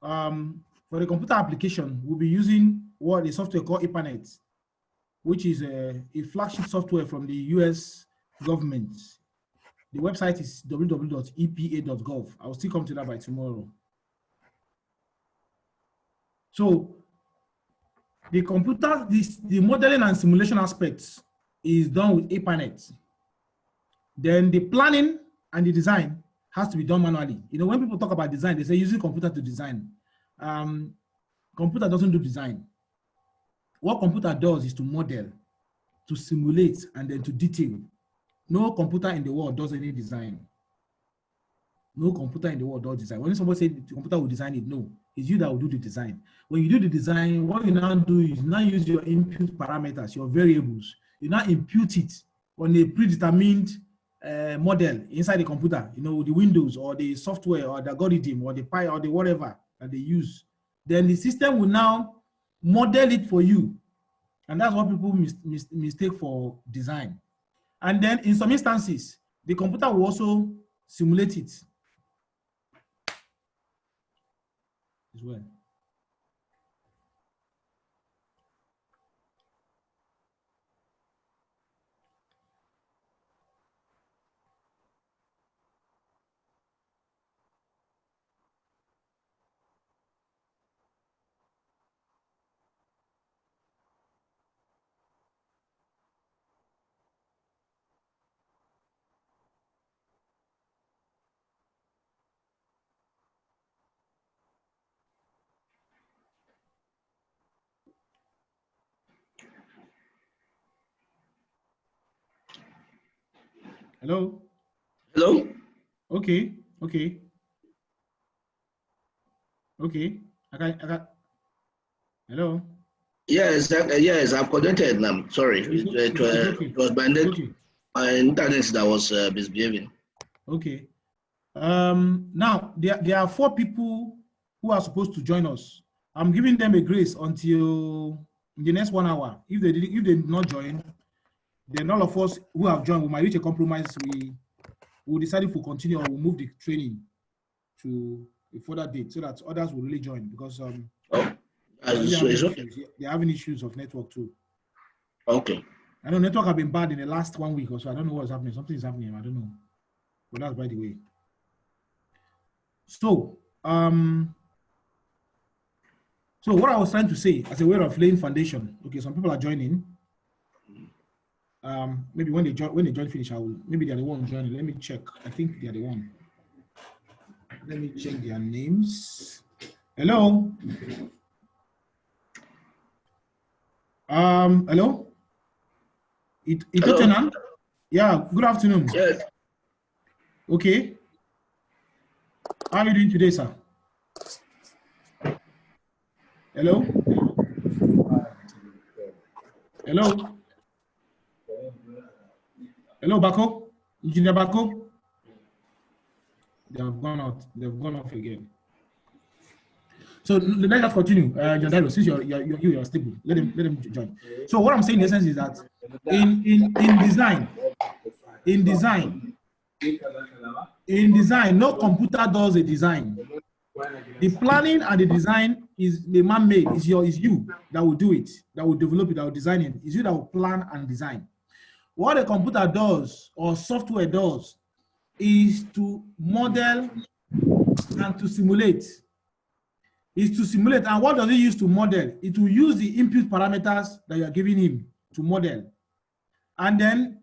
for the computer application, we'll be using what a software called EPANET, which is a flagship software from the US government. The website is www.epa.gov. I'll still come to that by tomorrow. So the computer, the modeling and simulation aspects is done with EPANET. Then the planning and the design has to be done manually. You know, when people talk about design, they say using computer to design. Computer doesn't do design. What computer does is to model, to simulate, and then to detail. No computer in the world does any design. No computer in the world does design. When somebody says the computer will design it, no, it's you that will do the design. When you do the design, what you now do is now use your input parameters, your variables. You now impute it on a predetermined model inside the computer, you know, the Windows or the software or the algorithm or the Pi or the whatever that they use. Then the system will now model it for you. And that's what people mistake for design. And then in some instances, the computer will also simulate it as well. Hello? Hello? Okay. Okay. Hello? Yes, yes, I'm connected now. Sorry, it was my net, my internet that was misbehaving. Okay. Now, there are 4 people who are supposed to join us. I'm giving them a grace until the next 1 hour. If they did not join, then all of us who have joined, we might reach a compromise. We'll decide if we'll continue or we'll move the training to a further date so that others will really join, because they're having issues of network too. Okay. I know network have been bad in the last 1 week or so. I don't know what's happening. Something is happening. I don't know. But that's by the way. So, so what I was trying to say as a way of laying foundation. Okay, some people are joining. Maybe when they join finish, maybe they're the one joining. Let me check. I think they're the one. Let me check their names. Hello. Hello. Hello. Yeah. Good afternoon. Yes. Okay. How are you doing today, sir? Hello. Hello. Hello, Bako. Engineer Bako. They have gone out. They've gone off again. So let us continue. Since you're stable, let him join. So what I'm saying in essence is that in design, no computer does a design. The planning and the design is the man-made. Is you that will do it, that will develop it, that will design it. It's you that will plan and design. What a computer does or software does is to model and to simulate. And what does it use to model? It will use the input parameters that you are giving him to model. And then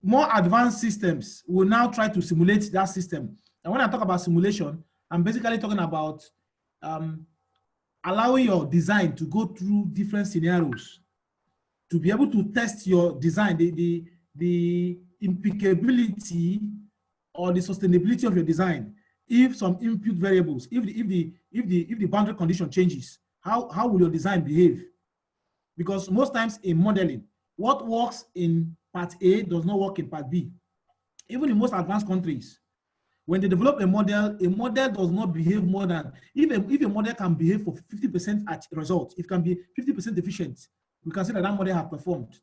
more advanced systems will now try to simulate that system. And when I talk about simulation, I'm basically talking about allowing your design to go through different scenarios to be able to test your design, the implicability or the sustainability of your design. If some input variables, if the boundary condition changes, how will your design behave? Because most times in modeling, what works in part A does not work in part B. Even in most advanced countries, when they develop a model does not behave more than, if a model can behave for 50% at result, it can be 50% efficient, we can say that model has performed.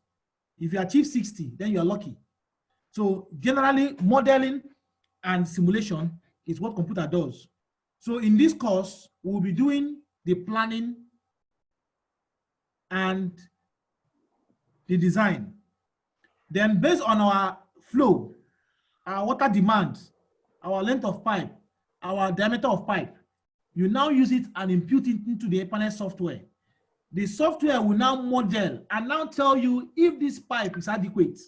If you achieve 60, then you are lucky. So generally, modeling and simulation is what computer does. So in this course, we'll be doing the planning and the design. Then based on our flow, our water demand, our length of pipe, our diameter of pipe, you now use it and impute it into the EPANET software. The software will now model and now tell you if this pipe is adequate.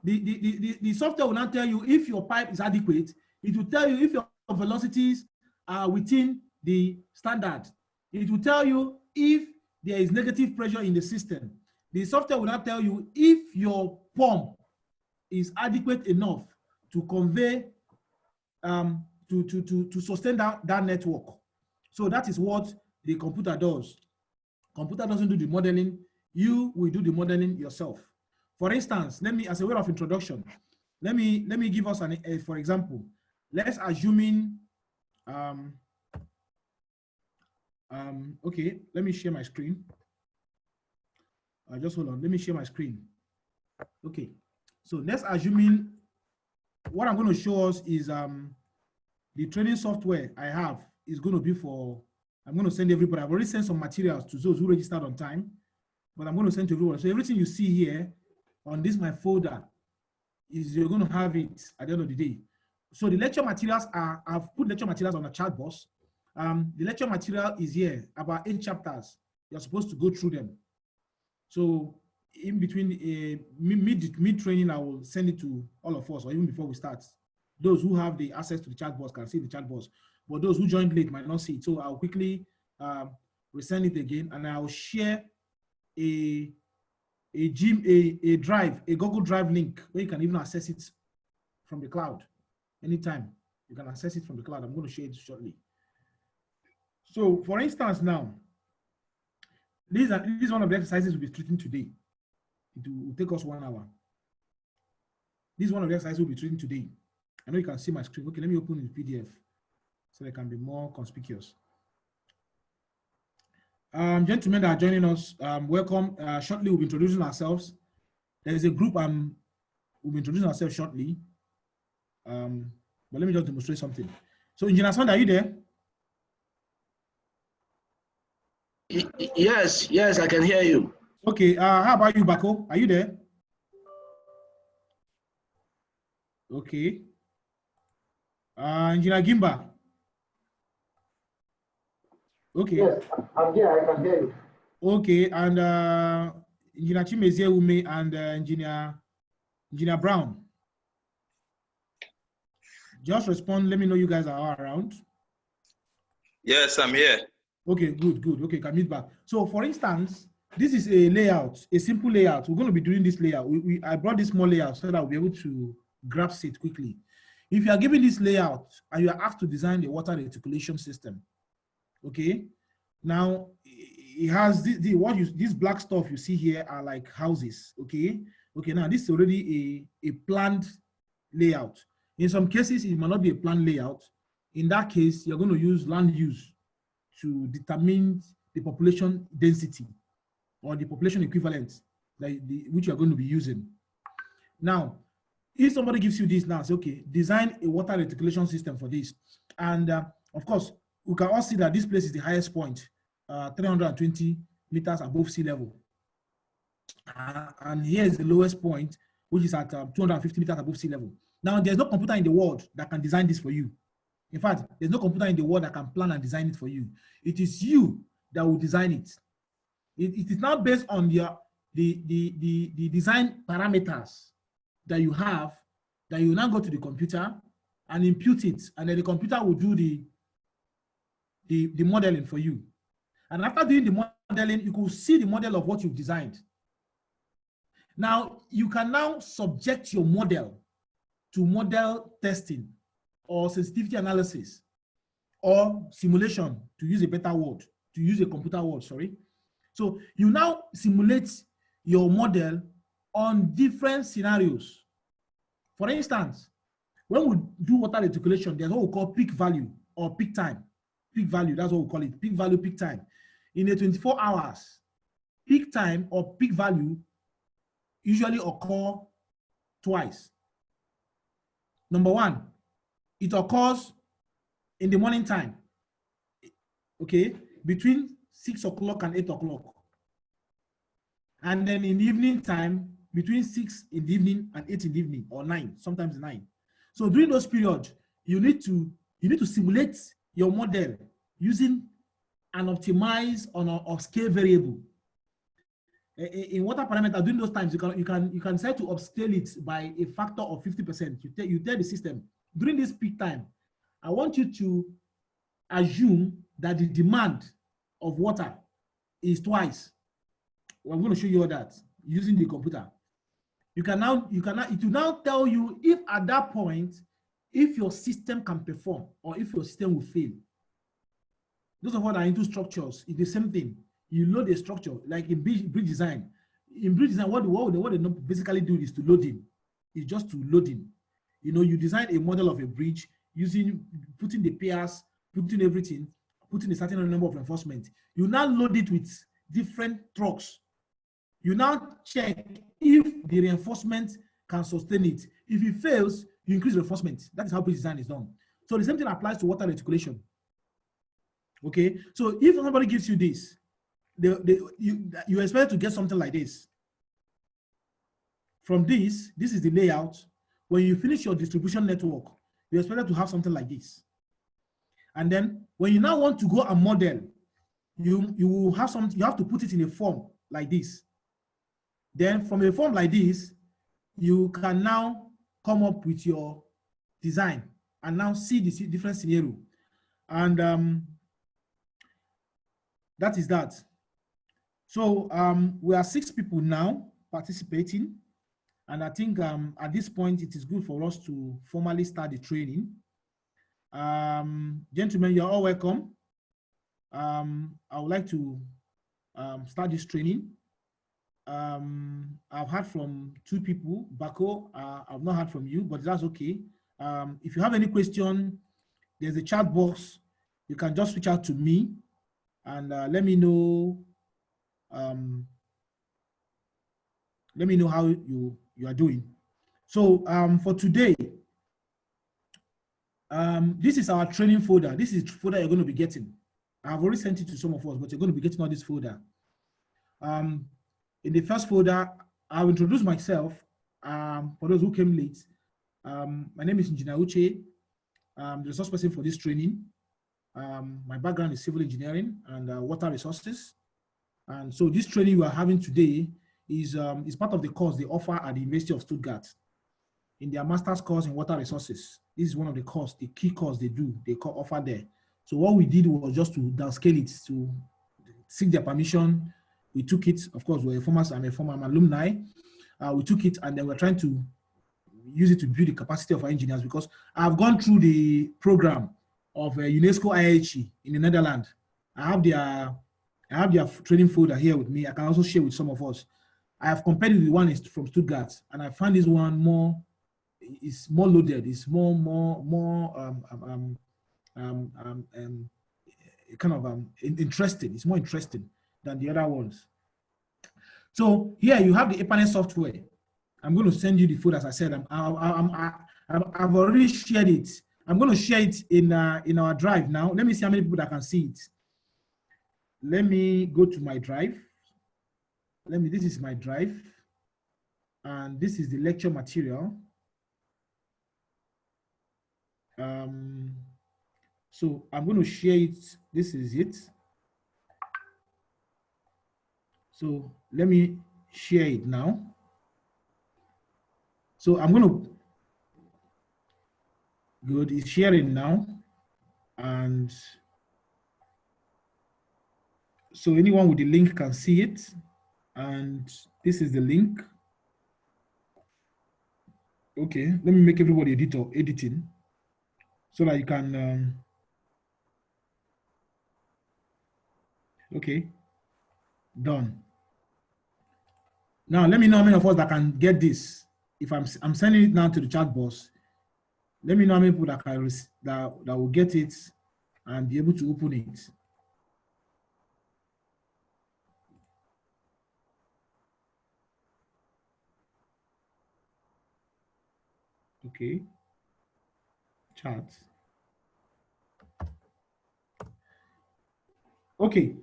The software will now tell you if your pipe is adequate. It will tell you if your velocities are within the standard. It will tell you if there is negative pressure in the system. The software will now tell you if your pump is adequate enough to convey, to sustain that network. So that is what the computer does. Computer doesn't do the modeling. You will do the modeling yourself. For instance, let me, as a way of introduction, let me give us an, for example, let's assuming, okay, let me share my screen. Just hold on, let me share my screen. Okay, so let's assuming what I'm going to show us is the training software I have is going to be for, I'm going to send everybody. I've already sent some materials to those who registered on time, but I'm going to send to everyone. So everything you see here on this my folder is you're going to have it at the end of the day. So the lecture materials are, I've put lecture materials on the chat box. The lecture material is here, about 8 chapters. You're supposed to go through them. So in between mid training, I will send it to all of us, or even before we start. Those who have the access to the chat box can see the chat box, but those who joined late might not see it. So I'll quickly resend it again, and I'll share a drive, a Google Drive link where you can even access it from the cloud anytime. You can access it from the cloud. I'm going to share it shortly. So for instance, now, this is one of the exercises we'll be treating today. It will take us 1 hour. This is one of the exercises we'll be treating today. I know you can see my screen. Okay, let me open the PDF so they can be more conspicuous. Gentlemen that are joining us, welcome. Shortly, we'll be introducing ourselves. There is a group, we'll be introducing ourselves shortly. But let me just demonstrate something. So, Engineer Sand, are you there? Yes, I can hear you. Okay, how about you, Bako? Are you there? Okay. Engineer Gimba? Okay. Yes, I'm here, I can hear you. Okay, and Engineer Chimezie Ume and Engineer Brown. Just respond, let me know you guys are all around. Yes, I'm here. Okay, good. Okay, can meet back. So for instance, this is a layout, a simple layout. We're going to be doing this layout. I brought this small layout so that we'll be able to grasp it quickly. If you are given this layout and you are asked to design the water reticulation system, okay, now it has this black stuff you see here are like houses, okay. Now this is already a planned layout. In some cases it might not be a planned layout. In that case, you're going to use land use to determine the population density or the population equivalent which you're going to be using. Now, if somebody gives you this now, say, okay, design a water reticulation system for this. And of course, we can all see that this place is the highest point, 320 meters above sea level. And here is the lowest point, which is at 250 meters above sea level. Now, there's no computer in the world that can design this for you. In fact, there's no computer in the world that can plan and design it for you. It is you that will design it. It is now based on the design parameters that you have, that you now go to the computer and impute it, and then the computer will do the modeling for you. And after doing the modeling, you could see the model of what you've designed. Now, you can now subject your model to model testing or sensitivity analysis or simulation, to use a better word, to use a computer word, sorry. So you now simulate your model on different scenarios. For instance, when we do water reticulation, there's what we call peak value or peak time. Peak value, that's what we call it, peak value, peak time. In a 24 hours, peak time or peak value usually occur twice. Number one, it occurs in the morning time, okay, between 6 o'clock and 8 o'clock. And then in the evening time, between 6 in the evening and 8 in the evening, or 9, sometimes 9. So during those periods, you need to simulate your model using an optimized or scale variable. In water parameter, during those times, you can set to upscale it by a factor of 50%. You tell the system, during this peak time, I want you to assume that the demand of water is twice. Well, I'm going to show you all that using the computer. It will now tell you if at that point, if your system can perform or if your system will fail. Those of us that are into structures, it's the same thing. You load a structure, like in bridge design. In bridge design, what they basically do is to loading. It's just to loading. You know, you design a model of a bridge putting the piers, putting everything, putting a certain number of reinforcement. You now load it with different trucks. You now check if the reinforcement can sustain it. If it fails, you increase reinforcement. That is how bridge design is done. So the same thing applies to water reticulation. Okay, so if somebody gives you this, you expect to get something like this. From this is the layout. When you finish your distribution network, you expect to have something like this. And then when you now want to go and model, you have to put it in a form like this. Then from a form like this, you can now come up with your design and now see the different scenario. And that is that. So we are 6 people now participating. And I think at this point, it is good for us to formally start the training. Gentlemen, you're all welcome. I would like to start this training. I've heard from 2 people. Bako, I've not heard from you, but that's okay. If you have any question, there's a chat box. You can just reach out to me and let me know. Let me know how you are doing. So for today, this is our training folder. This is the folder you're going to be getting. I've already sent it to some of us, but you're going to be getting all this folder. In the first folder, I'll introduce myself. For those who came late, my name is Engineer Uche. I'm the resource person for this training. My background is civil engineering and water resources. And so this training we are having today is part of the course they offer at the University of Stuttgart in their master's course in water resources. This is one of the course, the key course they offer there. So what we did was just to downscale it, to seek their permission. We took it, of course, I'm alumni. We took it and then we're trying to use it to build the capacity of our engineers, because I've gone through the program of UNESCO IHE in the Netherlands. I have their training folder here with me. I can also share with some of us. I have compared it with one from Stuttgart, and I find this one more loaded. It's interesting. It's more interesting than the other ones. So here you have the EPANET software. I'm going to send you the folder, as I said. I've already shared it. I'm going to share it in our drive now. Let me see how many people that can see it. Let me go to my drive. This is my drive. And this is the lecture material. So I'm going to share it. This is it. So let me share it now. So I'm going to go to sharing now. And so anyone with the link can see it. And this is the link. Okay, let me make everybody editing so that you can, okay, done. Now, let me know how many of us that can get this. If I'm sending it now to the chat box, let me know how many people that can that will get it and be able to open it. Okay, chat. Okay.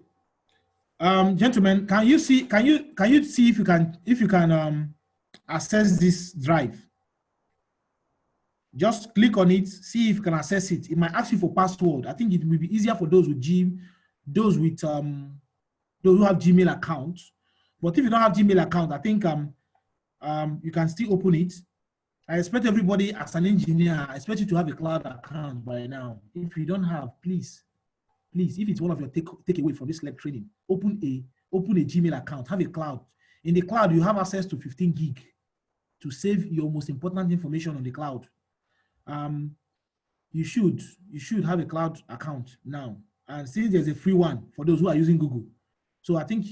Gentlemen, can you see if you can access this drive? Just click on it, see if you can access it. It might ask you for password. I think it will be easier for those those who have Gmail accounts. But if you don't have Gmail account, I think you can still open it. I expect everybody as an engineer, I expect you to have a cloud account by now. If you don't have, please, if it's one of your takeaway from this lecture training, open a Gmail account, have a cloud. In the cloud, you have access to 15 gig to save your most important information on the cloud. You should have a cloud account now. And since there's a free one for those who are using Google. So I think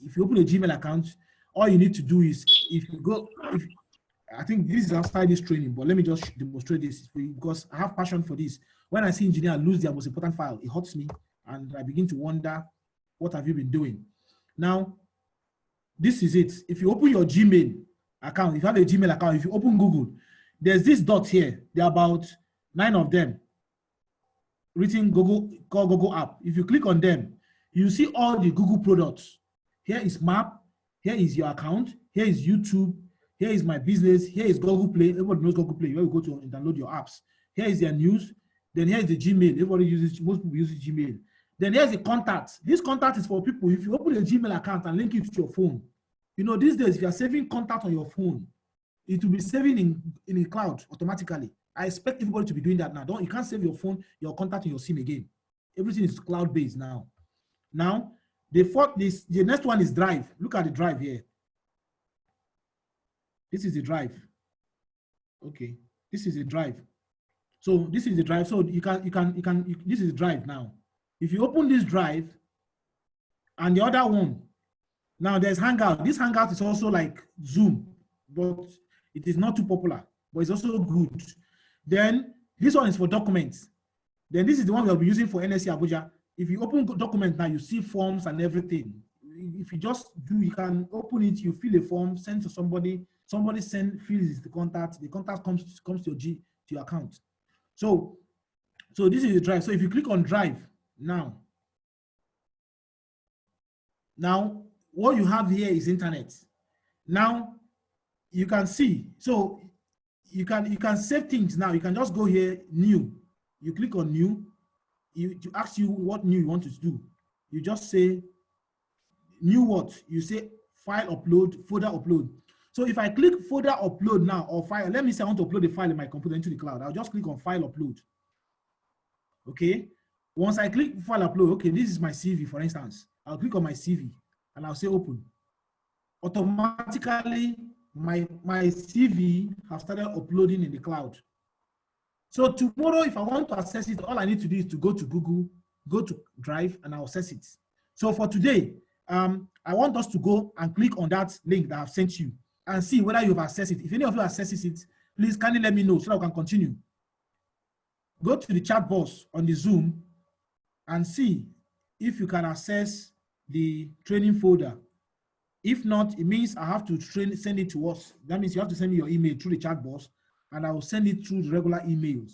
if you open a Gmail account, all you need to do is I think this is outside this training, but let me just demonstrate this because I have passion for this. When I see engineers lose their most important file, it hurts me and I begin to wonder, what have you been doing? Now, this is it. If you open your Gmail account, if you have a Gmail account, if you open Google, there's this dot here. There are about 9 of them written called Google app. If you click on them, you see all the Google products. Here is map, here is your account, here is YouTube, here is my business, here is Google Play. Everybody knows Google Play, where you go to download your apps. Here is their news, then here is the Gmail. Everybody uses, most people use Gmail. Then here's the contact. This contact is for people. If you open a Gmail account and link it to your phone, you know, these days, if you're saving contact on your phone, it will be saving in a cloud automatically. I expect everybody to be doing that now. You can't save your phone, your contact in your SIM again. Everything is cloud-based now. Now, the next one is Drive. Look at the Drive here. This is the Drive. Okay, this is the Drive. So this is the Drive. So this is the Drive now. If you open this Drive and the other one, now there's Hangout. This Hangout is also like Zoom, but it is not too popular, but it's also good. Then this one is for documents. Then this is the one we'll be using for NSC Abuja. If you open documents now, you see forms and everything. If you just do, you can open it, you fill a form, send to somebody, fills the contact comes to your account. So this is the Drive. So if you click on Drive now what you have here is internet. Now you can see, so you can save things now. You can just go here, new. You click on new. To ask you what new you want to do. You just say new what? You say file upload, folder upload. So if I click folder upload now or file, let me say I want to upload the file in my computer into the cloud. I'll just click on file upload. Okay. Once I click file upload, okay, this is my CV, for instance. I'll click on my CV and I'll say open. Automatically, my CV has started uploading in the cloud. So tomorrow, if I want to access it, all I need to do is to go to Google, go to Drive, and I'll access it. So for today, I want us to go and click on that link that I've sent you and see whether you've accessed it. If any of you accesses it, please kindly let me know so that we can continue. Go to the chat box on the Zoom and see if you can access the training folder. If not, it means I have to send it to us. That means you have to send me your email through the chat box and I will send it through the regular emails.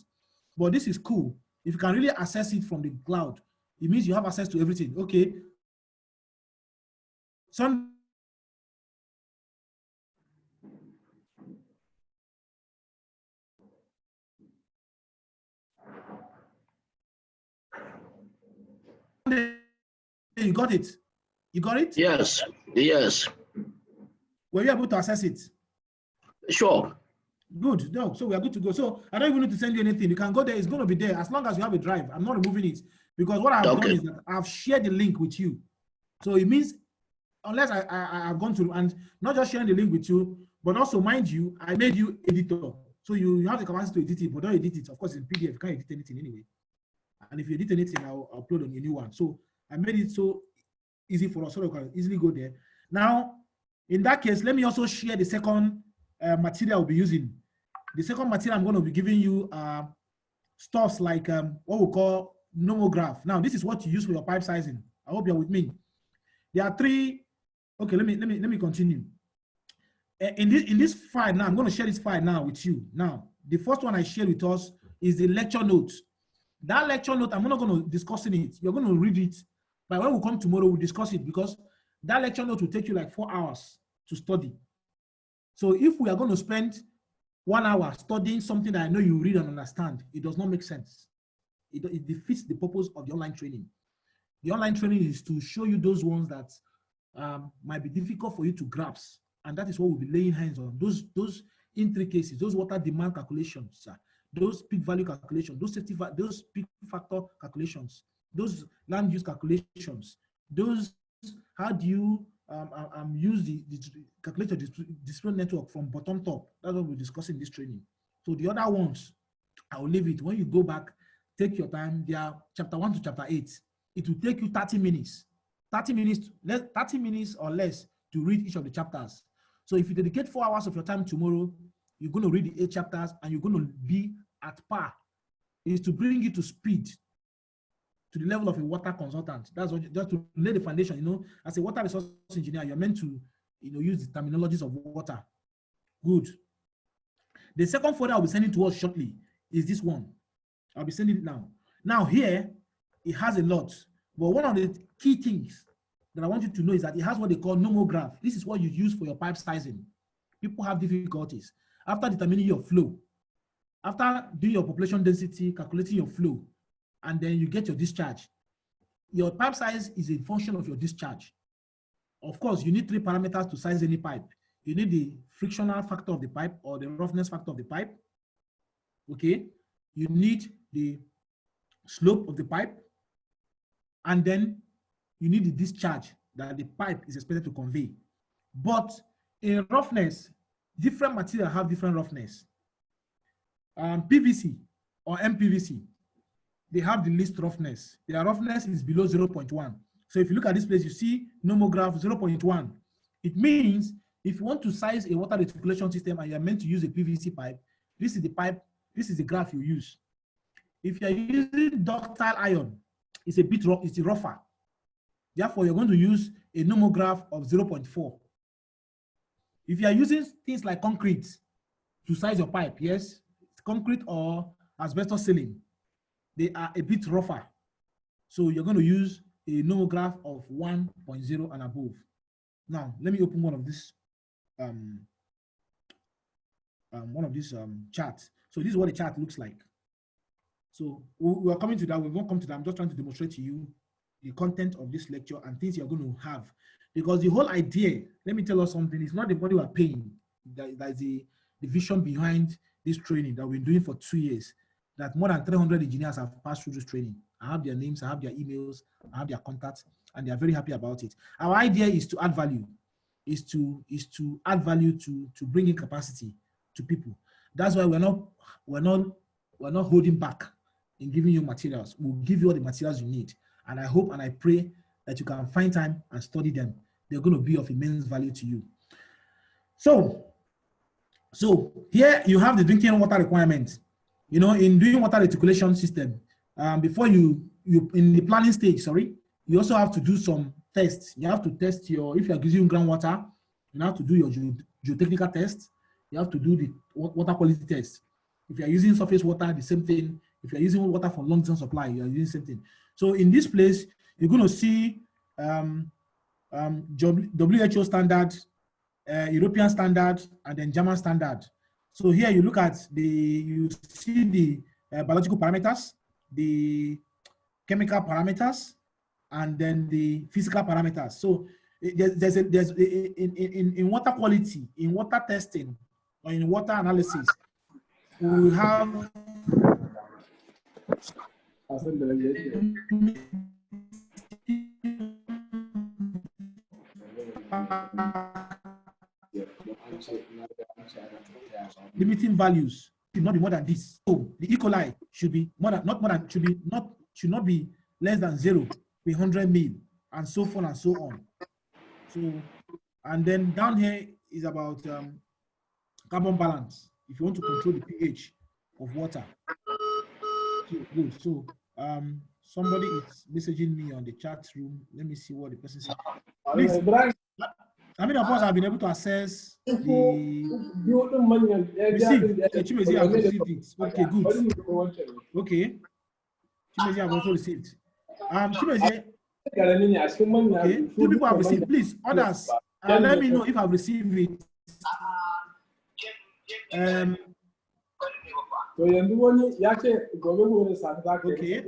But this is cool. If you can really access it from the cloud, it means you have access to everything. Okay. You got it? You got it? Yes, yes. Were you able to access it? Sure. Good. No, so we are good to go. So I don't even need to send you anything. You can go there. It's going to be there as long as you have a drive. I'm not removing it because what I've done is that I've shared the link with you. So it means unless I've gone through and not just sharing the link with you, but also mind you, I made you editor. So you have the capacity to edit it, but don't edit it. Of course, in PDF, you can't edit anything anyway. And if you edit anything, I'll upload on a new one. So I made it so easy for us so we can easily go there. Now, in that case, let me also share the second material we'll be using. The second material I'm going to be giving you stuffs like what we call Nomograph. Now, this is what you use for your pipe sizing. I hope you're with me. There are three. Okay, let me continue. In this file now, I'm going to share this file now with you. Now, the first one I shared with us is the lecture note. That lecture note, I'm not going to discuss it. You're going to read it But when we come tomorrow, we'll discuss it because that lecture note will take you like 4 hours to study. So if we are going to spend 1 hour studying something that I know you read and understand, it does not make sense. It defeats the purpose of the online training. The online training is to show you those ones that might be difficult for you to grasp. And that is what we'll be laying hands on. Those intricacies, those water demand calculations, those peak value calculations, those peak factor calculations, those land use calculations, those how do you use the calculator display network from bottom top. That's what we're discussing in this training. So the other ones, I will leave it. When you go back, take your time. They are chapter 1 to chapter 8. It will take you 30 minutes. 30 minutes or less to read each of the chapters. So if you dedicate 4 hours of your time tomorrow, you're going to read the 8 chapters and you're going to be at par. It's to bring you to speed, to the level of a water consultant. That's what, just to lay the foundation. You know, as a water resource engineer, you're meant to, you know, use the terminologies of water. Good. The second folder I'll be sending to us shortly is this one. I'll be sending it now. Now here, it has a lot, but one of the key things that I want you to know is that it has what they call nomograph. This is what you use for your pipe sizing. People have difficulties. After determining your flow, after doing your population density, calculating your flow, and then you get your discharge. Your pipe size is a function of your discharge. Of course, you need 3 parameters to size any pipe. You need the frictional factor of the pipe or the roughness factor of the pipe. Okay. You need the slope of the pipe. And then you need the discharge that the pipe is expected to convey. But in roughness, different materials have different roughness. PVC or MPVC, they have the least roughness. Their roughness is below 0.1. So if you look at this place, you see Nomograph 0.1. It means if you want to size a water reticulation system and you're meant to use a PVC pipe, this is the pipe, this is the graph you use. If you're using ductile iron, it's a bit rough, it's rougher. Therefore, you're going to use a Nomograph of 0.4. If you are using things like concrete to size your pipe, yes, concrete or asbestos ceiling, they are a bit rougher. So you're going to use a Nomograph of 1.0 and above. Now, let me open one of these charts. So this is what the chart looks like. So we are coming to that. We won't come to that. I'm just trying to demonstrate to you the content of this lecture and things you're going to have. Because the whole idea, let me tell you something, it's not the money we're paying. That's the vision behind this training that we've been doing for 2 years. That more than 300 engineers have passed through this training. I have their names, I have their emails, I have their contacts, and they are very happy about it. Our idea is to add value, is to add value to bring in capacity to people. That's why we're not holding back in giving you materials. We'll give you all the materials you need. And I hope and I pray that you can find time and study them. They're going to be of immense value to you. So here you have the drinking water requirements. You know, in doing water reticulation system, before you in the planning stage, sorry, you also have to do some tests. You have to test your, if you are using groundwater, you have to do your geotechnical test. You have to do the water quality test. If you are using surface water, the same thing. If you are using water for long-term supply, you are using the same thing. So in this place, you're going to see WHO standard, European standard, and then German standard. So here you look at you see the biological parameters, the chemical parameters, and then the physical parameters. So there's in water quality, in water testing, or in water analysis, we have limiting values should not be more than this. So the E. coli should be should not be less than 0 per 100 mil, and so forth and so on. So, and then down here is about carbon balance. If you want to control the pH of water. So, good. So somebody is messaging me on the chat room. Let me see what the person said. Please, how many of us have been able to access the Chimezi have received it? Okay, good. Okay. Chimezi have also received. Chimezi, Okay, 2 people have received. Please, others, let me know if I've received it. Okay,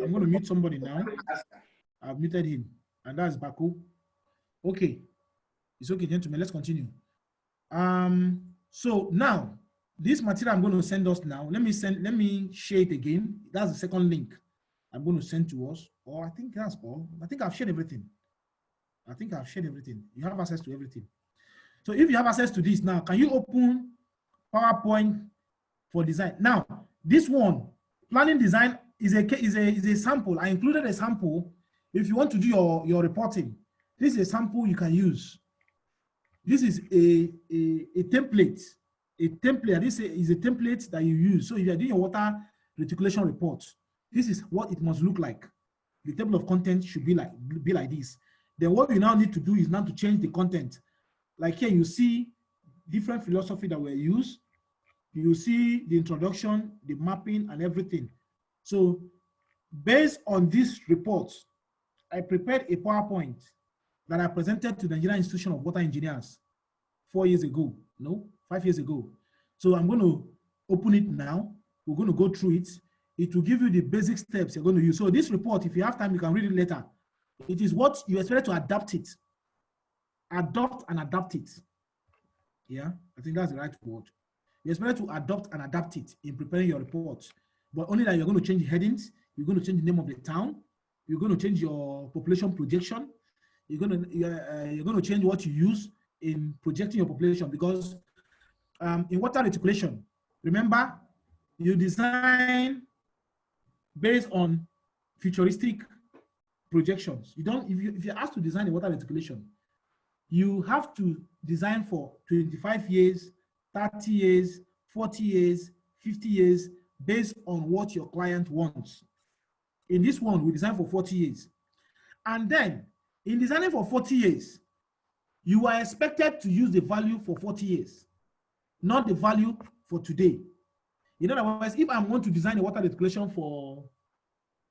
I'm going to mute somebody now. I've muted him, and that's Baku. Okay, it's okay, gentlemen. Let's continue. So now this material I'm going to send us now. Let me share it again. That's the second link I'm going to send to us. Or I think that's all. I think I've shared everything. You have access to everything. So if you have access to this now, can you open PowerPoint for design? Now, this one, planning design, is a sample. I included a sample. If you want to do your reporting, this is a sample you can use. This is a template. This is a template that you use. So if you are doing your water reticulation report, this is what it must look like. The table of contents should be like this. Then what we now need to do is now to change the content. Like here, you see different philosophy that were used. You see the introduction, the mapping, and everything. So based on this report, I prepared a PowerPoint that I presented to the Nigerian Institution of Water Engineers 5 years ago. So I'm going to open it now. We're going to go through it. It will give you the basic steps you're going to use. So this report, if you have time, you can read it later. It is what you expect to adapt it. Adopt and adapt it. Yeah, I think that's the right word. You expect to adopt and adapt it in preparing your report. But only that you're going to change the headings, you're going to change the name of the town, you're going to change your population projection, you're going to change what you use in projecting your population, because in water reticulation, remember, you design based on futuristic projections. You don't, if you're asked to design a water reticulation, you have to design for 25 years, 30 years, 40 years, 50 years, based on what your client wants. In this one, we design for 40 years. And then, in designing for 40 years, you are expected to use the value for 40 years, not the value for today. In other words, if I'm going to design a water reticulation for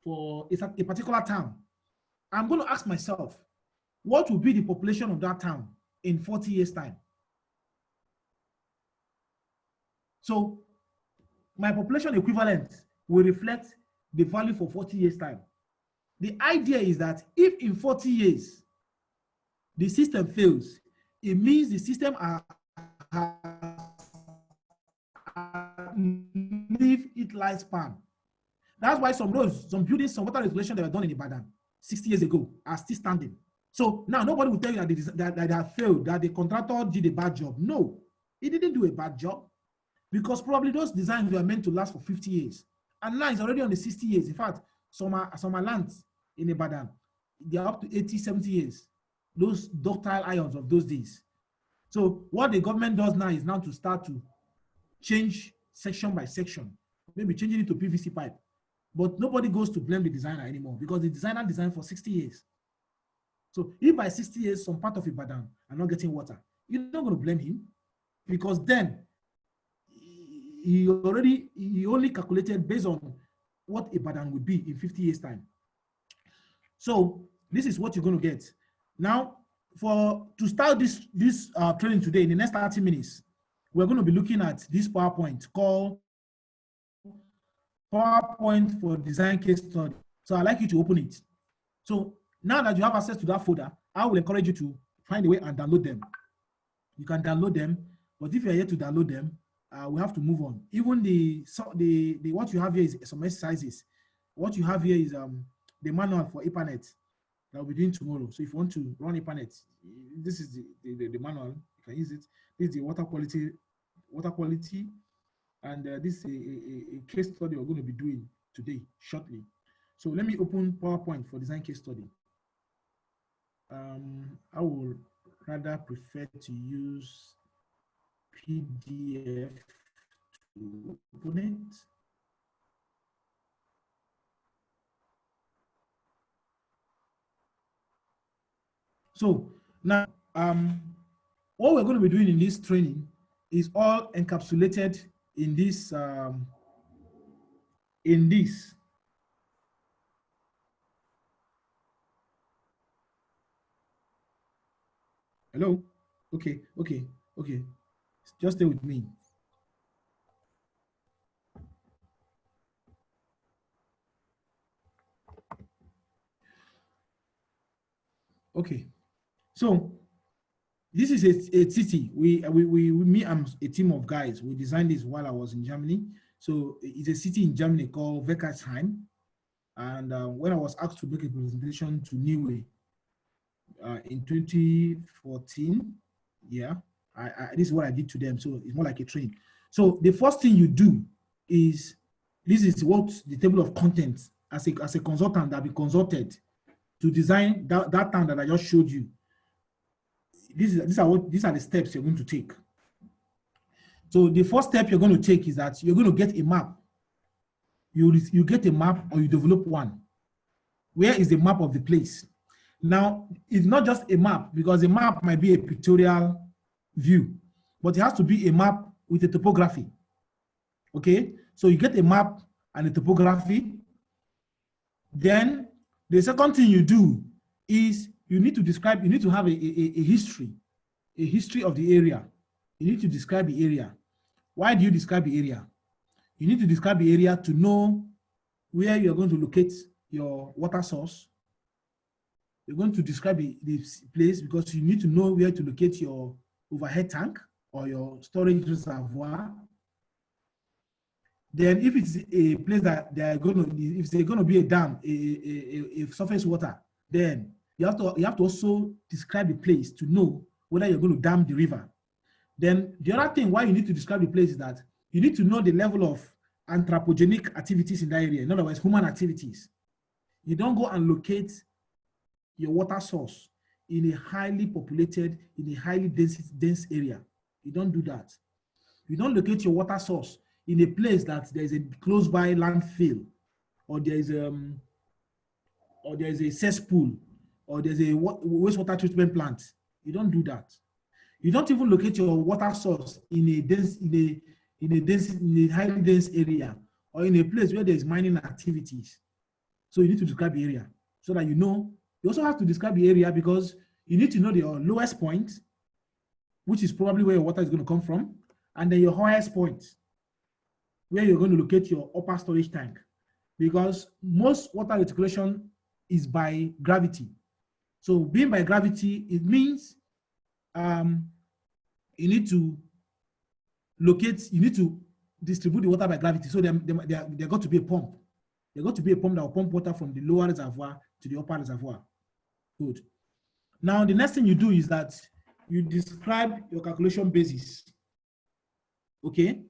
a particular town, I'm going to ask myself, what will be the population of that town in 40 years' time? So my population equivalent will reflect the value for 40 years' time. The idea is that if in 40 years the system fails, it means the system has lived its lifespan. That's why some roads, some buildings, some water reticulation that were done in Ibadan 60 years ago are still standing. So now nobody will tell you that they have failed, that the contractor did a bad job. No, he didn't do a bad job, because probably those designs were meant to last for 50 years. And now it's already on the 60 years. In fact, some are lands in Ibadan, they are up to 80, 70 years. Those ductile ions of those days. So what the government does now is now to start to change section by section, maybe changing it to PVC pipe. But nobody goes to blame the designer anymore, because the designer designed for 60 years. So if by 60 years, some part of Ibadan are not getting water, you're not going to blame him, because then he only calculated based on what Ibadan would be in 50 years' time. So this is what you're going to get. Now, to start this training today, in the next 30 minutes, we're going to be looking at this PowerPoint called PowerPoint for Design Case Study. So I'd like you to open it. So now that you have access to that folder, I will encourage you to find a way and download them. You can download them, but if you're here to download them, we have to move on. Even the what you have here is some exercises. What you have here is the manual for EPANET that we'll be doing tomorrow. So if you want to run EPANET, this is the manual. You can use it. This is the water quality, and this is a case study we're going to be doing today shortly. So let me open PowerPoint for design case study. I will rather prefer to use PDF to open it. So now, what we're going to be doing in this training is all encapsulated in this. Hello? Okay. Just stay with me. Okay. So this is a city. Me, I'm a team of guys. We designed this while I was in Germany. So it's a city in Germany called Weckersheim. And when I was asked to make a presentation to Niue in 2014, yeah, this is what I did to them. So it's more like a training. So the first thing you do is, this is what the table of contents as a consultant that be consulted to design that town that I just showed you. These are the steps you're going to take. So the first step you're going to take is that you're going to get a map. You get a map, or you develop one. Where is the map of the place? Now, it's not just a map, because a map might be a pictorial view, but it has to be a map with a topography. Okay, so you get a map and a topography. Then the second thing you do is you need to have a history of the area. You need to describe the area. Why do you describe the area? You need to describe the area to know where you're going to locate your water source. You're going to describe the place because you need to know where to locate your overhead tank or your storage reservoir. Then if it's a place that if there's going to be a dam, a surface water, then you have to also describe the place to know whether you're going to dam the river. Then the other thing why you need to describe the place is that you need to know the level of anthropogenic activities in that area. In other words, human activities. You don't go and locate your water source in a highly populated, in a highly dense area. You don't do that. You don't locate your water source in a place that there is a close by landfill, or there is a cesspool, or there's a wastewater treatment plant. You don't do that. You don't even locate your water source in a highly dense area, or in a place where there's mining activities. So you need to describe the area so that you know. You also have to describe the area because you need to know your lowest point, which is probably where your water is going to come from, and then your highest point, where you're going to locate your upper storage tank. Because most water reticulation is by gravity. So being by gravity, it means you need to distribute the water by gravity. So there got to be a pump. There got to be a pump that will pump water from the lower reservoir to the upper reservoir. Good. Now, the next thing you do is that you describe your calculation basis. Okay?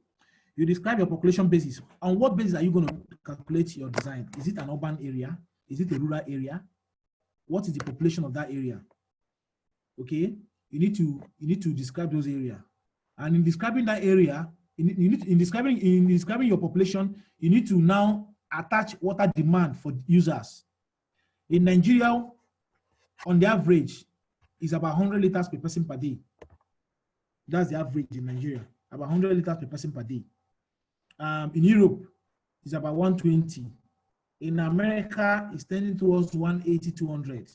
You describe your population basis. On what basis are you going to calculate your design? Is it an urban area? Is it a rural area? What is the population of that area? Okay? You need to describe those areas. And in describing that area, in describing your population, you need to now attach water demand for users. In Nigeria, on the average, is about 100 liters per person per day. That's the average in Nigeria, about 100 liters per person per day. In Europe, it's about 120. In America, it's tending towards 180, 200.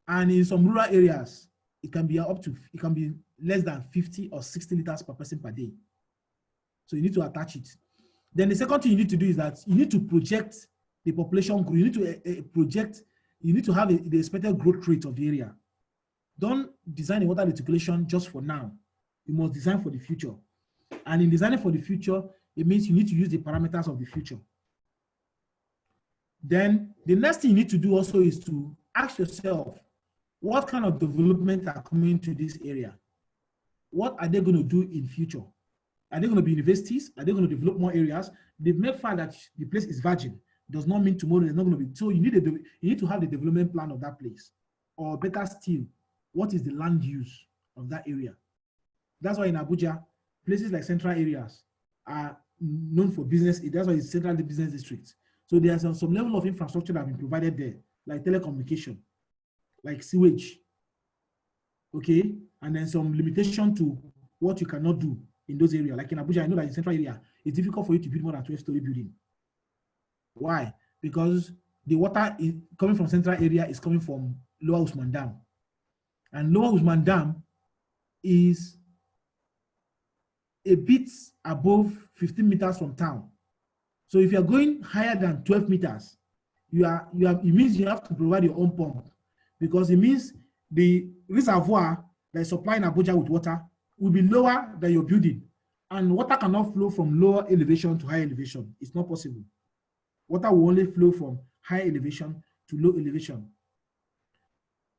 And in some rural areas, it can be less than 50 or 60 liters per person per day. So you need to attach it. Then the second thing you need to do is that you need to project the population growth. You need to you need to have the expected growth rate of the area. Don't design a water reticulation just for now. You must design for the future. And in designing for the future, it means you need to use the parameters of the future. Then the next thing you need to do also is to ask yourself, what kind of development are coming to this area? What are they going to do in future? Are they going to be universities? Are they going to develop more areas? The mere fact that the place is virgin does not mean tomorrow there's not going to be. So you need to have the development plan of that place. Or better still, what is the land use of that area? That's why in Abuja, places like central areas are known for business. That's why it's central business districts. So there's some level of infrastructure that have been provided there, like telecommunication, like sewage, okay? And then some limitation to what you cannot do in those areas. Like in Abuja, I know that in central area, it's difficult for you to build more than 12-story building. Why? Because the water is coming from central area is coming from Lower Usman Dam. And Lower Usman Dam is a bit above 15 meters from town. So if you're going higher than 12 meters, it means you have to provide your own pump, because it means the reservoir that is supplying Abuja with water will be lower than your building, and water cannot flow from lower elevation to high elevation. It's not possible. Water will only flow from high elevation to low elevation.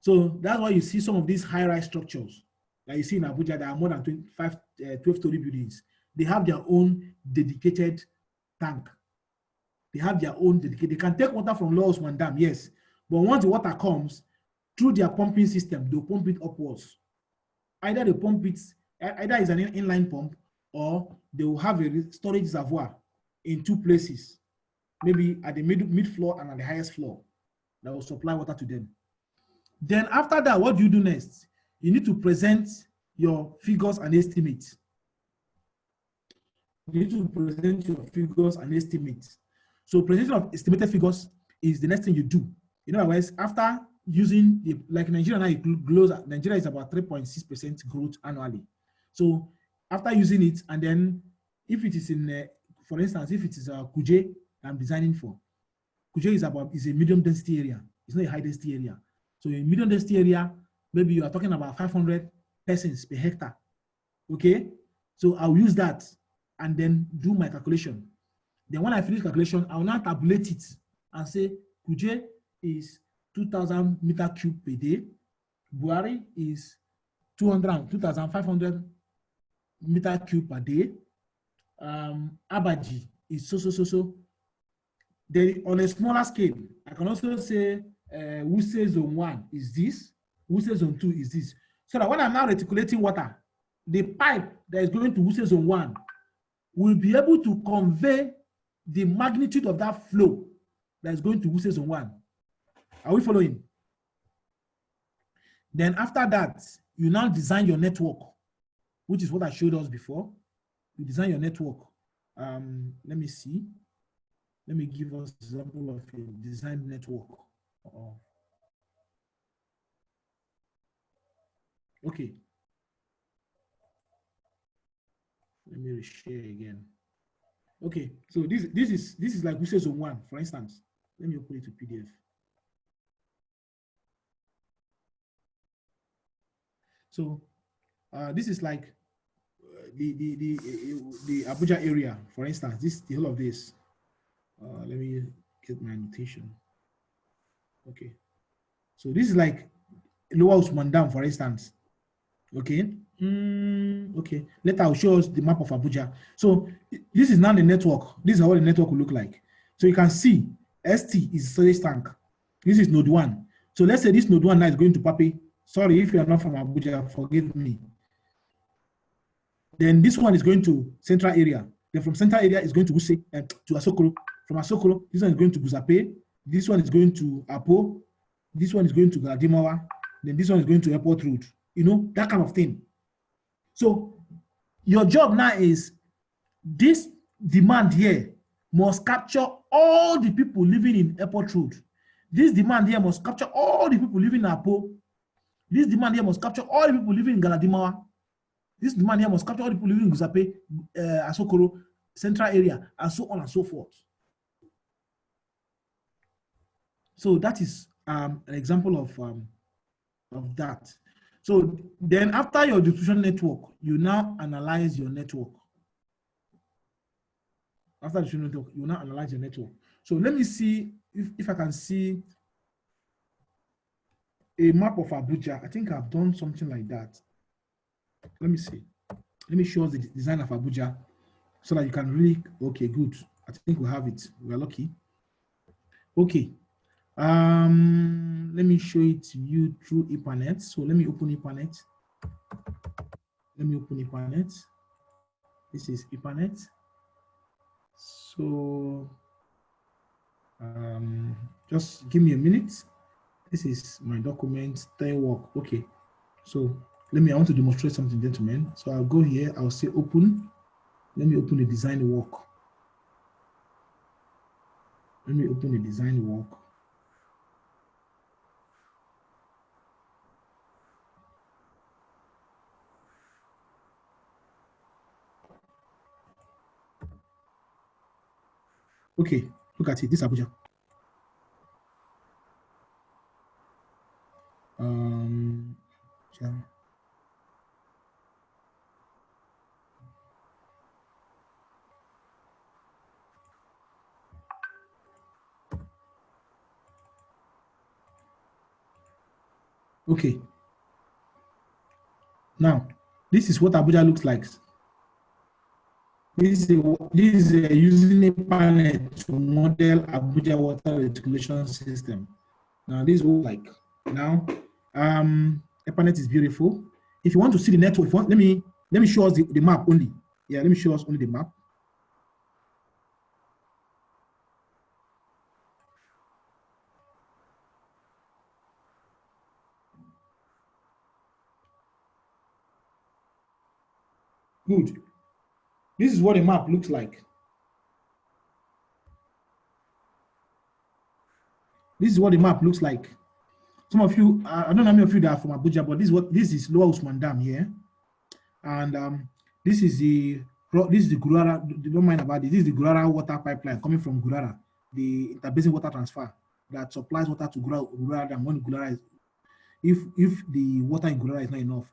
So that's why you see some of these high-rise structures that you see in Abuja that are more than 12-story buildings. They have their own dedicated tank. They have their own dedicated. They can take water from Lower Usman Dam, yes, but once the water comes through their pumping system, they'll pump it upwards. Either they pump it, either it's an inline pump, or they will have a storage reservoir in two places, maybe at the mid floor and at the highest floor, that will supply water to them. Then after that, what do you do next? You need to present your figures and estimates. You need to present your figures and estimates. So presentation of estimated figures is the next thing you do. In other words, after using the, like Nigeria now, Nigeria is about 3.6% growth annually. So after using it, and then if it is in, for instance, if it is Kuje I'm designing for, Kuje is a medium density area. It's not a high density area. So in medium density area, maybe you are talking about 500 persons per hectare. Okay, so I'll use that and then do my calculation. Then when I finish calculation, I will now tabulate it and say Kuje is 2,000 meter cube per day. Buhari is 2,500 meter cube per day. Abaji is so. Then on a smaller scale, I can also say Wuse zone 1 is this, Wuse zone 2 is this. So that when I'm now reticulating water, the pipe that is going to Wuse zone 1 will be able to convey the magnitude of that flow that is going to Wuse zone 1. Are we following? Then after that, you now design your network, which is what I showed us before. You design your network. Let me see. Let me give us an example of a design network. Okay. Let me share again. Okay, so this is like Wuse zone 1, for instance. Let me open it to PDF. So this is like the Abuja area, for instance. This the whole of this. Let me get my annotation. Okay, so this is like Lower Usman Dam, for instance. Okay. Okay. Later I'll show us the map of Abuja. So this is now the network. This is how the network will look like. So you can see ST is storage tank. This is node 1. So let's say this node 1 now is going to Papi. Sorry if you are not from Abuja, forgive me. Then this one is going to central area. Then from central area is going to Wuse, to Asokoro. From Asokoro, this one is going to Guzape. This one is going to Apo. This one is going to Galadimawa. Then this one is going to Airport Road. You know, that kind of thing. So your job now is this demand here must capture all the people living in Airport Road. This demand here must capture all the people living in Apo. This demand here must capture all the people living in Galadimawa. This demand here must capture all the people living in Guzape, Asokoro, central area, and so on and so forth. So that is an example of that. So then after your distribution network, you now analyze your network. After the distribution network, you now analyze your network. So let me see if I can see a map of Abuja. I think I've done something like that. Let me see. Let me show us the design of Abuja so that you can really, okay, good. I think we have it. We are lucky. Okay. Let me show it to you through EPANET. So let me open EPANET. This is EPANET. So just give me a minute. This is my document, work. Okay. So I want to demonstrate something, gentlemen. So I'll go here, I'll say open. Let me open the design work. Okay, look at it. This Abuja. Yeah. Okay. Now, this is what Abuja looks like. This is using EPANET to model Abuja water reticulation system. Now, this will like now. EPANET is beautiful. If you want to see the network, let me show us the map only. Yeah, let me show us only the map. Good. This is what the map looks like. This is what the map looks like. Some of you, I don't know how many of you that are from Abuja, but this is Lower Usman Dam here, and this is the Gurara. Don't mind about it. This is the Gurara water pipeline coming from Gurara, the interbasin water transfer that supplies water to Gurara Dam. When Gurara is, if the water in Gurara is not enough,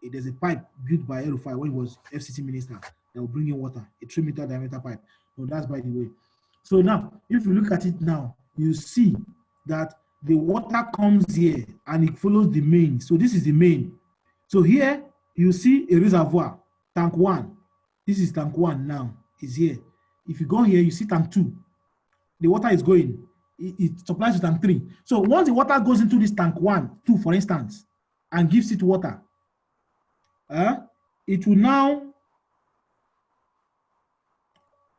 there's a pipe built by Erufai when he was FCC minister that will bring in water, a 3-meter diameter pipe. So that's by the way. So now, if you look at it now, you see that the water comes here and it follows the main. So this is the main. So here you see a reservoir, tank 1. This is tank 1 now, is here. If you go here, you see tank 2. The water is going. It supplies to tank 3. So once the water goes into this tank 1, 2, for instance, and gives it water, it will now,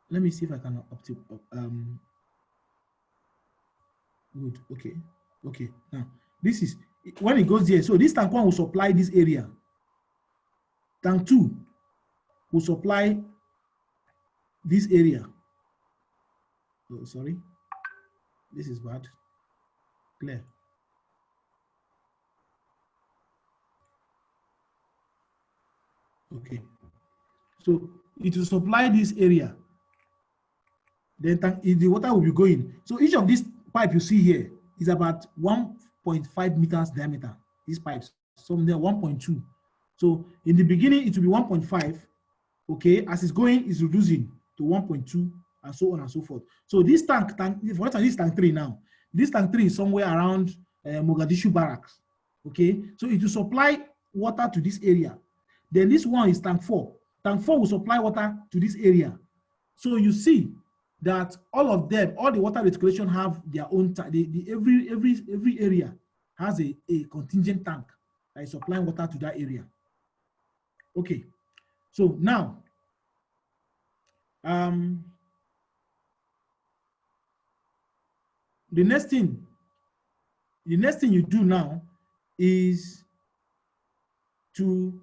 let me see if I can good, okay. Now, this is, when it goes here, so this tank 1 will supply this area. Tank 2 will supply this area. Oh, sorry. This is bad. Clear. Okay. So it will supply this area. Then the water will be going. So each of these pipe you see here is about 1.5 meters diameter. These pipes, some there 1.2. So in the beginning, it will be 1.5. Okay, as it's going, it's reducing to 1.2 and so on and so forth. So this tank, for instance, this tank 3 now. This tank 3 is somewhere around Mogadishu barracks. Okay, so it will supply water to this area. Then this one is tank 4. Tank 4 will supply water to this area. So you see that all of them, all the water reticulation have their own tank. Every area has a contingent tank that is supplying water to that area. Okay, so now the next thing you do now is to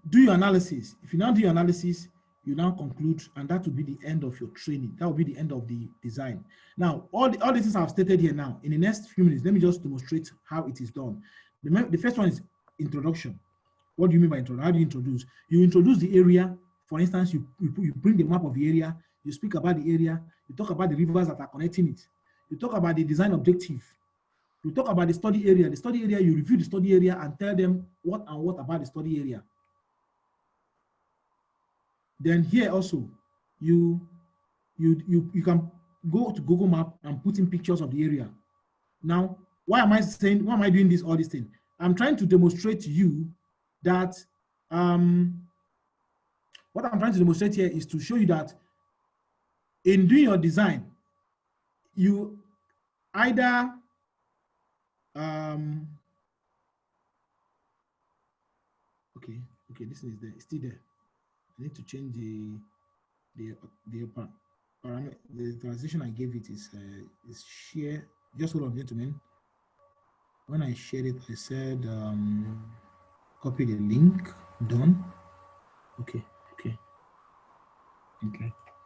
do your analysis. If you now do your analysis, you now conclude, and that will be the end of your training. That will be the end of the design. Now, all the things I've stated here now, in the next few minutes, let me just demonstrate how it is done. The first one is introduction. What do you mean by introduction? How do you introduce? You introduce the area. For instance, you bring the map of the area, you speak about the area, you talk about the rivers that are connecting it, you talk about the design objective, you talk about the study area. The study area, you review the study area and tell them what about the study area. Then here also, you can go to Google Map and put in pictures of the area. Now, why am I doing this, all this thing? I'm trying to demonstrate to you that what I'm trying to demonstrate here is to show you that in doing your design, you either okay, this is there, it's still there. I need to change the parameter. The transition I gave it is share. Just hold on, gentlemen. When I shared it, I said copy the link. Done. Okay.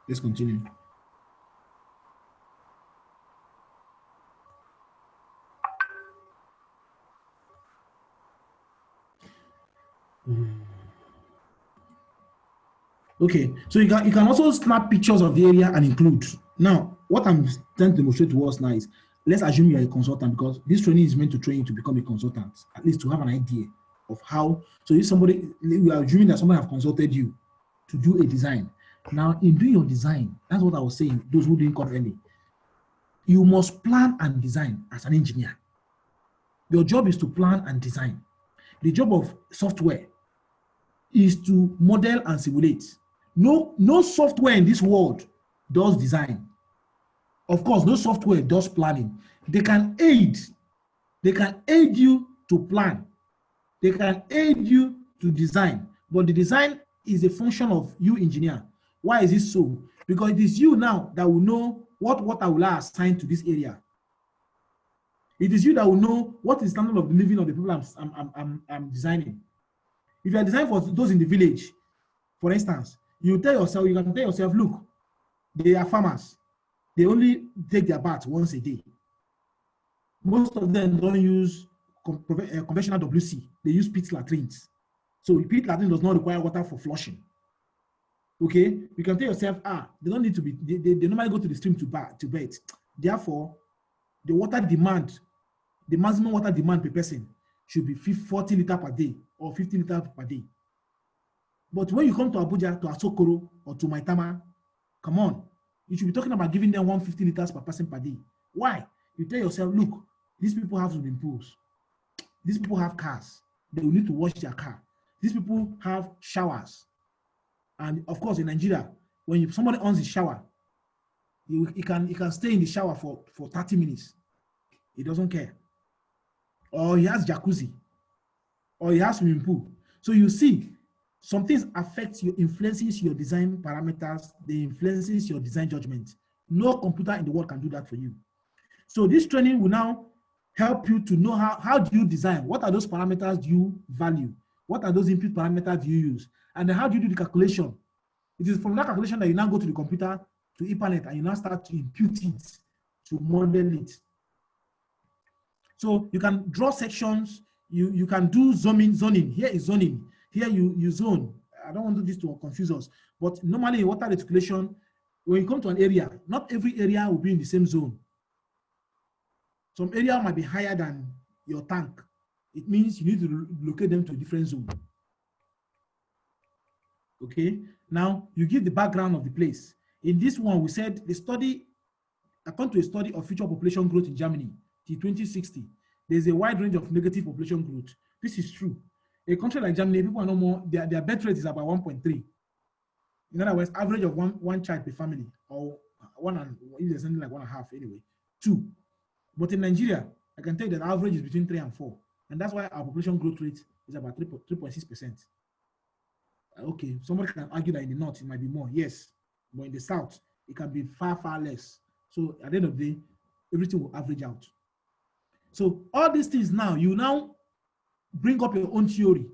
Let's continue. Okay, so you can also snap pictures of the area and include. Now, what I'm trying to demonstrate to us now is, let's assume you are a consultant, because this training is meant to train you to become a consultant, at least to have an idea of how. So if somebody, we are assuming that someone have consulted you to do a design. Now, in doing your design, that's what I was saying, those who didn't come early, you must plan and design as an engineer. Your job is to plan and design. The job of software is to model and simulate. No software in this world does design. Of course, no software does planning. They can aid you to plan. They can aid you to design, but the design is a function of you, engineer. Why is it so? Because it is you now that will know what water will I assign to this area. It is you that will know what is the standard of living of the people I'm designing. If you are designing for those in the village, for instance, you can tell yourself, look, they are farmers. They only take their bath once a day. Most of them don't use conventional WC. They use pit latrines. So pit latrine does not require water for flushing. Okay, you can tell yourself, they don't need to be. They normally go to the stream to bathe. Therefore, the water demand, the maximum water demand per person should be 40 liters per day or 50 liters per day. But when you come to Abuja, to Asokoro, or to Maitama, come on, you should be talking about giving them 150 liters per person per day. Why? You tell yourself, look, these people have swimming pools. These people have cars. They will need to wash their car. These people have showers. And of course, in Nigeria, when somebody owns a shower, he can stay in the shower for 30 minutes. He doesn't care. Or he has jacuzzi. Or he has swimming pool. So you see, some things influences your design parameters, they influences your design judgment. No computer in the world can do that for you. So this training will now help you to know how do you design? What are those parameters do you value? What are those input parameters do you use? And then how do you do the calculation? It is from that calculation that you now go to the computer, to EPANET, and you now start to impute it, to model it. So you can draw sections, you can do zoning. Here is zoning. Here you zone. I don't want this to confuse us, but normally in water reticulation, when you come to an area, not every area will be in the same zone. Some area might be higher than your tank. It means you need to locate them to a different zone. Okay, now you give the background of the place. In this one, we said the study, according to a study of future population growth in Germany, till 2060, there's a wide range of negative population growth. This is true. A country like Germany, people are no more, their birth rate is about 1.3. In other words, average of one child per family, or if there's something like 1.5 anyway, 2. But in Nigeria, I can tell you that average is between 3 and 4. And that's why our population growth rate is about 3.6%. Okay, somebody can argue that in the north it might be more, yes, but in the south it can be far, far less. So at the end of the day, everything will average out. So all these things now, you now bring up your own theory.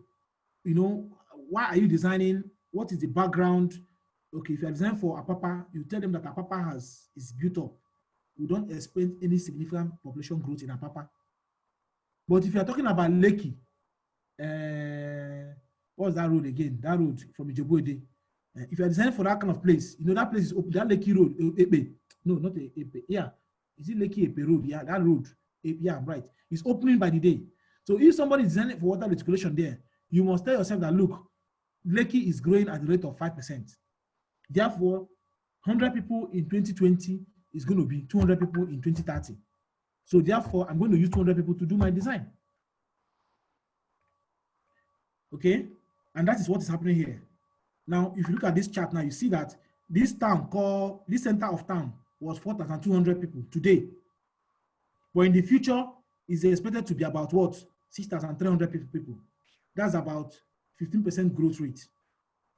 You know, why are you designing? What is the background? Okay, if you are designing for Apapa, you tell them that Apapa is built up. We don't expect any significant population growth in Apapa. But if you are talking about Lekki, what's that road again? That road from Ijebu-Ode. If you are designing for that kind of place, you know that place is open. That Lekki road, Epe. No, not Epe. Yeah, is it Lekki Epe road? Yeah, that road. Yeah, right. It's opening by the day. So if somebody is designing for water reticulation there, you must tell yourself that look, Lekki is growing at the rate of 5%. Therefore, 100 people in 2020 is going to be 200 people in 2030. So therefore, I'm going to use 200 people to do my design. Okay, and that is what is happening here. Now, if you look at this chart now, you see that this center of town was 4,200 people today. But in the future, is expected to be about what? 6,300 people. That's about 15% growth rate.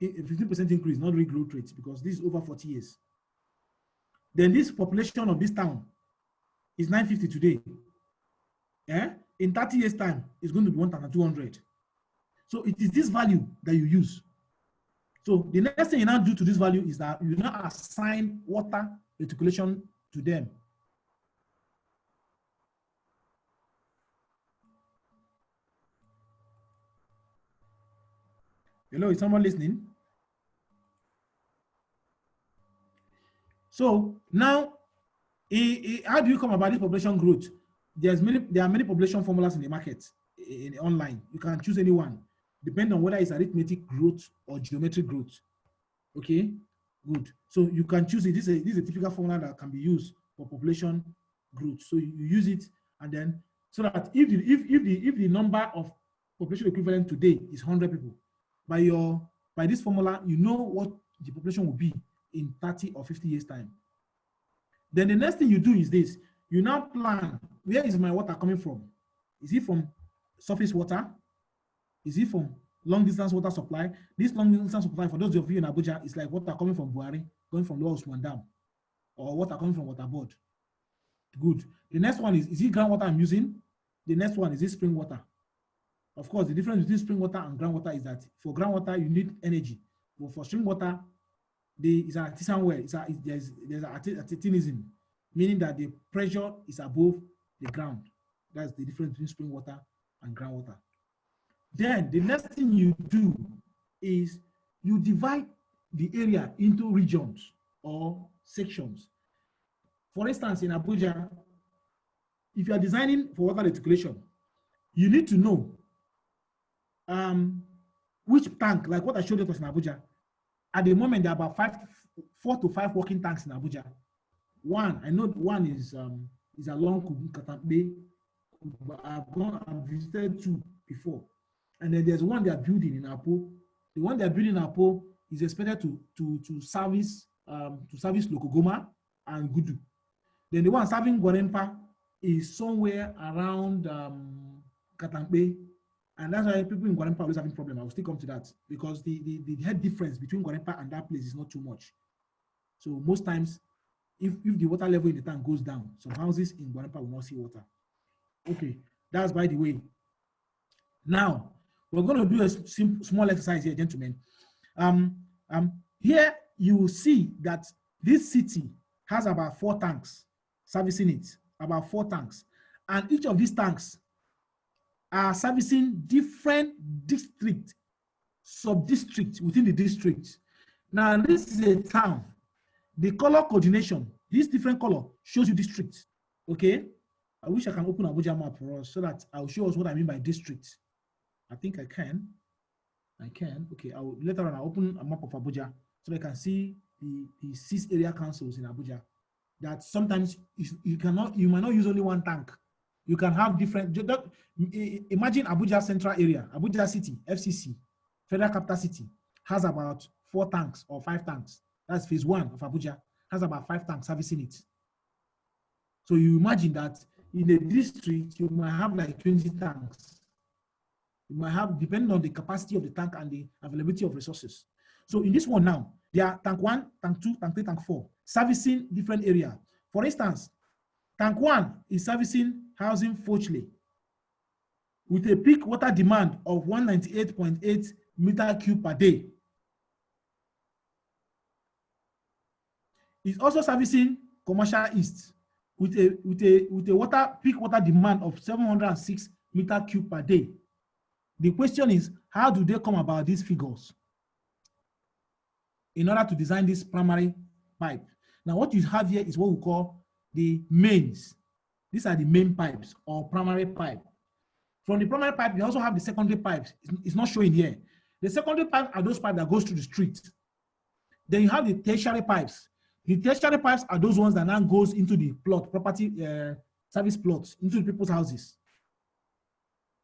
15% increase, not real growth rate, because this is over 40 years. Then this population of this town is 950 today. In 30 years' time, it's going to be 1,200. So it is this value that you use. So the next thing you now do to this value is that you now assign water reticulation to them. Hello, is someone listening? So now, how do you come about this population growth? There are many population formulas in the market, online. You can choose any one, depending on whether it's arithmetic growth or geometric growth. Okay, good. So you can choose it. This is a typical formula that can be used for population growth. So you use it, and then so that if the number of population equivalent today is 100 people, by this formula, you know what the population will be in 30 or 50 years time. Then the next thing you do is this: you now plan, where is my water coming from? Is it from surface water? Is it from long distance water supply? This long distance supply, for those of you in Abuja, is like water coming from Buhari, going from Lower Usman Dam, or water coming from water board. Good. The next one is it groundwater I'm using? The next one is it spring water? Of course, the difference between spring water and groundwater is that for groundwater you need energy, but for spring water, it's an artisan well. There's artisanism, meaning that the pressure is above the ground. That's the difference between spring water and groundwater. Then the next thing you do is you divide the area into regions or sections. For instance, in Abuja, if you are designing for water reticulation, you need to know which tank, like what I showed you was in Abuja. At the moment, there are about 4 to 5 working tanks in Abuja. One, I know one is along Katambe. I've visited 2 before. And then there's one they are building in Apo. The one they are building in Apo is expected to service Lokogoma and Gudu. Then the one serving Gwarempa is somewhere around Katambe. And that's why people in Gwarempa are always having problems. I will still come to that because the head difference between Gwarempa and that place is not too much. So most times, if the water level in the tank goes down, some houses in Gwarempa will not see water. Okay, that's by the way. Now, we're going to do a small exercise here, gentlemen. Here you will see that this city has about 4 tanks servicing it, about 4 tanks. And each of these tanks are servicing different district, sub-districts within the district. Now, this is a town. The color coordination, this different color shows you district. Okay? I wish I can open Abuja map for us so that I'll show us what I mean by district. I think I can. Okay, later on I'll open a map of Abuja so I can see the 6 area councils in Abuja. That sometimes you might not use only one tank. You can have different. Imagine Abuja Central Area, Abuja City, FCC, Federal Capital City, has about 4 tanks or 5 tanks. That's phase 1 of Abuja, has about 5 tanks servicing it. So you imagine that in a district, you might have like 20 tanks. You might have, depending on the capacity of the tank and the availability of resources. So in this one now, there are tank 1, tank 2, tank 3, tank 4, servicing different areas. For instance, tank 1 is servicing housing Fochley with a peak water demand of 198.8 meter cube per day. It's also servicing Commercial East with a peak water demand of 706 meter cube per day. The question is, how do they come about these figures in order to design this primary pipe? Now, what you have here is what we call the mains. These are the main pipes or primary pipe. From the primary pipe, you also have the secondary pipes. It's not showing here. The secondary pipes are those pipes that goes to the street. Then you have the tertiary pipes. The tertiary pipes are those ones that now goes into the plot, property service plots, into the people's houses.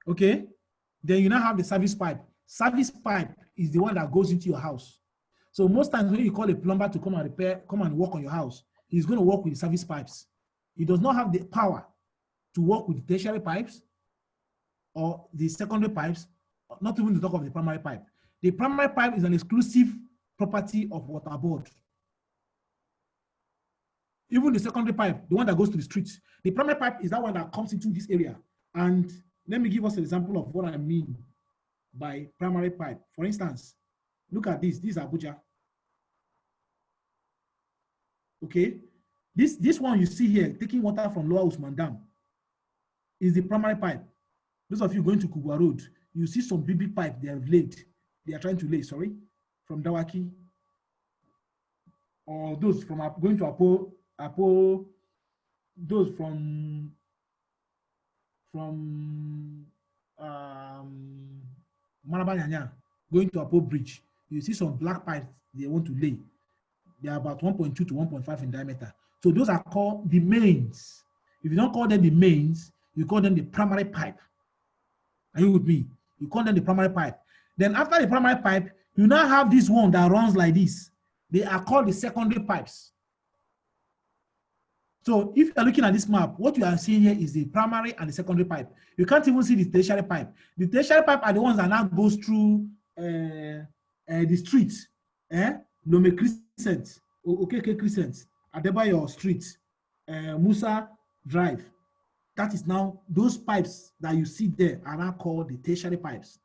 Okay? Then you now have the service pipe. Service pipe is the one that goes into your house. So most times when you call a plumber to come and work on your house, he's going to work with the service pipes. He does not have the power to work with the tertiary pipes or the secondary pipes, not even to talk of the primary pipe. The primary pipe is an exclusive property of water board. Even the secondary pipe, the one that goes to the streets, the primary pipe is that one that comes into this area. And let me give us an example of what I mean by primary pipe. For instance, look at this. This is Abuja. Okay. This one you see here, taking water from Lower Usman Dam, is the primary pipe. Those of you going to Kubwa Road, you see some big pipe they have laid. They are trying to lay, sorry, from Dawaki. or those from going to Apo, those from Marabanyanya going to Apo Bridge, you see some black pipes they want to lay. They are about 1.2 to 1.5 in diameter. So those are called the mains. If you don't call them the mains, you call them the primary pipe. Are you with me? You call them the primary pipe. Then after the primary pipe, you now have this one that runs like this. They are called the secondary pipes. So if you're looking at this map, what you are seeing here is the primary and the secondary pipe. You can't even see the tertiary pipe. The tertiary pipe are the ones that now goes through the street. Lome Crescent, Okeke Crescent, Adebayo Street, Musa Drive. That is now, those pipes that you see there are now called the tertiary pipes.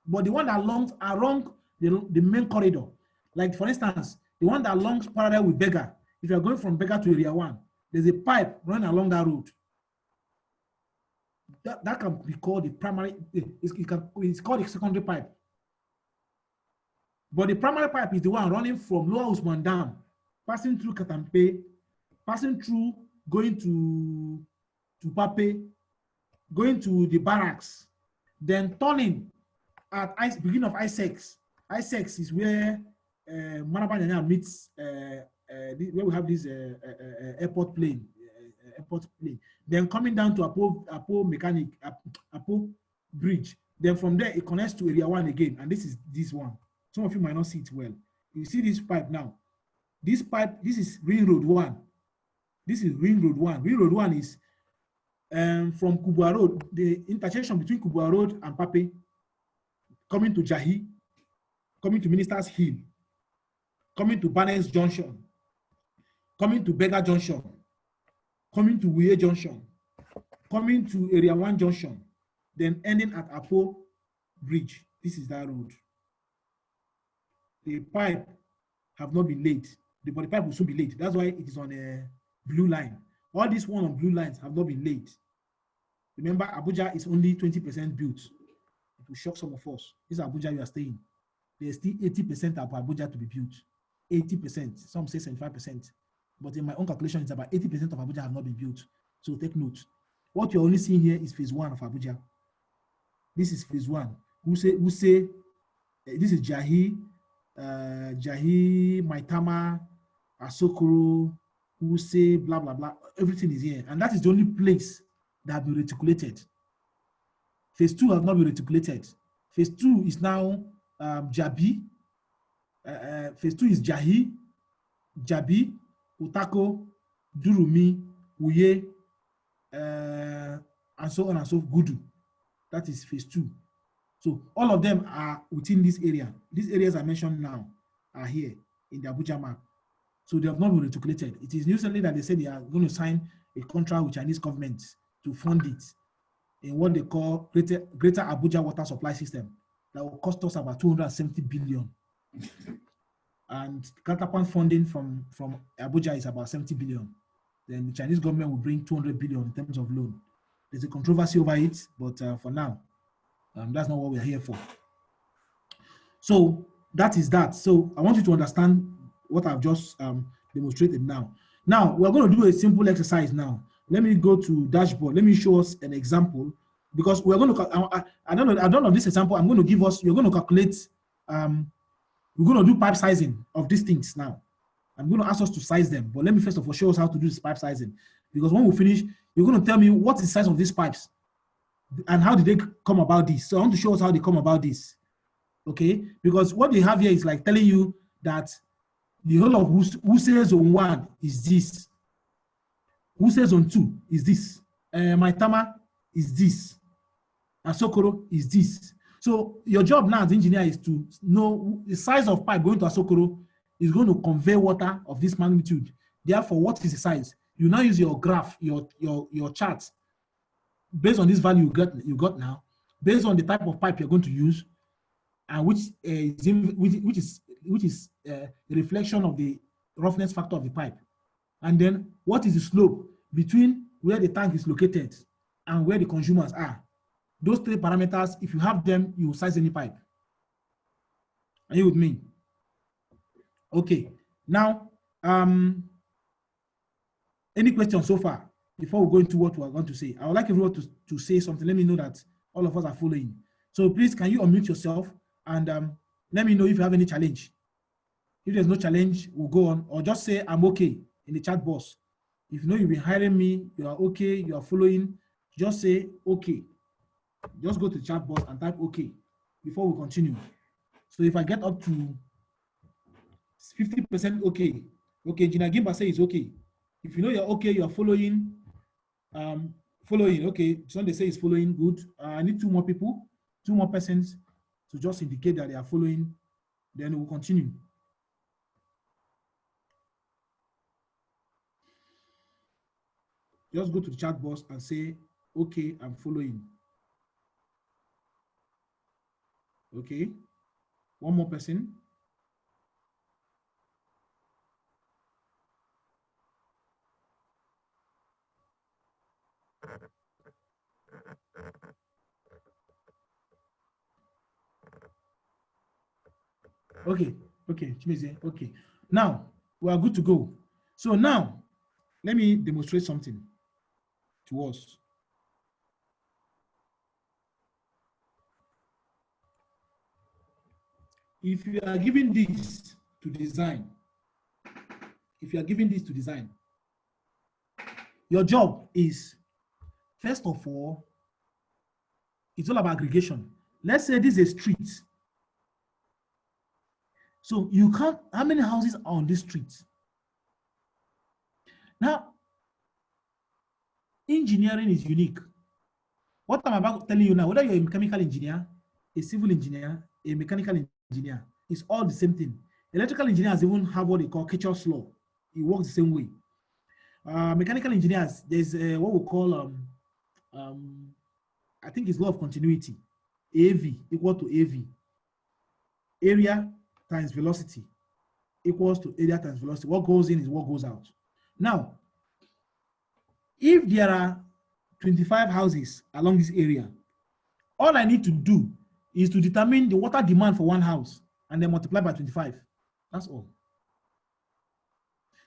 But the one that along the main corridor, like for instance, the one that longs parallel with Bega, if you're going from Bega to Area 1, there's a pipe running along that road. That can be called the primary, it's called the secondary pipe. But the primary pipe is the one running from Lower Usman Dam, passing through Katampe, passing through, going to Pape, going to the barracks, then turning at beginning of I-6. I-6 is where Marabanyanya meets, where we have this airport plane. Then coming down to Apo Bridge. Then from there, it connects to Area 1 again. And this is this one. Some of you might not see it well. You see this pipe now. This pipe, this is Ring Road 1. This is Ring Road 1. Ring Road 1 is from Kubwa Road, the intersection between Kubwa Road and Pape, coming to Jahi, coming to Minister's Hill, coming to Barnes Junction, coming to Bega Junction, coming to Wuye Junction, coming to Area 1 Junction, then ending at Apo Bridge. This is that road. The pipe have not been laid. The body pipe will soon be laid. That's why it is on a blue line. All these one on blue lines have not been laid. Remember, Abuja is only 20% built. It will shock some of us. This is Abuja you are staying. There's still 80% of Abuja to be built. 80%. Some say 75%. But in my own calculation, it's about 80% of Abuja have not been built. So take note. What you're only seeing here is phase 1 of Abuja. This is phase 1. Who say this is Jahi, Maitama, Asokoro, who say blah blah blah. Everything is here, and that is the only place that have been reticulated. Phase 2 has not been reticulated. Phase 2 is now Jabi. Phase 2 is Jahi, Jabi, Utako, Durumi, Uye, and so on and so forth. Gudu. That is phase 2. So all of them are within this area. These areas I mentioned now are here in the Abuja map. So they have not been reticulated. It is recently that they said they are going to sign a contract with Chinese government to fund it in what they call Greater Abuja Water Supply System. That will cost us about 270 billion. And counterpart funding from Abuja is about 70 billion. Then the Chinese government will bring 200 billion in terms of loan. There's a controversy over it, but for now, that's not what we're here for. So that is that. So I want you to understand what I've just demonstrated now. Now, we're going to do a simple exercise now. Let me go to dashboard. Let me show us an example, because we're going to, I don't know this example. I'm going to give us, you're going to calculate, we're going to do pipe sizing of these things now. I'm going to ask us to size them, but let me first of all show us how to do this pipe sizing. Because when we finish, you're going to tell me what is the size of these pipes and how did they come about this. So I want to show us how they come about this. Okay? Because what they have here is like telling you that the whole of Wuse Zone 1 is this. Wuse Zone 2 is this. Maitama is this. Asokoro is this. So your job now as engineer is to know the size of pipe going to Asokoro is going to convey water of this magnitude. Therefore, what is the size? You now use your graph, your chart, based on this value you got now, based on the type of pipe you're going to use, and which is a reflection of the roughness factor of the pipe. And then what is the slope between where the tank is located and where the consumers are. Those three parameters, if you have them, you will size any pipe. Are you with me? Okay. Now, Any questions so far before we go into what we are going to say? I would like everyone to say something. Let me know that all of us are following. So please, can you unmute yourself and let me know if you have any challenge. If there's no challenge, we'll go on, or just say I'm okay in the chat box. If you know you've been hiring me, you are okay, you are following, just say okay. Just go to the chat box and type okay before we continue. So if I get up to 50% okay, Gina Gimba say it's okay. If you know you're okay, you're following, okay. Sunday say it's following, good. I need 2 more people, 2 more persons to just indicate that they are following, then we'll continue. Just go to the chat box and say, okay, I'm following. Okay, 1 more person. Okay, Chimize, okay. Now, we are good to go. So now, let me demonstrate something to us. If you are giving this to design, your job is, first of all, it's all about aggregation. Let's say this is a street. So you count how many houses are on this street. Now, engineering is unique. What I'm about telling you now, whether you're a mechanical engineer, a civil engineer, a mechanical engineer, it's all the same thing. Electrical engineers even have what they call Kirchhoff's law. It works the same way. Mechanical engineers, there's what we call, I think it's law of continuity. AV equal to AV. Area times velocity equals to area times velocity. What goes in is what goes out. Now, if there are 25 houses along this area, all I need to do is to determine the water demand for one house and then multiply by 25. That's all.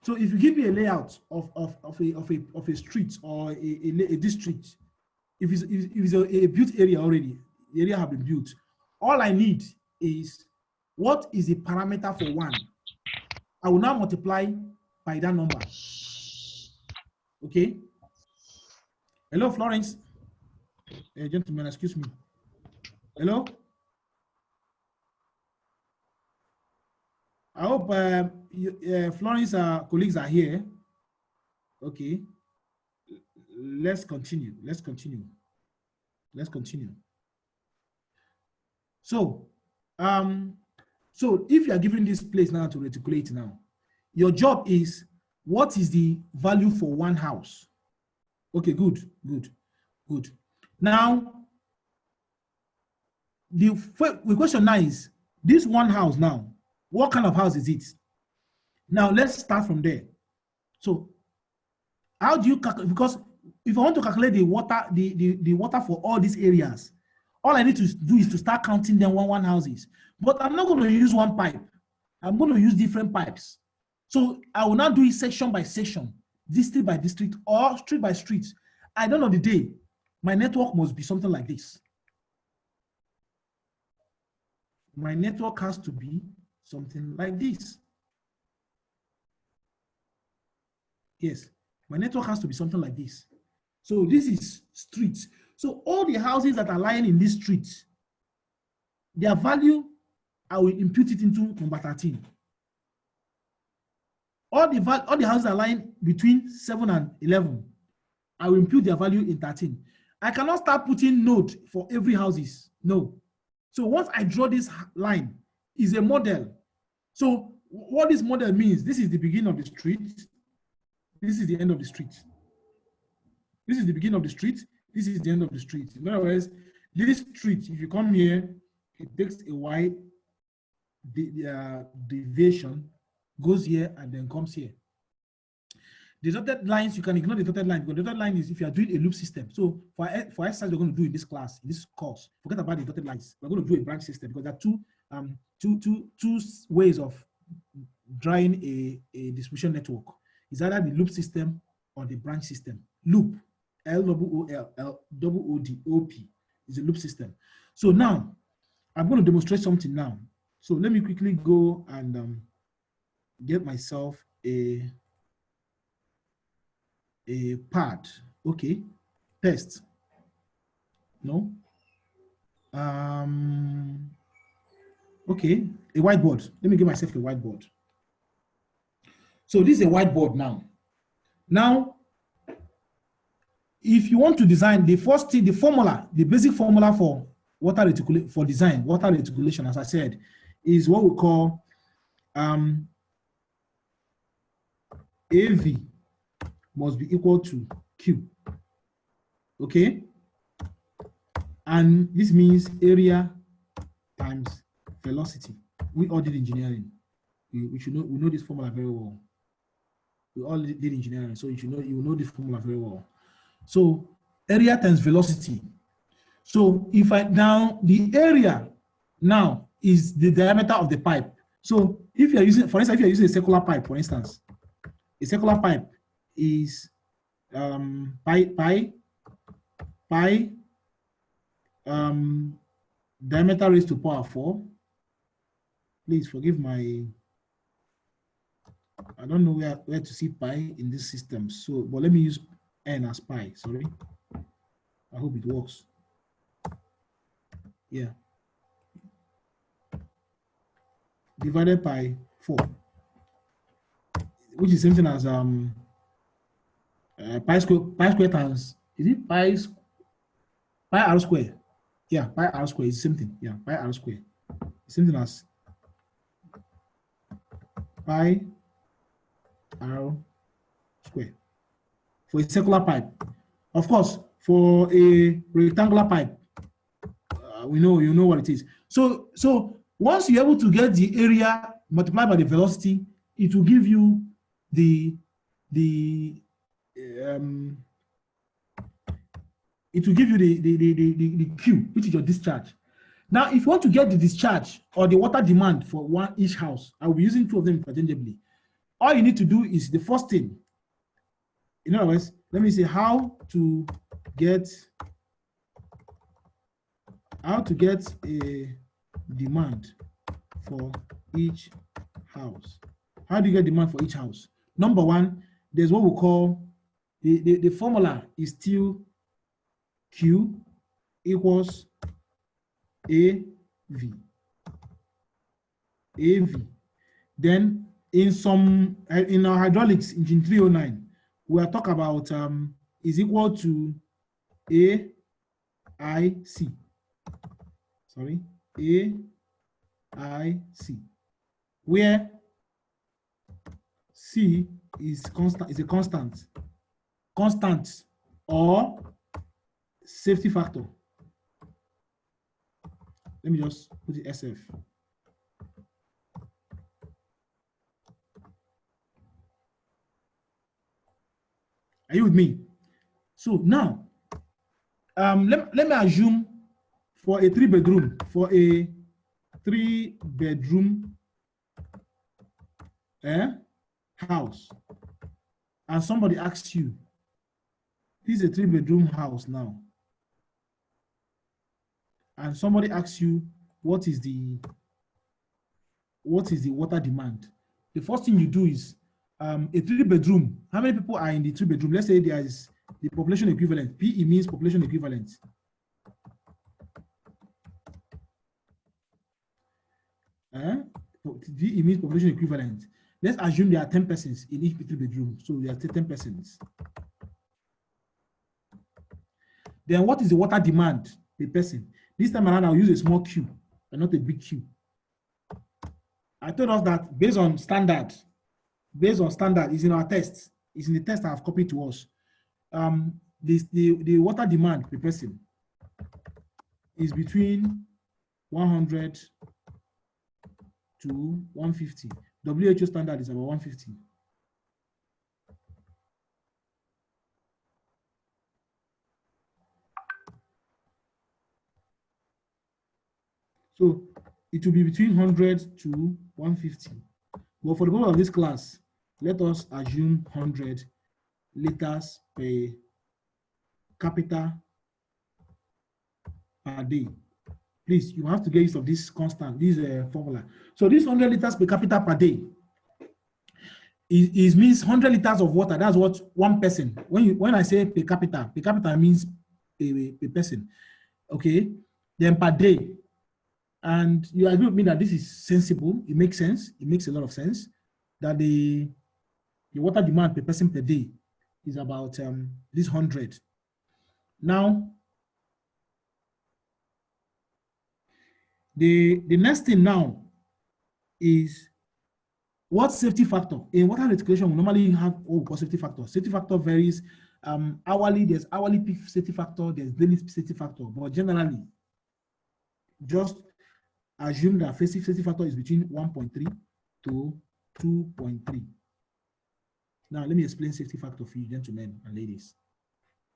So if you give me a layout of a street or a district, if it's a built area already, the area have been built, all I need is what is the parameter for one. I will now multiply by that number. Okay. Hello, Florence. Gentlemen, excuse me. Hello. I hope Florence colleagues are here. Okay. Let's continue. So, so if you are given this place now to reticulate now, your job is, what is the value for one house? Okay, good. Now, the question now is, this one house now, what kind of house is it? Now, let's start from there. So, how do you calculate? Because if I want to calculate the water for all these areas, all I need to do is to start counting them one houses. But I'm not going to use one pipe. I'm going to use different pipes. So I will not do it section by section, district by district, or street by street. At the end of the day, my network must be something like this. My network has to be something like this. Yes, my network has to be something like this. So this is streets. So all the houses that are lying in this street, their value, I will impute it into number 13. All the houses are lying between 7 and 11. I will impute their value in 13. I cannot start putting node for every houses. No. So once I draw this line, is a model. So what this model means, this is the beginning of the street. This is the end of the street. This is the beginning of the street. This is the end of the street. In other words, this street, if you come here, it takes a Y deviation, goes here and then comes here. The dotted lines, you can ignore the dotted line, because the dotted line is if you are doing a loop system. So for exercise we're going to do in this class, in this course, forget about the dotted lines. We're going to do a branch system, because there are two ways of drawing a distribution network is either the loop system or the branch system. Loop, L-O-O-D-O-P, is a loop system. So now, I'm going to demonstrate something now. So let me quickly go and get myself a pad. Okay, test. No. Okay, a whiteboard. Let me give myself a whiteboard. So this is a whiteboard now. Now, if you want to design, the first thing, the formula, the basic formula for water reticulation, for design, water reticulation, as I said, is what we call AV must be equal to Q. Okay? And this means area times velocity. We all did engineering. We should know, we know this formula very well. We all did engineering, so you know this formula very well. So area times velocity. So if I now, the area now is the diameter of the pipe. So if you're using, for instance, if you're using a circular pipe, for instance, a circular pipe is pi diameter raised to power 4. Please forgive my, I don't know where to see pi in this system. So, but let me use n as pi, sorry. I hope it works. Yeah. Divided by 4, which is something as pi square times, is it pi r square? Yeah, pi r square is something. Yeah, pi r square. It's something as pi r square for a circular pipe. Of course, for a rectangular pipe, you know what it is. So once you're able to get the area multiplied by the velocity, it will give you the Q, which is your discharge. Now, if you want to get the discharge or the water demand for each house, I will be using 2 of them interchangeably. All you need to do is the first thing. In other words, let me say how to get a demand for each house. How do you get demand for each house? Number one, there's what we call the formula is still Q equals AV. Then in our hydraulics engine 309, we are talking about is equal to AIC. Sorry, AIC, where C is constant, is a constant or safety factor. Let me just put it SF. Are you with me? So now, let me assume for a 3-bedroom, house, and somebody asks you, this is a 3-bedroom house now, and somebody asks you what is the water demand. The first thing you do is a 3-bedroom. How many people are in the 3-bedroom? Let's say there is the population equivalent. PE means population equivalent. DE means population equivalent. Let's assume there are 10 persons in each 3-bedroom. So there are 10 persons. Then what is the water demand per person? This time around, I'll use a small q and not a big Q. I told us that based on standard is in our test. It's in the test I have copied to us. The water demand per person is between 100 to 150. WHO standard is about 150. So it will be between 100 to 150. But for the purpose of this class, let us assume 100 liters per capita per day. Please, you have to get use of this constant, this formula. So this 100 liters per capita per day is means 100 liters of water. That's what one person. When I say per capita means per person. Okay, then per day. And you agree with me that this is sensible. It makes sense. It makes a lot of sense that the water demand per person per day is about this 100. Now, the next thing now is what safety factor. In water reticulation, we normally have what we call safety factor. Safety factor varies hourly. There's hourly peak safety factor. There's daily safety factor. But generally, just assume that safety factor is between 1.3 to 2.3. Now, let me explain safety factor for you, gentlemen and ladies.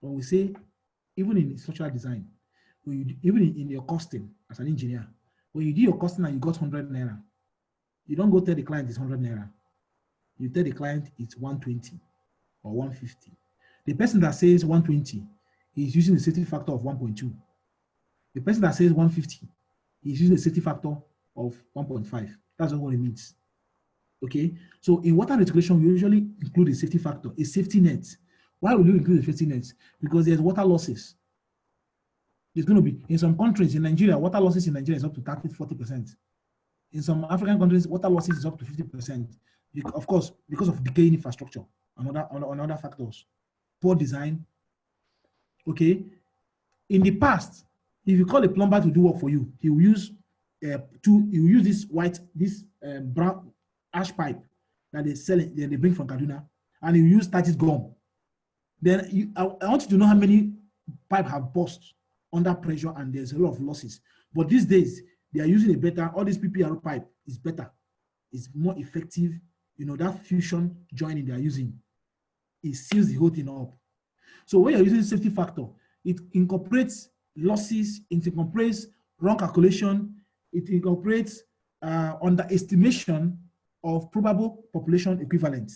When we say, even in structural design, even in your costing as an engineer, when you do your costing and you got 100 naira, you don't go tell the client it's 100 naira. You tell the client it's 120 or 150. The person that says 120 is using the safety factor of 1.2. The person that says 150 is using a safety factor of 1.5. That's what it means. Okay, so in water reticulation, we usually include a safety factor, a safety net. Why would you include a safety net? Because there's water losses. There's going to be, in some countries, in Nigeria, water losses in Nigeria is up to 30–40%. In some African countries, water losses is up to 50%. Of course, because of decaying infrastructure and other factors. Poor design. Okay, in the past, if you call a plumber to do work for you, he will use this brown ash pipe that they sell it, they bring from Kaduna, and he will use starched gum. Then I want you to know how many pipes have burst under pressure, and there's a lot of losses. But these days, they are using a better, all this PPR pipe is better, it's more effective. You know, that fusion joining they are using, it seals the whole thing up. So when you're using safety factor, it incorporates losses, it incorporates wrong calculation, it incorporates underestimation of probable population equivalent.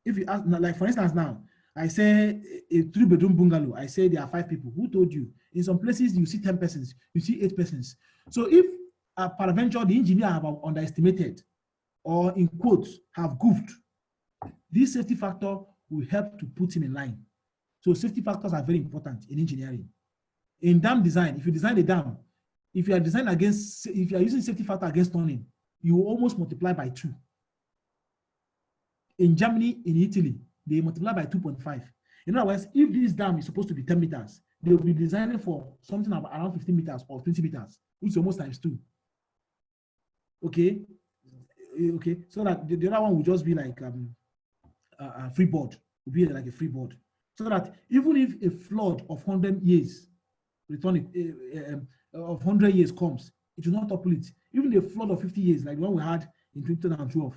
If you ask, like for instance now, I say a 3-bedroom bungalow, I say there are 5 people. Who told you? In some places you see 10 persons, you see 8 persons. So if peradventure the engineer have underestimated, or in quotes have goofed, this safety factor will help to put him in line. So safety factors are very important in engineering. In dam design, if you design a dam, if you are using safety factor against turning, you will almost multiply by 2. In Germany, in Italy, they multiply by 2.5. In other words, if this dam is supposed to be 10 meters, they will be designing for something around 15 meters or 20 meters, which is almost times 2. Okay, so that the other one will just be like a freeboard, will be like a freeboard, so that even if a flood of 100 years of 100 years comes, it will not topple it. Even a flood of 50 years, like the one we had in 2012,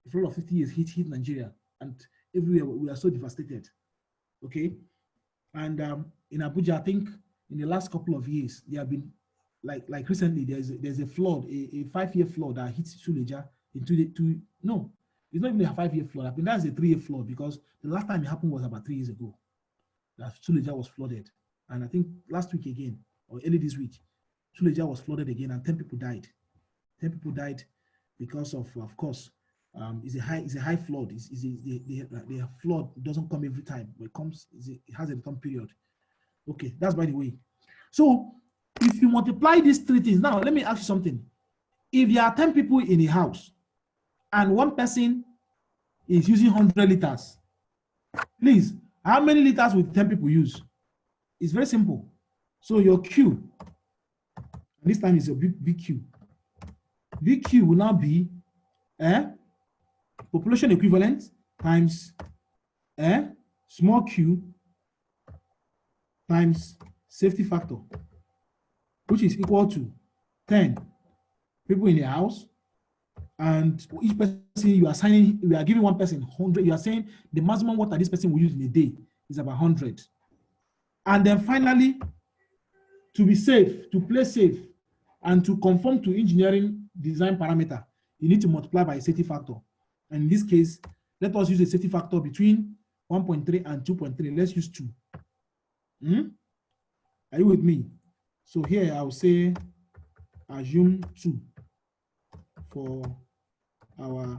a flood of 50 years hit Nigeria, and everywhere we are so devastated. Okay, and in Abuja, I think in the last couple of years, there have been like recently there's a flood, a 5-year flood that hit Suleja in no, it's not even a 5-year flood. I think that's a 3-year flood, because the last time it happened was about 3 years ago that Suleja was flooded, and I think last week again or early this week, Suleja was flooded again, and 10 people died. 10 people died because of course, it's a high flood. The flood doesn't come every time, but it comes. It has a return period. Okay, that's by the way. So if you multiply these 3 things, now let me ask you something. If there are 10 people in a house and one person is using 100 liters, please, how many liters will 10 people use? It's very simple. So your Q, this time is a big Q. Big Q will now be population equivalent times small q times safety factor, which is equal to 10 people in the house, and each person you are giving one person 100. You are saying the maximum water this person will use in a day is about 100. And then finally, to be safe, to play safe, and to conform to engineering design parameter, you need to multiply by a safety factor. And in this case, let us use a safety factor between 1.3 and 2.3. Let's use 2. Are you with me? So here I'll say assume 2 for our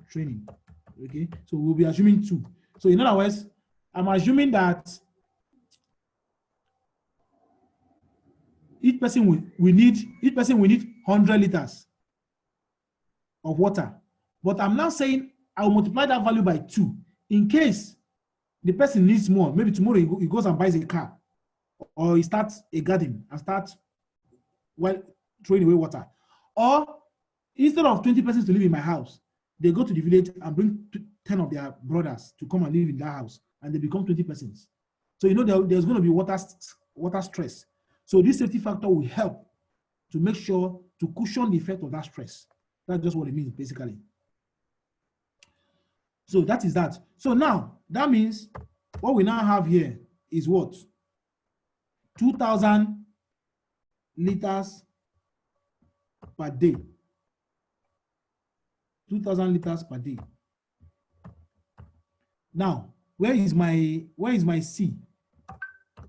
training. Okay, so we'll be assuming 2. So in other words, I'm assuming that each person will need 100 liters of water. But I'm now saying I'll multiply that value by 2 in case the person needs more. Maybe tomorrow he goes and buys a car, or he starts a garden and starts throwing away water. Or instead of 20 persons to live in my house, they go to the village and bring 10 of their brothers to come and live in that house, and they become 20 persons. So you know there's going to be water stress. So this safety factor will help to make sure to cushion the effect of that stress. That's just what it means, basically. So that is that. So now that means what we now have here is what? 2,000 liters per day. 2,000 liters per day. Now, where is my C?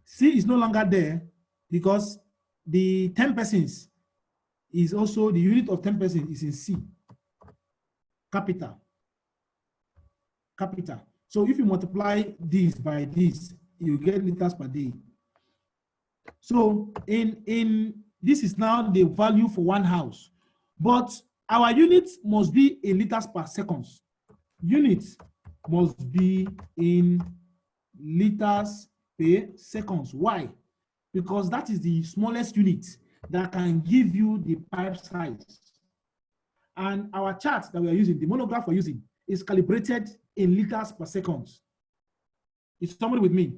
C is no longer there because the 10 persons is also, the unit of 10 persons is in C. Capital. So if you multiply this by this, you get liters per day. So in this is now the value for one house, but our units must be in liters per seconds. Units must be in liters per seconds. Why? Because that is the smallest unit that can give you the pipe size. And our chart that we are using, the monograph we're using, is calibrated in liters per second. Is somebody with me?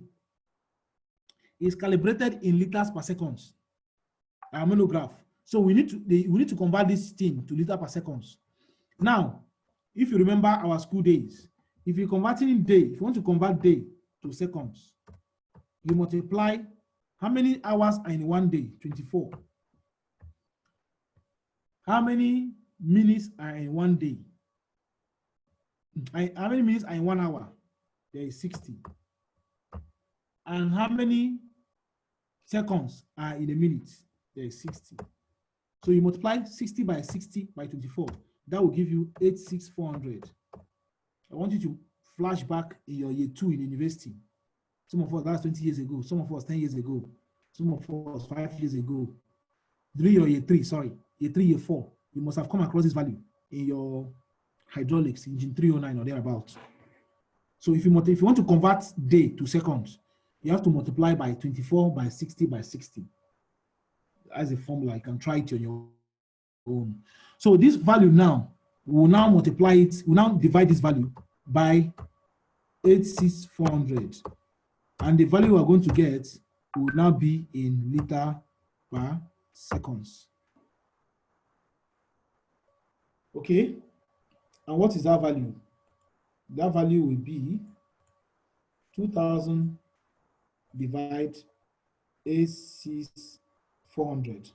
It's calibrated in liters per second. Our monograph. So we need to convert this thing to liters per second. Now, if you remember our school days, if you're converting day, if you want to convert day to seconds, you multiply how many hours are in one day? 24. How many minutes are in one day? How many minutes are in 1 hour? There is 60. And how many seconds are in a minute? There is 60. So you multiply 60 by 60 by 24. That will give you 86,400. I want you to flash back in your year 2 in university. Some of us, that's 20 years ago. Some of us, 10 years ago. Some of us, 5 years ago. During your year 3, sorry. Year 3, year 4. You must have come across this value in your hydraulics, engine 309 or thereabouts. So if you want to convert day to seconds, you have to multiply by 24 by 60 by 60. As a formula, you can try it on your own. So this value now, we'll now multiply it, we'll now divide this value by 86,400. And the value we're going to get will now be in liter per seconds. Okay? And what is that value? That value will be 2,000 divided 86,400,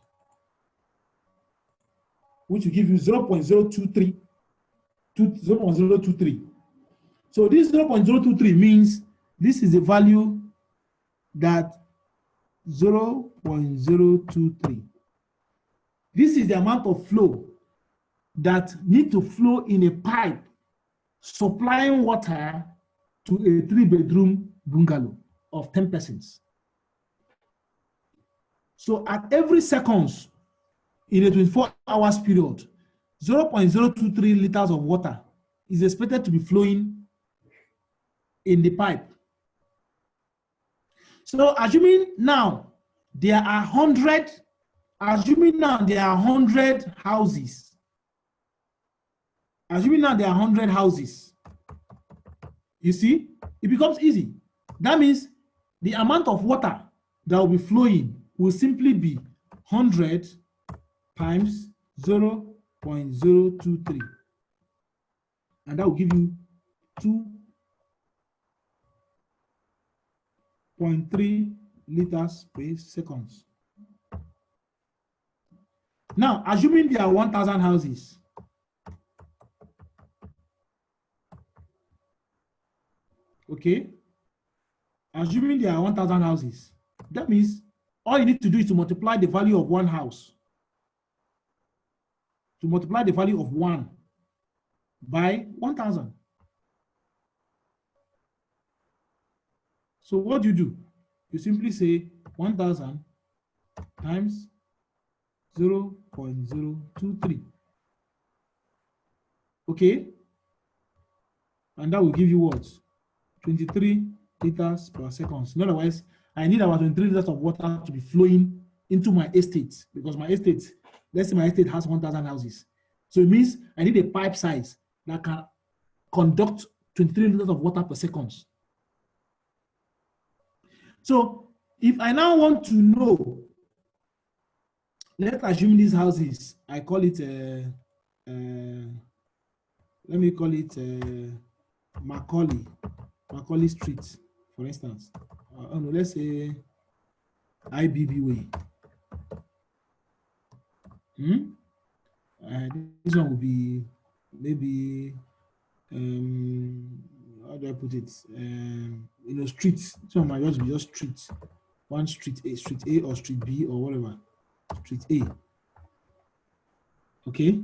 which will give you 0.023. So this 0.023 means this is the value that 0.023. This is the amount of flow that need to flow in a pipe supplying water to a 3-bedroom bungalow of 10 persons. So at every seconds in a 24 hours period, 0.023 liters of water is expected to be flowing in the pipe. So assuming now there are 100 houses. Assuming now there are 100 houses. You see, it becomes easy. That means the amount of water that will be flowing will simply be 100 times 0.023. And that will give you 2.3 liters per second. Now, assuming there are 1,000 houses, Okay. Assuming there are 1,000 houses, that means all you need to do is to multiply the value of one house. To multiply the value of 1 by 1,000. So what do? You simply say 1,000 times 0.023. Okay? And that will give you what? 23 liters per second. In other words, I need about 23 liters of water to be flowing into my estate, because my estate, let's say my estate has 1,000 houses. So it means I need a pipe size that can conduct 23 liters of water per second. So if I now want to know, let's assume these houses, I call it, let me call it Macaulay Street, for instance. No, let's say IBB way. This one will be maybe, how do I put it? Streets. So my yours will be just street. One street A or street B or whatever. Street A. Okay.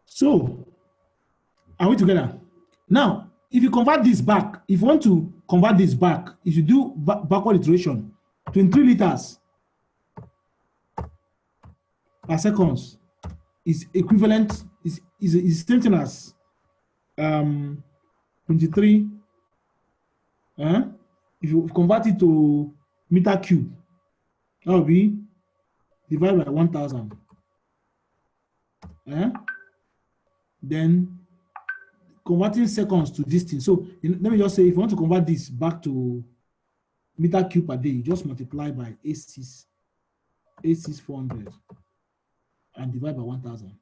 So, are we together? Now, if you convert this back, if you want to convert this back, if you do backward iteration, 23 liters per seconds is equivalent, is the same thing as 23. If you convert it to meter cube, that will be divided by 1,000. Then converting seconds to this thing. So let me just say, if you want to convert this back to meter cube per day, you just multiply by 86400 and divide by 1,000.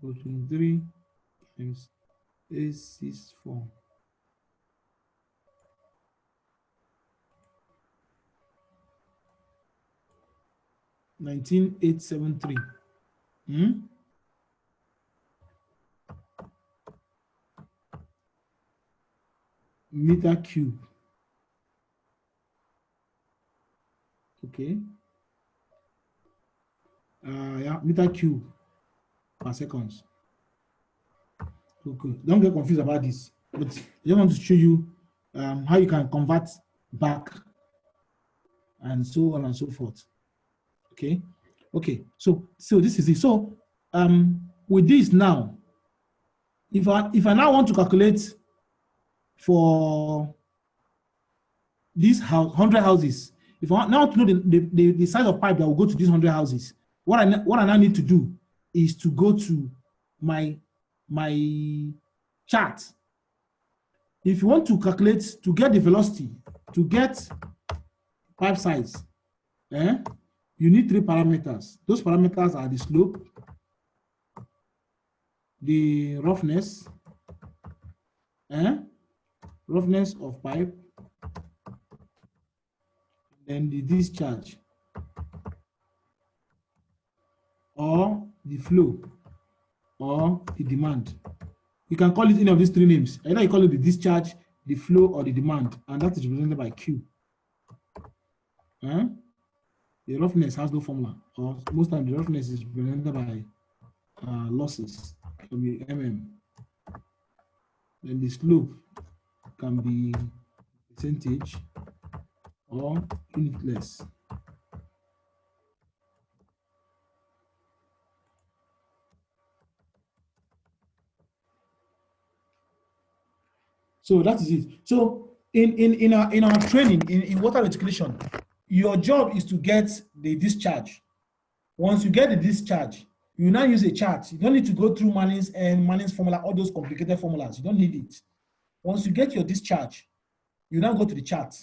So 23 times 864. 19,873. Meter cube. Okay. Yeah, meter cube per seconds. Okay. Don't get confused about this, but I just want to show you how you can convert back and so on and so forth. Okay. Okay. So this is it. So with this now, if I now want to calculate for these 100 houses, if I now want to know the size of pipe that will go to these 100 houses, what I now need to do is to go to my chart. If you want to calculate, to get the velocity, to get pipe size, you need 3 parameters. Those parameters are the slope, the roughness, roughness of pipe, then the discharge, or the flow, or the demand. You can call it any of these 3 names. Either you call it the discharge, the flow, or the demand, and that is represented by Q. The roughness has no formula, or most times the roughness is represented by losses, can be mm. Then the slope can be percentage or unitless. So that is it. So in our training in water reticulation, your job is to get the discharge. Once you get the discharge, you now use a chart. You don't need to go through Manning's and Manning's formula, all those complicated formulas. You don't need it. Once you get your discharge, you now go to the chart.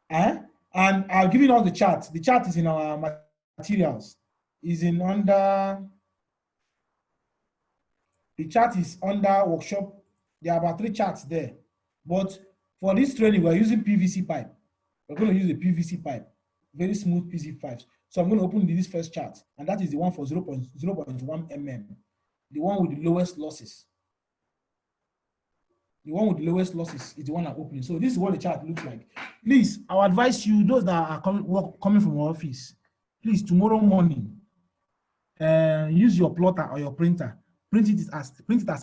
And I've given us the chart. The chart is in our materials. Is in under The chart is under workshop. There are about 3 charts there. But for this training, we're using PVC pipe. We're going to use the PVC pipe, very smooth PVC pipes. So I'm going to open this first chart, and that is the one for 0.1 mm, the one with the lowest losses. The one with the lowest losses is the one I'm opening. So this is what the chart looks like. Please, I would advise you, those that are coming from our office, please, tomorrow morning, use your plotter or your printer. Print it as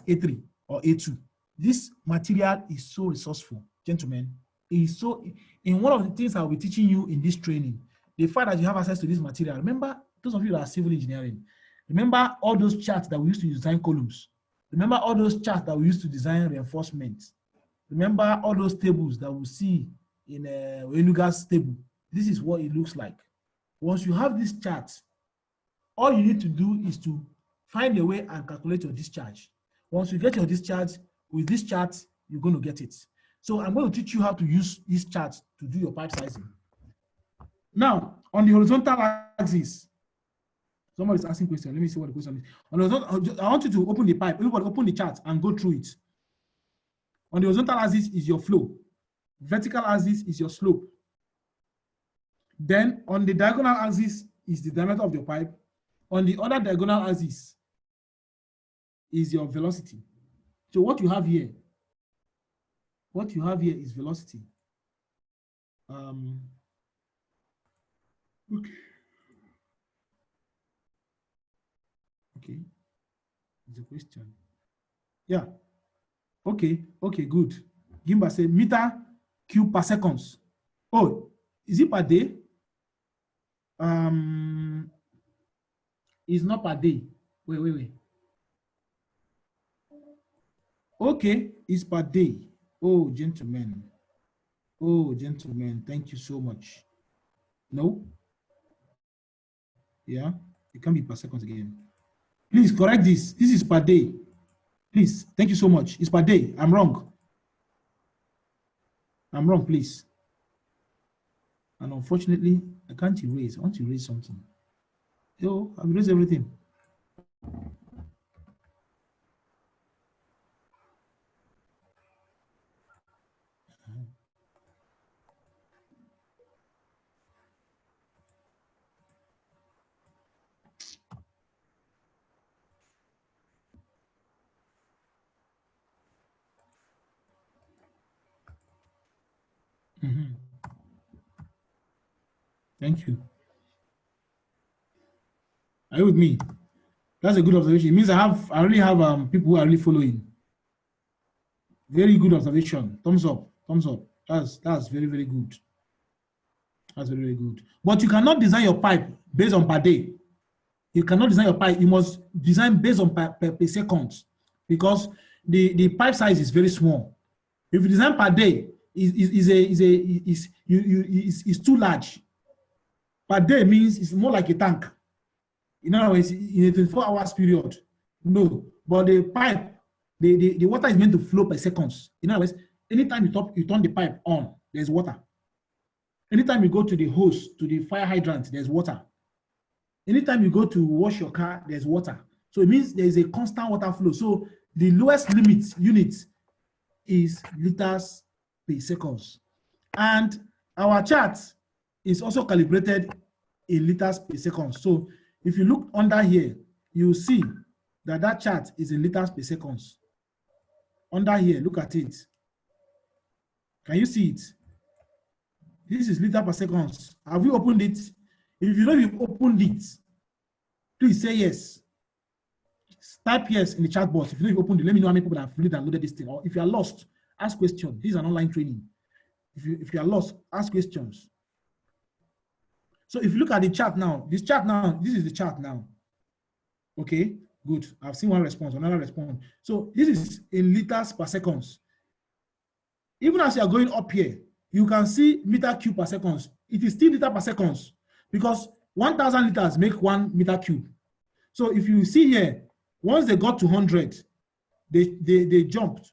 A3 or A2. This material is so resourceful, gentlemen. It is so, in one of the things I'll be teaching you in this training, the fact that you have access to this material. Remember, those of you that are civil engineering, remember all those charts that we used to design columns. Remember all those charts that we used to design reinforcements. Remember all those tables that we see in Enuga's table. This is what it looks like. Once you have this chart, all you need to do is to find a way and calculate your discharge. Once you get your discharge, with this chart, you're going to get it. So I'm going to teach you how to use this chart to do your pipe sizing. Now, on the horizontal axis, somebody is asking question. Let me see what the question is. On the horizontal, I want you to open the pipe. Everybody open the chart and go through it. On the horizontal axis is your flow. Vertical axis is your slope. Then on the diagonal axis is the diameter of your pipe. On the other diagonal axis is your velocity. So what you have here is velocity. Okay. Okay. It's a question. Yeah. Okay. Okay, good. Gimba say meter cube per seconds. Oh, is it per day? It's not per day. Wait. Okay, it's per day. Oh, gentlemen. Oh, gentlemen, thank you so much. No? Yeah, it can be per seconds again. Please correct this. This is per day. Please, thank you so much. It's per day. I'm wrong. I'm wrong, please. And unfortunately, I can't erase. I want to erase something. Oh, I've erased everything. Thank you. Are you with me? That's a good observation. It means I already have people who are really following. Very good observation. Thumbs up. Thumbs up. That's very, very good. That's very, very good. But you cannot design your pipe based on per day. You cannot design your pipe. You must design based on per second, because the pipe size is very small. If you design per day, is too large. Per day means it's more like a tank. In other words, in a 24 hours period, no. But the pipe, the water is meant to flow per seconds. In other words, anytime you turn the pipe on, there's water. Anytime you go to the hose, to the fire hydrant, there's water. Anytime you go to wash your car, there's water. So it means there is a constant water flow. So the lowest limit unit is liters per seconds. And our chart is also calibrated in liters per second. So if you look under here, you see that that chart is in liters per seconds. Under here, look at it. Can you see it? This is liter per seconds. Have we opened it? If you know you've opened it, please say yes. Type yes in the chat box. If you know you've opened it, let me know how many people have really downloaded this thing. Or if you are lost, ask questions. This is an online training. If you are lost, ask questions. So if you look at the chart now, this is the chart now. Okay, good. I've seen one response, another response. So this is in liters per seconds. Even as you are going up here, you can see meter cube per seconds. It is still liter per seconds because 1,000 liters make 1 meter cube. So if you see here, once they got to 100, they jumped.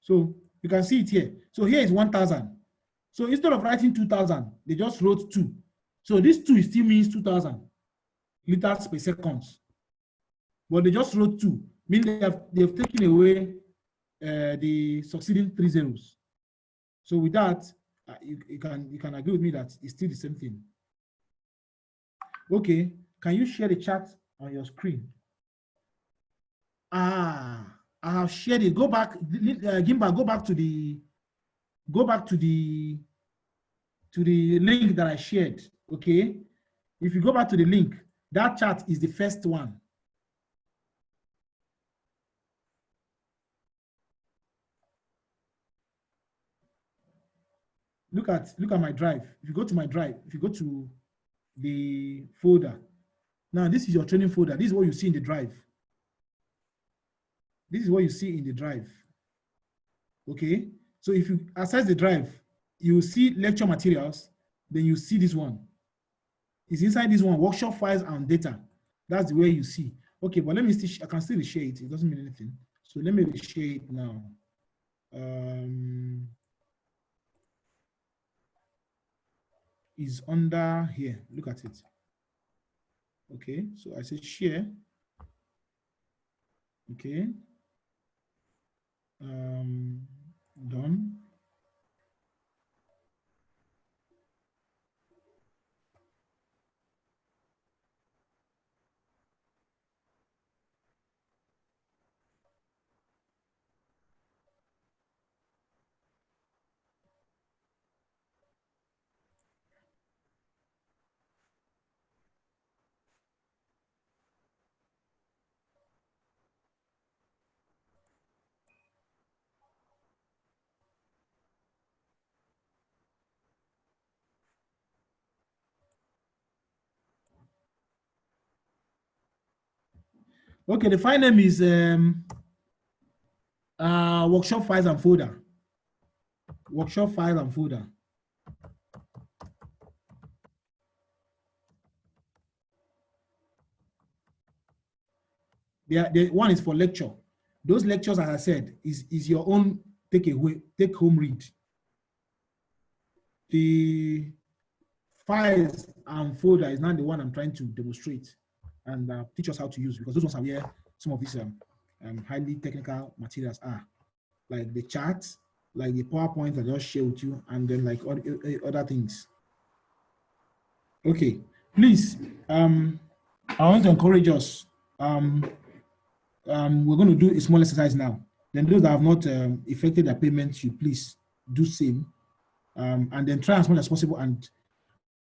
So you can see it here. So here is 1,000. So instead of writing 2,000, they just wrote 2. So this 2 still means 2,000 liters per second. But they just wrote 2, meaning they have taken away the succeeding 3 zeros. So with that, you can agree with me that it's still the same thing. Okay, can you share the chart on your screen? I have shared it. Go back, Gimba, go back to the link that I shared. Okay, if you go back to the link, that chart is the first one. Look at my drive. If you go to my drive, if you go to the folder, now this is your training folder. This is what you see in the drive. This is what you see in the drive. Okay, so if you access the drive, you will see lecture materials, then you see this one. It's inside this one, workshop files and data. That's the way you see. Okay, but let me see, I can still share it. It doesn't mean anything. So let me share it now. Is under here. Look at it. Okay, so I say share. Okay. Done. Okay, the file name is workshop files and folder. Workshop file and folder. The one is for lecture. Those lectures, as I said, is your own take home read. The files and folder is not the one I'm trying to demonstrate and teach us how to use, because those ones are where some of these highly technical materials are, like the charts, like the PowerPoint I just shared with you, and then like other things. Okay, please, I want to encourage us. We're going to do a small exercise now. Then those that have not effected their payment, you please do same, and then try as much as possible. And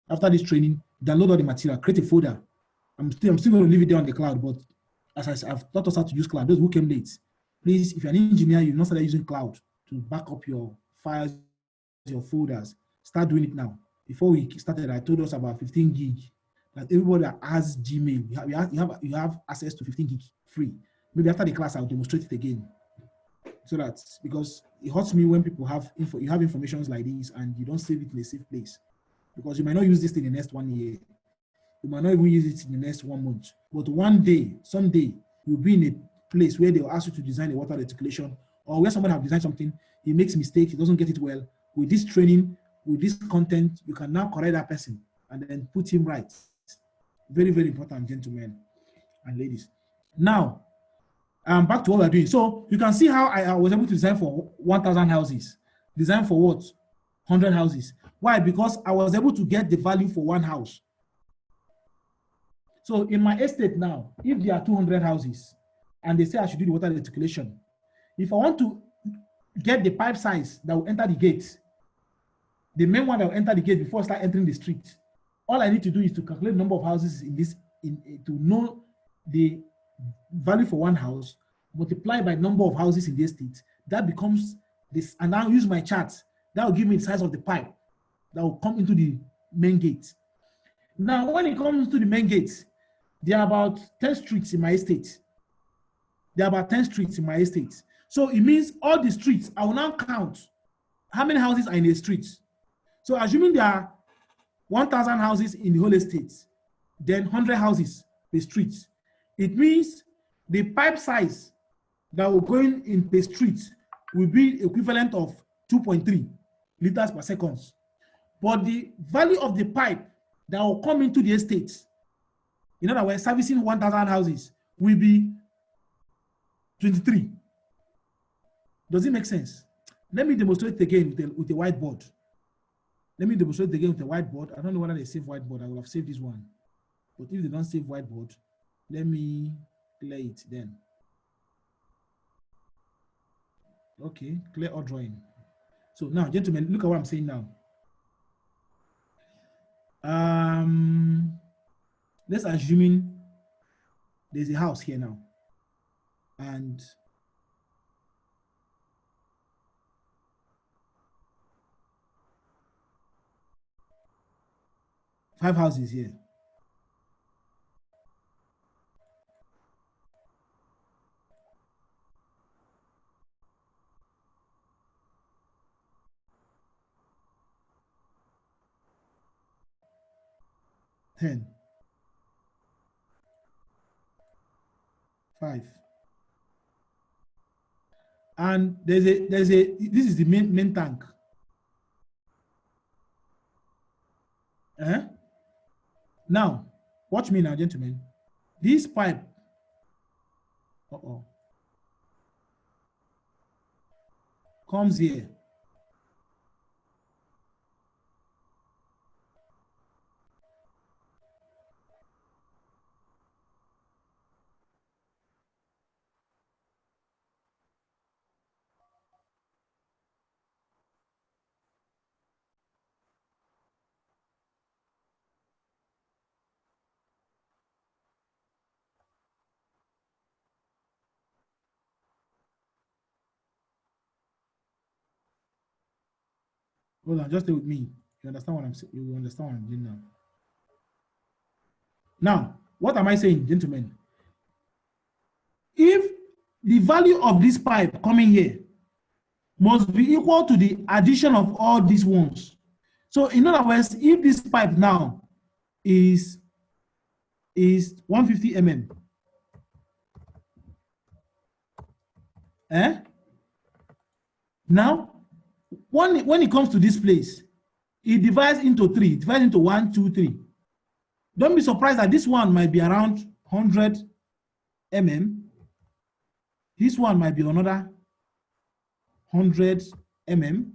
after this training, download all the material, create a folder. I'm still going to leave it there on the cloud, but as I've taught us how to use cloud, those who came late, please, if you're an engineer, you've not started using cloud to back up your files, your folders, start doing it now. Before we started, I told us about 15 gig. That everybody that has Gmail, you have access to 15 gig free. Maybe after the class, I'll demonstrate it again. So that's because it hurts me when people have information like this and you don't save it in a safe place. Because you might not use this in the next 1 year. You might not even use it in the next 1 month. But one day, someday, you'll be in a place where they'll ask you to design a water reticulation, or where someone has designed something, he makes mistakes, he doesn't get it well. With this training, with this content, you can now correct that person and then put him right. Very, very important, gentlemen and ladies. Now, back to what we're doing. So you can see how I was able to design for 1,000 houses. Design for what? 100 houses. Why? Because I was able to get the value for one house. So in my estate now, if there are 200 houses and they say I should do the water reticulation, if I want to get the pipe size that will enter the gate, the main one that will enter the gate before I start entering the street, all I need to do is to calculate the number of houses in this, to know the value for one house, multiply by number of houses in the estate. That becomes this, and now use my chart. That will give me the size of the pipe that will come into the main gate. Now, when it comes to the main gate, there are about 10 streets in my estate. There are about 10 streets in my estate. So it means all the streets, I will now count how many houses are in a street. So assuming there are 1,000 houses in the whole estate, then 100 houses per street. It means the pipe size that will go in per street will be equivalent of 2.3 liters per second. But the value of the pipe that will come into the estate, in other words, servicing 1,000 houses, will be 23. Does it make sense? Let me demonstrate again with a whiteboard. Let me demonstrate again with a whiteboard. I don't know whether they save whiteboard. I will have saved this one. But if they don't save whiteboard, let me clear it then. Okay, clear all drawing. So now, gentlemen, look at what I'm saying now. Let's assume there's a house here now, and five houses here. Ten. 5. And this is the main tank. Now, watch me now, gentlemen. This pipe, comes here. Hold on, just stay with me. You understand what I'm saying? You understand what I'm doing now. Now, what am I saying, gentlemen? If the value of this pipe coming here must be equal to the addition of all these ones. So in other words, if this pipe now is 150 mm, now when it comes to this place, it divides into 3, divides into 1, 2, 3. Don't be surprised that this one might be around 100 mm. This one might be another 100 mm.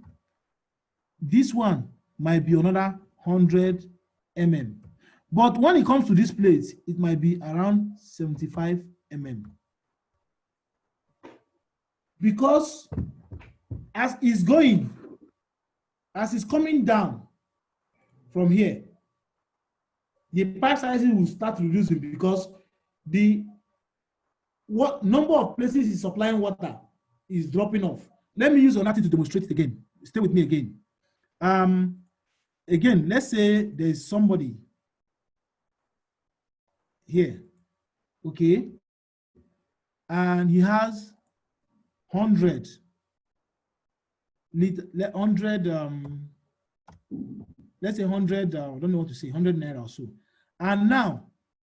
This one might be another 100 mm. But when it comes to this plate, it might be around 75 mm. Because as it's going, as it's coming down from here, the pipe sizes will start reducing because the number of places it's supplying water is dropping off. Let me use another to demonstrate it again. Stay with me again. Again, let's say there's somebody here, okay, and he has 100 liter, 100 let's say 100 I don't know what to say, 100 naira or so, and now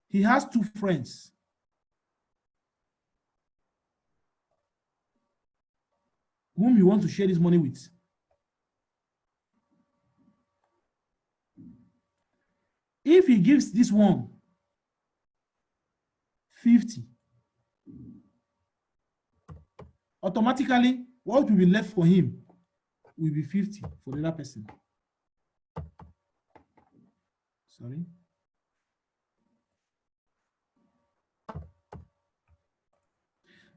he has 2 friends whom you want to share this money with. If he gives this one 50, automatically what will be left for him will be 50 for the other person. Sorry.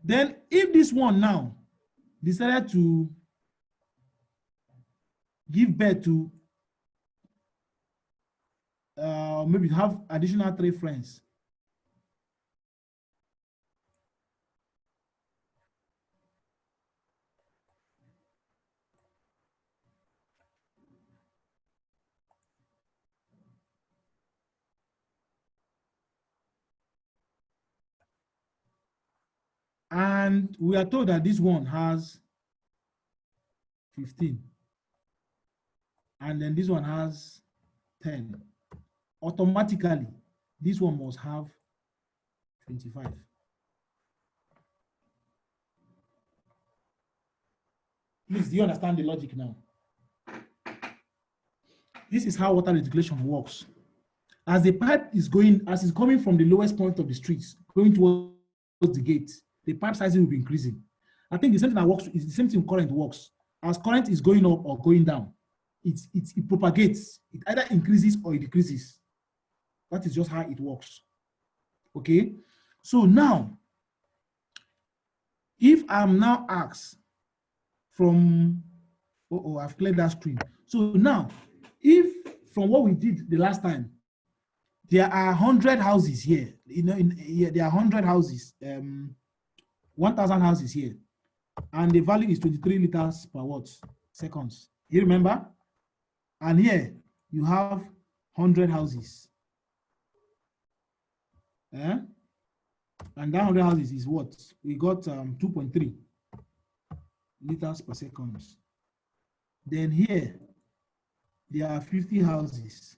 Then if this one now decided to give birth to maybe have additional 3 friends, and we are told that this one has 15, and then this one has 10. Automatically, this one must have 25. Please, do you understand the logic now? This is how water reticulation works. As the pipe is going, as it's coming from the lowest point of the streets, going towards the gate, the pipe size will be increasing. I think the same thing that works is the same thing current works. As current is going up or going down, it propagates. It either increases or it decreases. That is just how it works. Okay. So now, if I'm now asked from, I've cleared that screen. So now, if from what we did the last time, there are 100 houses here. You know, there are 100 houses, 1,000 houses here, and the value is 23 liters per watt seconds. You remember? And here you have 100 houses. And that 100 houses is what? We got 2.3 liters per second. Then here, there are 50 houses.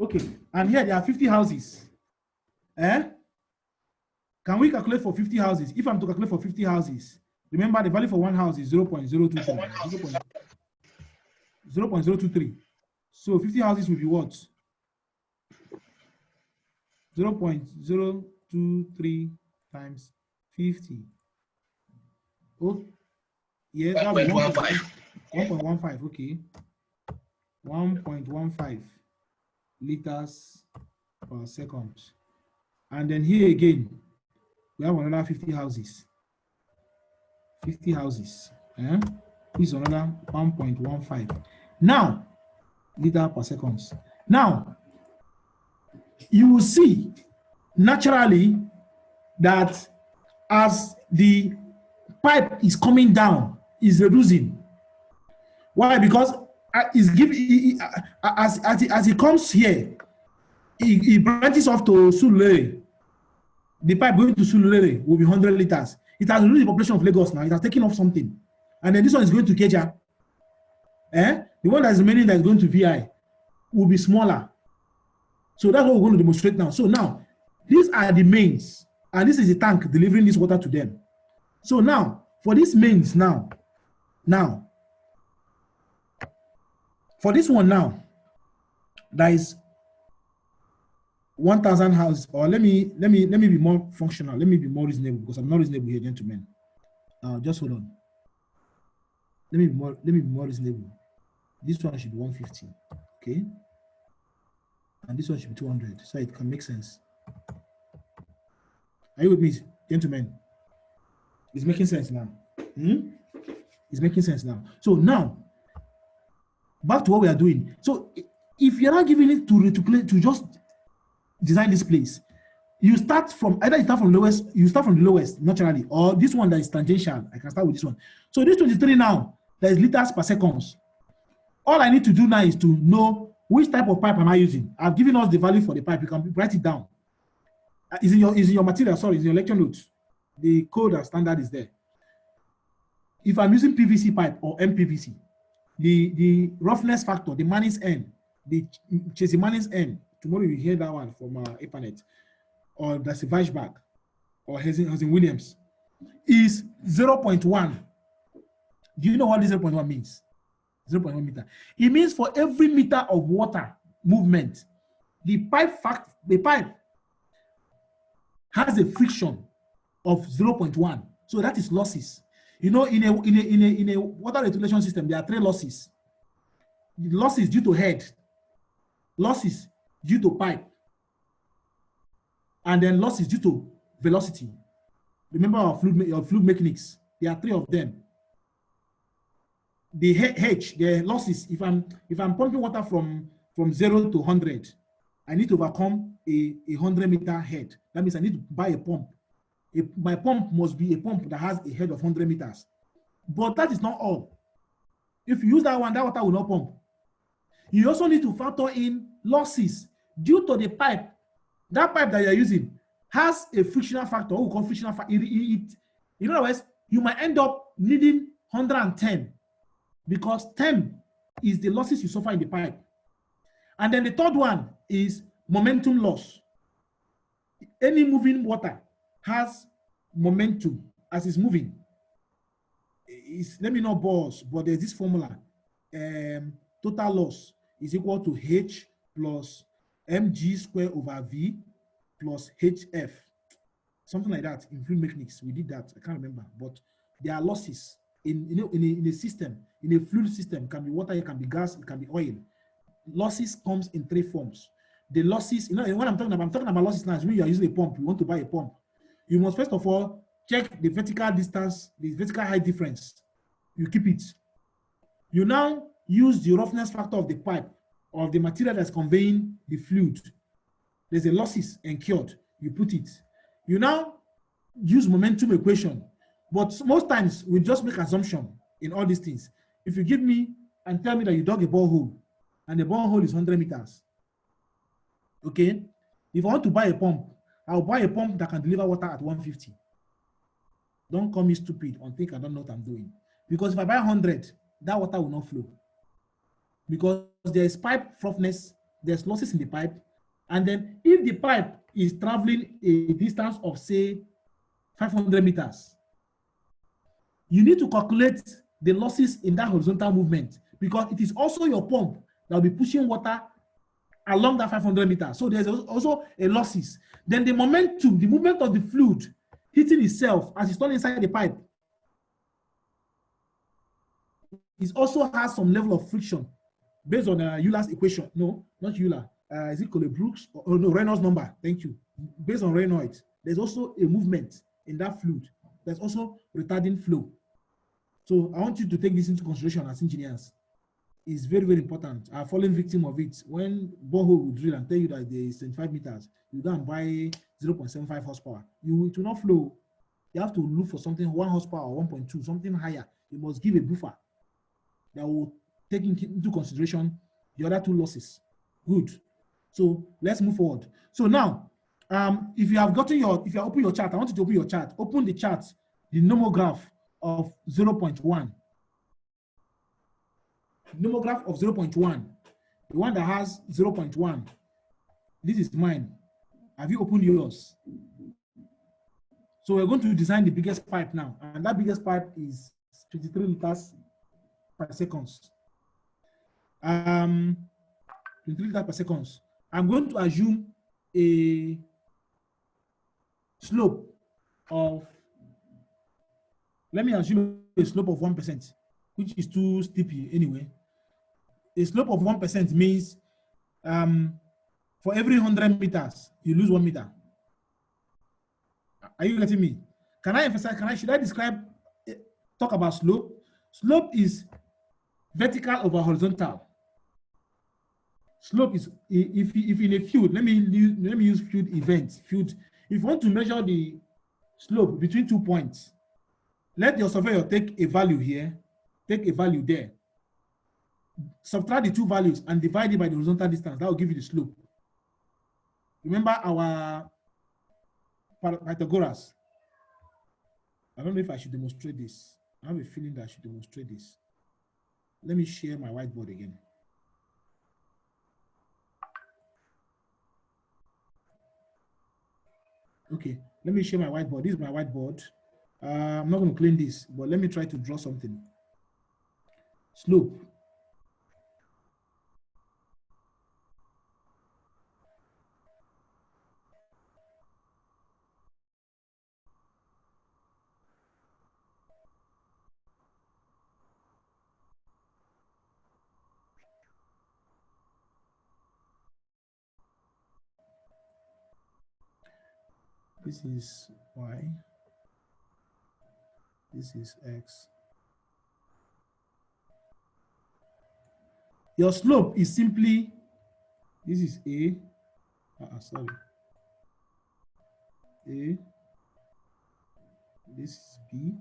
Okay, and here there are 50 houses. Can we calculate for 50 houses? If I'm to calculate for 50 houses, remember the value for one house is 0.023. 0.023. So 50 houses will be what? 0.023 times 50. Oh, yeah, that will be 1.15. Okay. 1.15 liters per second. And then here again, we have another 50 houses. 50 houses. This is another 1.15. Now, liter per second. Now, you will see naturally that as the pipe is coming down, is reducing. Why? Because it's giving as it comes here, it branches off to Sulere. The pipe going to Sulere will be 100 liters. It has reduced the population of Lagos now. It has taken off something, and then this one is going to Keja. The one that is remaining that is going to VI will be smaller. So that's what we're going to demonstrate now. So now, these are the mains, and this is the tank delivering this water to them. So now, for these mains now, for this one now, there is 1,000 houses, or let me be more functional. Let me be more reasonable, because I'm not reasonable here, gentlemen. Just hold on. Let me be more reasonable. This one should be 150, okay? And this one should be 200, so it can make sense. Are you with me, gentlemen? It's making sense now. It's making sense now. So now, back to what we are doing. So if you're not giving it to just design this place, you start from either you start from the lowest naturally, or this one that is tangential. I can start with this one. So this 23 now, there is liters per seconds. All I need to do now is to know which type of pipe am I using. I've given us the value for the pipe. You can write it down. Is in your material, sorry, is in your lecture notes. The code and standard is there. If I'm using PVC pipe or MPVC, the roughness factor, the Manning's N, the Manning's N, tomorrow you hear that one from EPANET, or that's a Weisbach, or Hezin Williams, is 0.1. Do you know what this 0.1 means? 0.1 meter. It means for every meter of water movement, the pipe has a friction of 0.1. So that is losses. You know, in a water reticulation system, there are 3 losses. Losses due to head, losses due to pipe, and then losses due to velocity. Remember our fluid mechanics. There are 3 of them. The H, the losses. If I'm pumping water from 0 to 100, I need to overcome a 100-meter head. That means I need to buy a pump. My pump must be a pump that has a head of 100 meters. But that is not all. If you use that one, that water will not pump. You also need to factor in losses due to the pipe. That pipe that you're using, has a frictional factor, what we call frictional factor. In other words, you might end up needing 110 because 10 is the losses you suffer in the pipe. And then the third one is momentum loss. Any moving water has momentum as it's moving. Let me not boss, but there's this formula. Total loss is equal to H plus mg square over V plus HF. Something like that in fluid mechanics. We did that. I can't remember. But there are losses in a system, in a fluid system. It can be water, it can be gas, it can be oil. Losses comes in three forms. The losses, when I'm talking about losses now, is when you are using a pump, you want to buy a pump. You must first of all check the vertical distance, the vertical height difference. You keep it. You now use the roughness factor of the pipe or of the material that's conveying the fluid. There's a losses incurred. You put it. You now use momentum equation. But most times we just make assumption in all these things. If you give me and tell me that you dug a borehole and the borehole is 100 meters, okay? If I want to buy a pump, I'll buy a pump that can deliver water at 150. Don't call me stupid or think I don't know what I'm doing. Because if I buy 100, that water will not flow. Because there's pipe roughness, there's losses in the pipe. And then if the pipe is traveling a distance of, say, 500 meters, you need to calculate the losses in that horizontal movement because it is also your pump that will be pushing water along that 500 meters. So there's also a losses. Then the momentum, the movement of the fluid hitting itself as it's turned inside the pipe, it also has some level of friction based on Euler's equation. No, not Euler. Is it Colebrook's? Oh, no, Reynolds number. Thank you. Based on Reynolds, there's also a movement in that fluid. There's also retarding flow. So I want you to take this into consideration as engineers. It's very, very important. I've fallen victim of it. When borehole will drill and tell you that there is 25 meters, you go and buy 0.75 horsepower. It will not flow. You have to look for something 1 horsepower or 1.2, something higher. You must give a buffer that will take into consideration the other two losses. Good. So let's move forward. So now, if you have gotten if you open your chart, I want you to open your chart. Open the chart, the nomograph of 0.1. Nomograph of 0.1. The one that has 0.1. This is mine. Have you opened yours? So we're going to design the biggest pipe now. And that biggest pipe is 23 liters per second. 23 liters per second. I'm going to assume a slope of, let me assume a slope of 1%, which is too steep anyway. A slope of 1% means for every 100 meters, you lose 1 meter. Are you getting me? Can I emphasize, should I describe, talk about slope? Slope is vertical over horizontal. Slope is, if in a field, let me use field events. If you want to measure the slope between 2 points, let your surveyor take a value here, take a value there, subtract the two values and divide it by the horizontal distance. That will give you the slope. Remember our Pythagoras. I don't know if I should demonstrate this. I have a feeling that I should demonstrate this. Let me share my whiteboard again. Okay, let me share my whiteboard. This is my whiteboard. I'm not going to clean this, but let me try to draw something. Slope. This is Y. This is X. Your slope is simply, this is A. Sorry. A. This is B.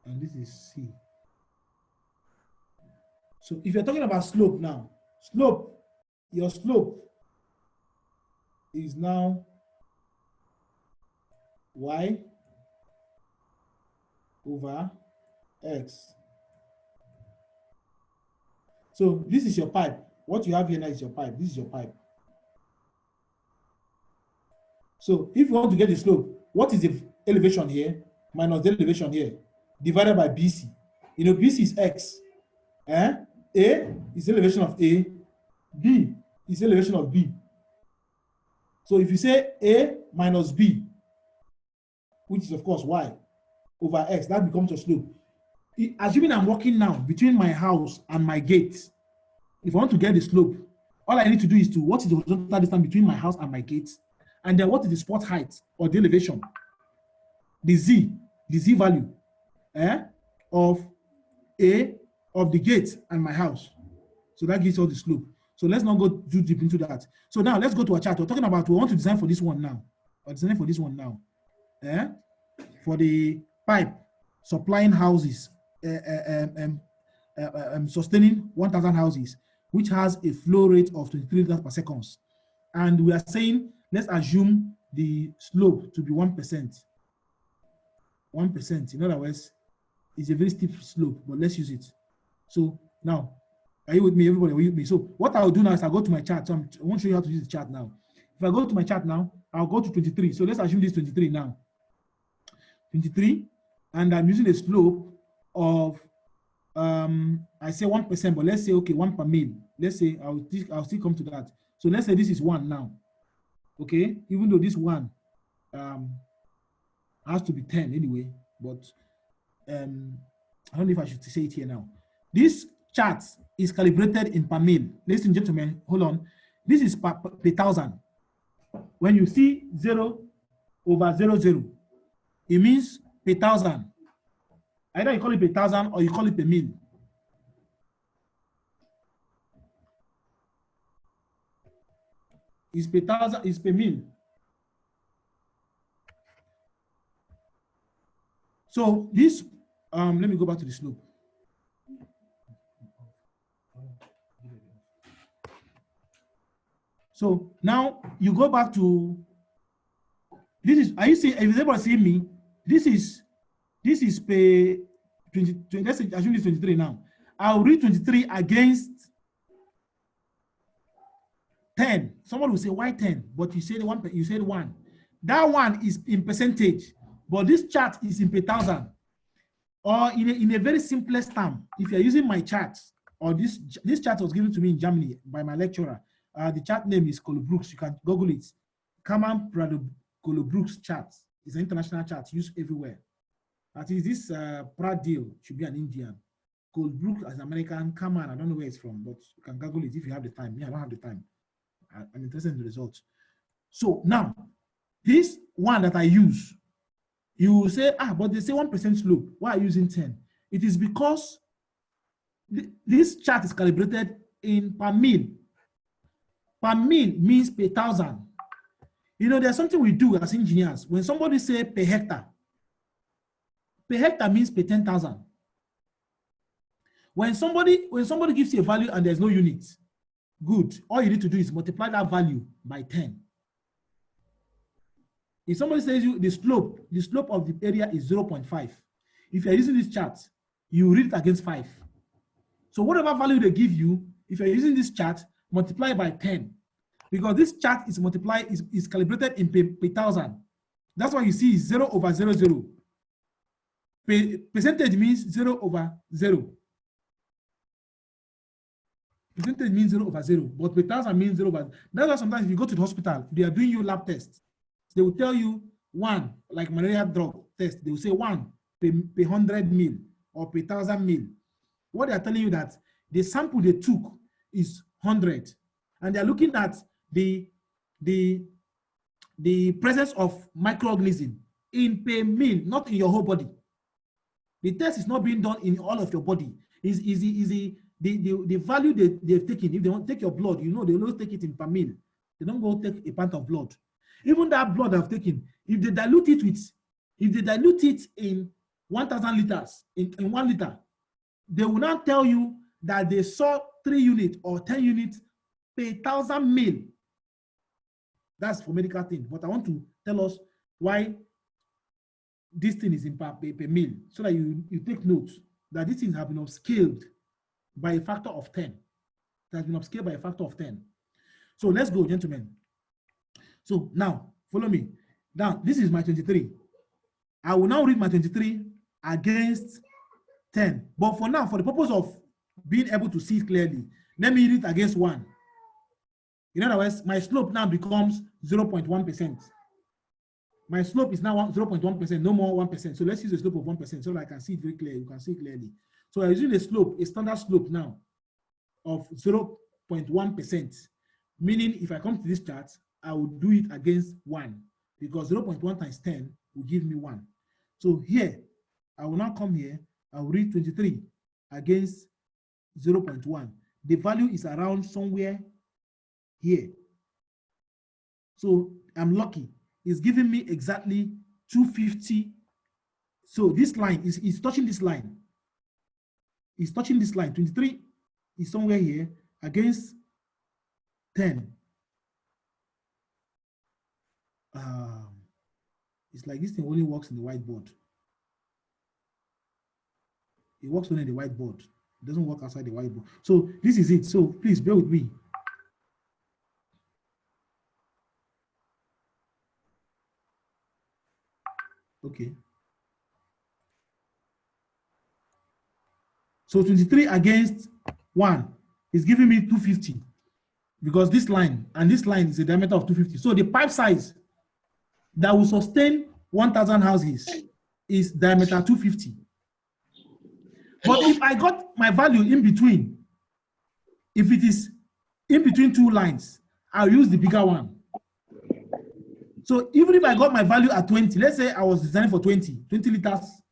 And this is C. So if you're talking about slope now, slope, your slope is now y over x. So this is your pipe. What you have here now is your pipe. This is your pipe. So if you want to get the slope, what is the elevation here minus the elevation here divided by BC? You know, BC is x. A is the elevation of A. B is the elevation of B. So if you say A minus B, which is of course y over x, that becomes your slope. Assuming I'm walking now between my house and my gate, if I want to get the slope, all I need to do is what is the horizontal distance between my house and my gate, and then what is the spot height or the elevation, the z value of A of the gate and my house. So that gives us the slope. So let's not go too deep into that. So now let's go to a chart. We're talking about, we want to design for this one now. We're designing for this one now. For the pipe supplying houses, sustaining 1,000 houses, which has a flow rate of 23 liters per second. And we are saying, let's assume the slope to be 1%. 1%, in other words, it's a very steep slope, but let's use it. So now, are you with me, everybody? Are you with me? So what I'll do now is I'll go to my chart. So I won't show you how to use the chart now. If I go to my chart now, I'll go to 23. So let's assume this 23 now. 23, and I'm using a slope of, I say 1%, but let's say, okay, 1 per mil. Let's say, I'll still come to that. So let's say this is 1 now. Okay, even though this 1 has to be 10 anyway, but I don't know if I should say it here now. This chart is calibrated in per mil. Ladies and gentlemen, hold on. This is per 1,000. When you see 0 over 00, it means per 1,000. Either you call it per 1,000 or you call it per mil. It's per 1,000, it's per mil. So this, let me go back to the slope. So now you go back to, this is, are you seeing, if you're able to see me, this is per 20, let's say, assume it's 23 now. I'll read 23 against 10. Someone will say, why 10? But you said 1, you said 1. That 1 is in percentage, but this chart is in per 1,000. Or in a very simplest term, if you're using my chart, or this chart was given to me in Germany by my lecturer. The chart name is Colobrooks. You can Google it. Kaman Prado Colobrooks chart. It's an international chart used everywhere. That is this Pradil should be an Indian. Colobrooks as American. Kaman, I don't know where it's from, but you can Google it if you have the time. Me, I don't have the time. I'm interested in the results. So now, this one that I use, you will say, but they say 1% slope. Why are you using 10? It is because this chart is calibrated in per mil. Per mil means per 1,000. You know, there's something we do as engineers. When somebody say per hectare means per 10,000. When somebody gives you a value and there's no unit, good. All you need to do is multiply that value by 10. If somebody says you the slope of the area is 0.5, if you're using this chart, you read it against 5. So whatever value they give you, if you're using this chart, multiply by 10, because this chart is is calibrated in per 1,000. That's why you see 0 over 00. Percentage means 0 over 0. Percentage means 0 over 0, but per 1,000 means 0 over. That's why sometimes if you go to the hospital, they are doing you lab tests. They will tell you 1, like malaria drug test. They will say 1 per 100 mil or per 1,000 mil. What they are telling you that the sample they took is 100, and they are looking at the presence of microorganism in per mil, not in your whole body. The test is not being done in all of your body. Is the value they've taken. If they want to take your blood, you know, they will take it in per mil. They don't go take a pint of blood. Even that blood I've taken, if they dilute it in 1,000 liters, in 1 liter, they will not tell you that they saw 3 units or 10 units per 1,000 mil. That's for medical thing. But I want to tell us why this thing is in per mil, so that you take note that these things have been upscaled by a factor of 10. It has been upscaled by a factor of 10. So let's go, gentlemen. So now, follow me. Now, this is my 23. I will now read my 23 against 10. But for now, for the purpose of being able to see it clearly, let me read it against 1. In other words, my slope now becomes 0.1%. My slope is now 0.1%, no more 1%. So let's use a slope of 1% so that I can see it very clearly. You can see it clearly. So I'm using a slope, a standard slope now of 0.1%. Meaning if I come to this chart, I will do it against 1 because 0.1 times 10 will give me 1. So here, I will now come here, I will read 23 against 0.1. The value is around somewhere here. So I'm lucky. It's giving me exactly 250. So this line is touching this line. It's touching this line. 23 is somewhere here against 10. It's like this thing only works in the whiteboard. It works only in the whiteboard. It doesn't work outside the whiteboard. So this is it. So please bear with me. Okay. So 23 against 1 is giving me 250 because this line and this line is a diameter of 250. So the pipe size that will sustain 1,000 houses is diameter 250. But if I got my value in between, if it is in between two lines, I'll use the bigger one. So even if I got my value at 20, let's say I was designing for 20 liters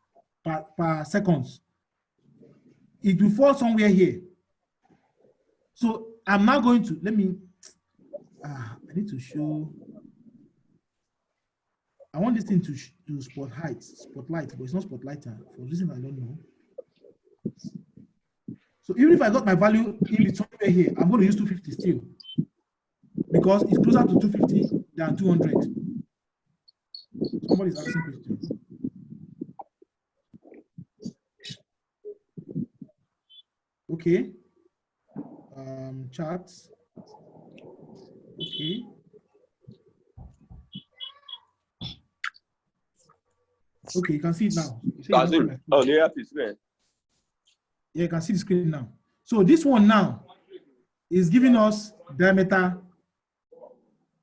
per seconds, it will fall somewhere here. So I'm now going to, let me, I need to show, I want this thing to spotlight, but it's not spotlight for a reason I don't know. So even if I got my value in somewhere here, I'm going to use 250 still because it's closer to 250 than 200. Somebody's asking questions. Okay. Charts. Okay. Okay, you can see it now. Oh, yeah, please, man. Yeah, you can see the screen now. So this one now is giving us diameter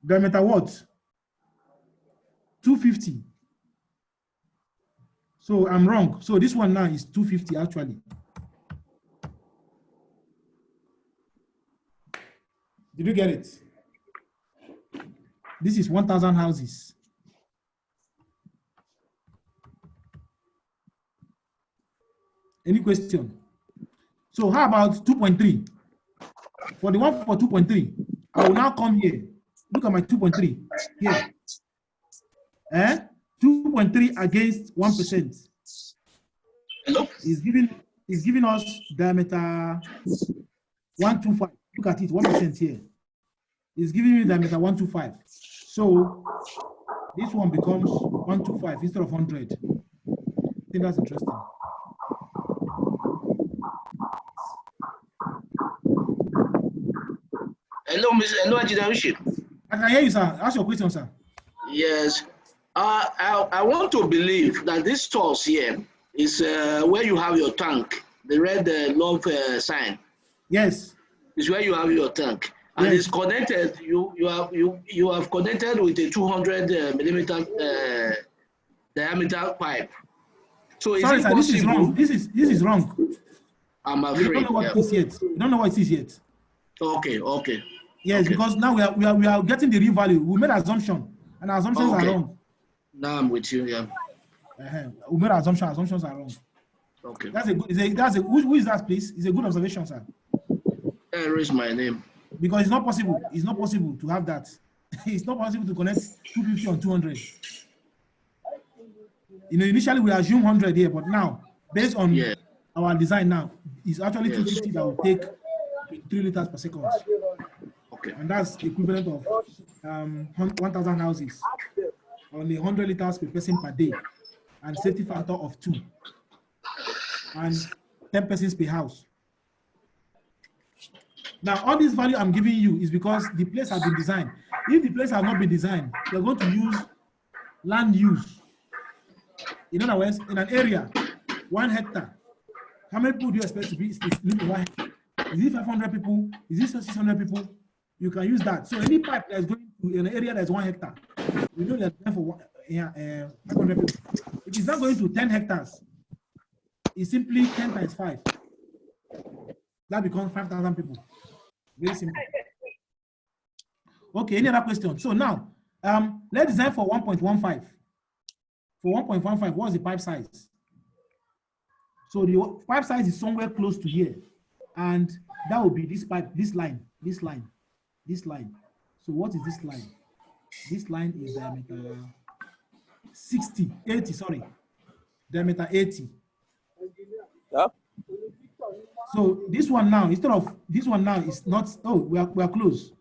what? 250. So I'm wrong. So this one now is 250 actually. Did you get it? This is 1,000 houses. Any question? So how about 2.3? For the one for 2.3, I will now come here. Look at my 2.3 here. 2.3 against 1% is giving us diameter 125. Look at it, 1% here. It's giving me diameter 125. So this one becomes 125 instead of 100. I think that's interesting. Hello, Engineer Bishop. I can hear you, sir. Ask your question, sir. Yes. I want to believe that this source here is where you have your tank, the red love sign. Yes. Is where you have your tank. And yes. It's connected, you have connected with a 200 millimeter diameter pipe. So is sorry, it sir, possible? this is wrong. This is wrong. I'm afraid. You don't know what it is yet. You don't know what it is yet. Okay. Yes, okay. Because now we are getting the real value. We made an assumption, and our assumptions are wrong. Now I'm with you. Yeah. We made an assumption. Assumptions are wrong. Okay. Who is that, please? It's a good observation, sir. There is my name. Because it's not possible. It's not possible to have that. It's not possible to connect 250 on 200. Initially we assume 100 here, but now based on our design now, it's actually 250 that will take 3 liters per second. Okay. And that's equivalent of 1,000 houses on 100 liters per person per day, and safety factor of 2, and 10 persons per house. Now, all this value I'm giving you is because the place has been designed. If the place has not been designed, you're going to use land use. In other words, in an area, 1 hectare, how many people do you expect to be live in 1 hectare? Is it 500 people? Is it 600 people? You can use that. So any pipe that is going to an area that is 1 hectare, we know that for 500 people. If it's not going to 10 hectares, it's simply 10 times 5. That becomes 5,000 people. Very simple. Okay, any other question? So now, let's design for 1.15. For 1.15, what's the pipe size? So the pipe size is somewhere close to here. And that will be this pipe, this line. So what is this line? This line is diameter 80, sorry. Diameter 80. Yeah. So this one now, instead of this one now is not, oh, we are close.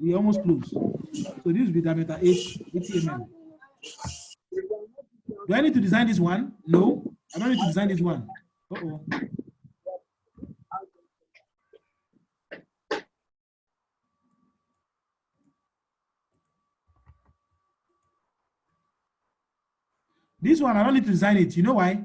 We are almost close. So this will be diameter 80 mm. Do I need to design this one? No, I don't need to design this one. Uh-oh. This one, I don't need to design it. You know why?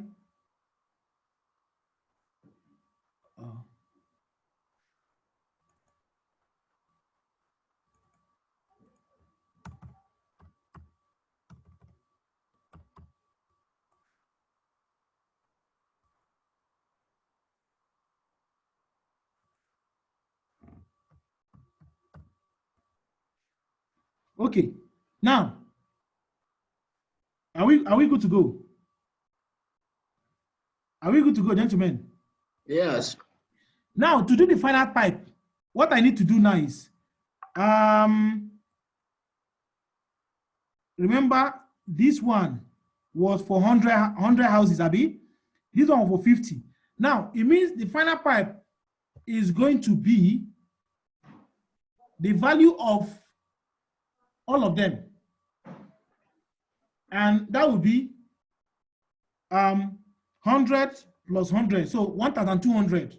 Okay, now, are we good to go? Are we good to go, gentlemen? Yes. Now, to do the final pipe, what I need to do now is, remember this one was for 100 houses, Abi. This one for 50. Now, it means the final pipe is going to be the value of all of them. And that would be 100 plus 100, so 1,200.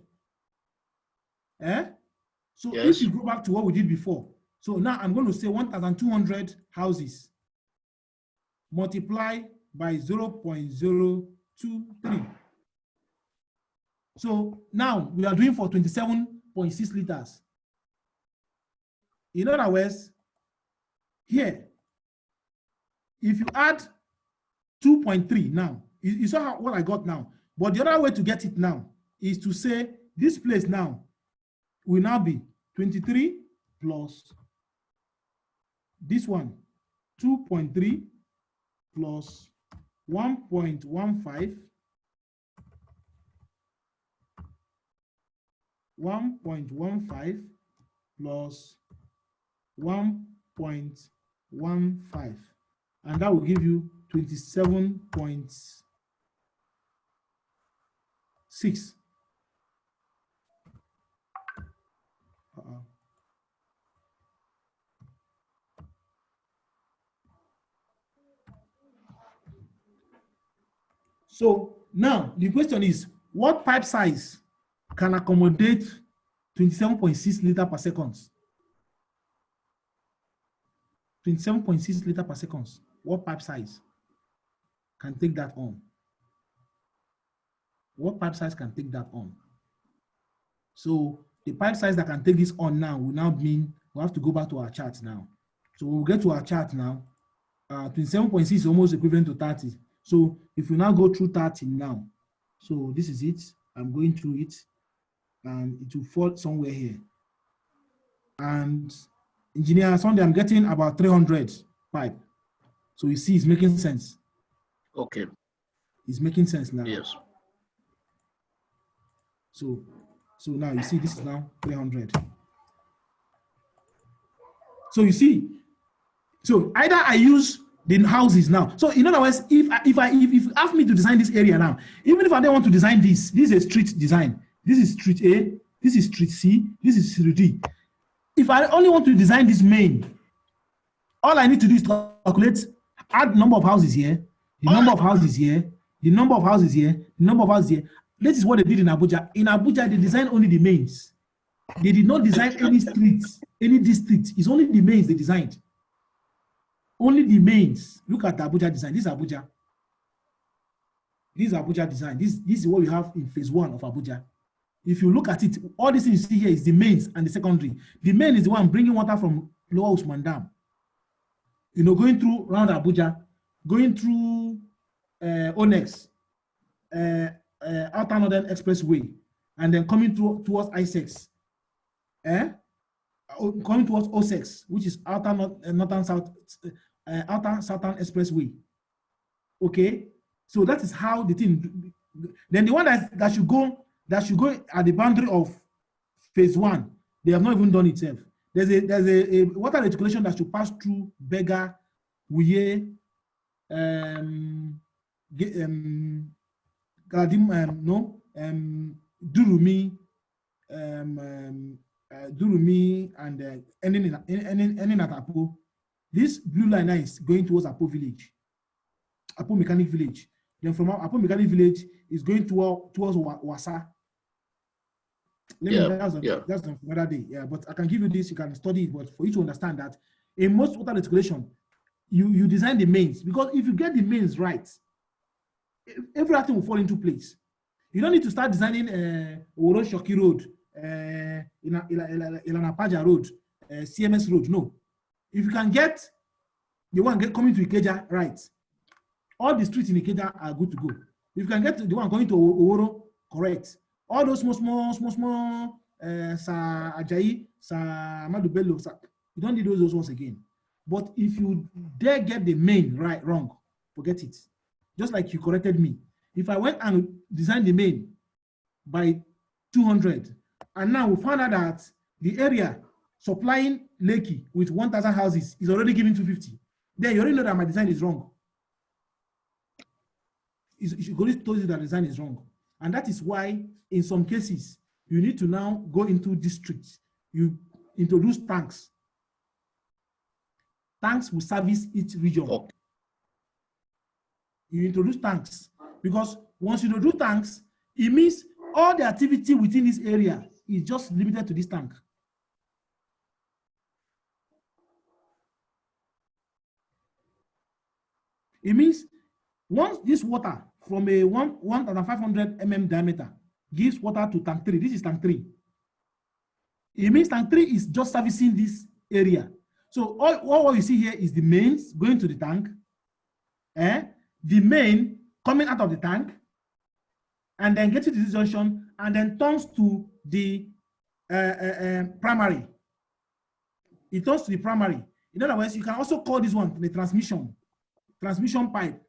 So yes. If you go back to what we did before, so now I'm going to say 1,200 houses multiply by 0.023. So now we are doing for 27.6 liters. In other words, here, if you add 2.3 now, you saw what I got now. But the other way to get it now is to say this place now will now be 23 plus this one, 2.3 plus 1.15, 1.15 plus 1.15, and that will give you 27.6. So now the question is, what pipe size can accommodate 27.6 liters per second? 27.6 liters per second. What pipe size can take that on? What pipe size can take that on? So the pipe size that can take this on now will now mean we have to go back to our chart now. So we'll get to our chart now. 27.6 is almost equivalent to 30. So if we now go through 30 now, so this is it. I'm going through it, and it will fall somewhere here. And Engineer Sunday, I'm getting about 300 pipe. So you see, it's making sense. Okay. It's making sense now. Yes. So now you see, this is now 300. So you see, so either I use the houses now. So in other words, if you ask me to design this area now, even if I don't want to design this is a street design. This is street A, this is street C, this is street D. if I only want to design this main, all I need to do is to calculate, add number of houses here, the number of houses here, the number of houses here, the number of houses here. This is what they did in Abuja. In Abuja, they designed only the mains. They did not design any streets, any district. It's only the mains they designed. Only the mains. Look at the Abuja design. This is Abuja. This is Abuja design. This is what you have in phase 1 of Abuja. If you look at it, all this thing you see here is the mains and the secondary. The main is the one bringing water from Lower Usman Dam. You know, going through around Abuja, going through Onex, Outer Northern Expressway, and then coming through towards I6, coming towards O6, which is Outer Southern Expressway. Okay, so that is how the thing. Then the one that should go at the boundary of phase 1, they have not even done itself. There's a water reticulation that should pass through Bega, Wuye, Durumi, Durumi, and ending at Apo. This blue line is going towards Apo village, Apo Mechanic village. Then from Apo Mechanic village is going towards Wasa. That's another day. Yeah, but I can give you this, you can study it, but for you to understand that in most water reticulation, you design the mains, because if you get the mains right, everything will fall into place. You don't need to start designing Oro Shoki Road, Ilanapaja Road, CMS Road. No. If you can get the one coming to Ikeja right, all the streets in Ikeja are good to go. If you can get the one going to Oro correct, all those small, Sa Ajayi, Sa Amadu Bello, you don't need those ones again. But if you dare get the main wrong, forget it. Just like you corrected me. If I went and designed the main by 200, and now we found out that the area supplying Lekki with 1,000 houses is already giving 250, then you already know that my design is wrong. It already told you that design is wrong. And that is why, in some cases, you need to now go into districts. You introduce tanks. Tanks will service each region. Okay. You introduce tanks, because once you introduce tanks, it means all the activity within this area is just limited to this tank. It means once this water from a 1,500 mm diameter gives water to tank 3, this is tank 3. It means tank 3 is just servicing this area. So all what you see here is the mains going to the tank, the main coming out of the tank, and then gets to this junction, and then turns to the primary. It turns to the primary. In other words, you can also call this one the transmission pipe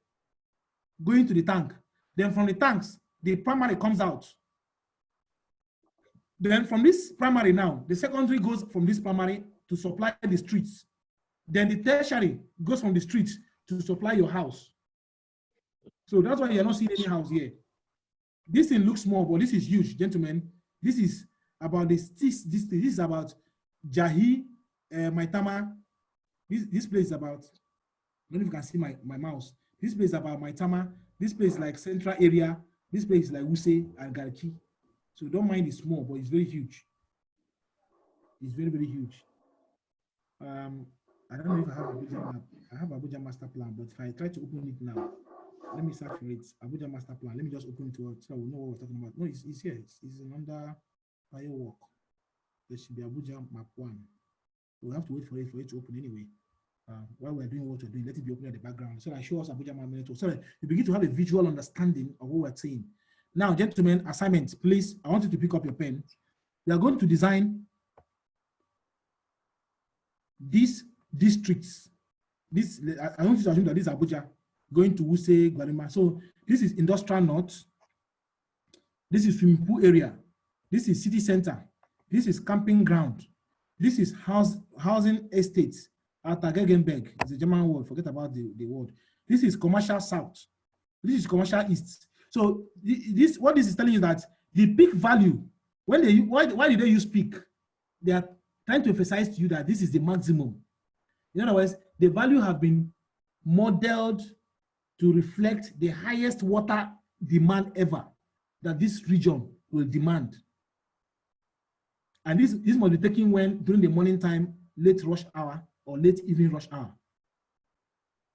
going to the tank. Then from the tanks, the primary comes out. Then from this primary now, the secondary goes from this primary to supply the streets. Then the tertiary goes from the streets to supply your house. So that's why you're not seeing any house here. This thing looks small, but this is huge, gentlemen. This is about this is about Jahi, Maitama. This place is about, I don't know if you can see my mouse. This place is about Maitama. This place is like central area. This place is like Wuse and Garki. So don't mind it's small, but it's very huge. It's very, very huge. I don't know if I have Abuja map. I have Abuja master plan, but if I try to open it now, let me search for it. Abuja master plan. Let me just open it to it so we'll know what we're talking about. No, it's here. It's under firework. There should be Abuja map 1. We'll have to wait for it to open anyway. While we're doing what we're doing, let it be open at the background. So I show us Abuja map network. So you begin to have a visual understanding of what we're saying. Now, gentlemen, assignment, please. I want you to pick up your pen. We are going to design these districts. I want you to assume that this is Abuja going to Wuse, Gwarima. So this is industrial north. This is swimming pool area. This is city center. This is camping ground. This is housing estates at Aggregation. It's a German word. Forget about the word. This is commercial south. This is commercial east. So what this is telling you that the peak value, why did they use peak? There are trying to emphasize to you that this is the maximum. In other words, the value have been modeled to reflect the highest water demand ever that this region will demand. And this must be taken when during the morning time, late rush hour or late evening rush hour.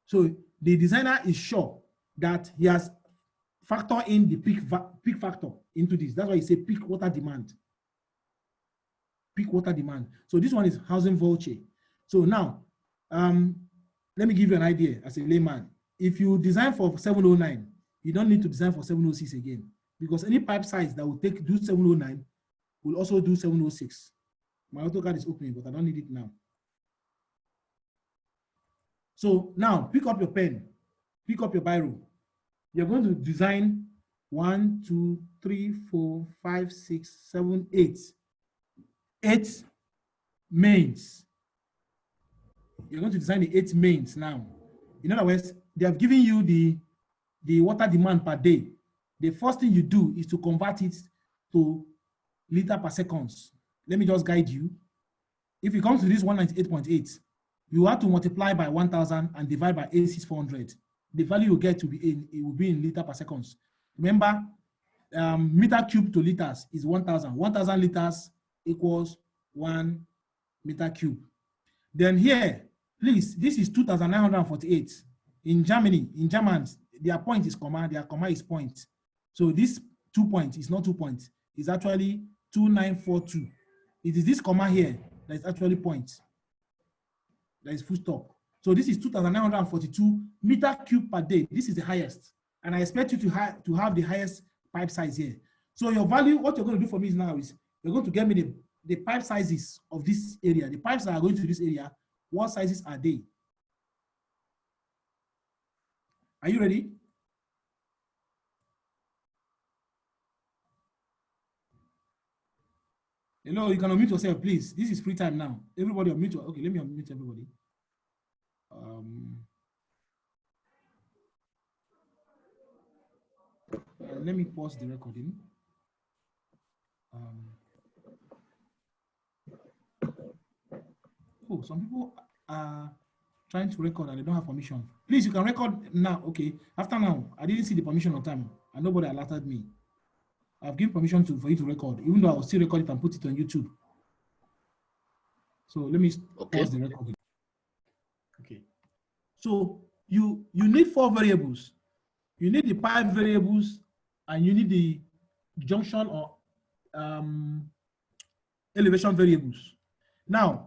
So the designer is sure that he has factored in the peak factor into this. That's why he say peak water demand. Peak water demand. So this one is housing voucher. So now, let me give you an idea as a layman. If you design for 709, you don't need to design for 706 again, because any pipe size that will do 709 will also do 706. My AutoCAD is opening, but I don't need it now. So now pick up your pen, pick up your biro. You're going to design 1, 2, 3, 4, 5, 6, 7, 8. 8 mains. You're going to design the 8 mains now. In other words, they have given you the water demand per day. The first thing you do is to convert it to liter per seconds. Let me just guide you. If it comes to this 198.8, you have to multiply by 1,000 and divide by 8,600. The value you get will be in liter per seconds. Remember, meter cube to liters is 1,000. 1,000 liters equals 1 meter cube. Then here, please, this is 2,948. In Germany, in German, their point is comma, their comma is point. So this 2 point is not 2 points. It's actually 2942. It is this comma here that is actually point. That is full stop. So this is 2,942 meter cube per day. This is the highest. And I expect you to have the highest pipe size here. So your value, what you're going to do for me now is you're going to get me the pipe sizes of this area. The pipes that are going to this area, what sizes are they? Are you ready? Hello, you can unmute yourself, please. This is free time now. Everybody unmute. Okay, let me unmute everybody. Let me pause the recording. Oh, some people are trying to record and they don't have permission. Please, you can record now. Okay, after now, I didn't see the permission on time and nobody alerted me. I've given permission for you to record, even though I will still record it and put it on YouTube. So let me pause the recording. Okay. So you need 4 variables. You need the pipe variables and you need the junction or elevation variables. Now,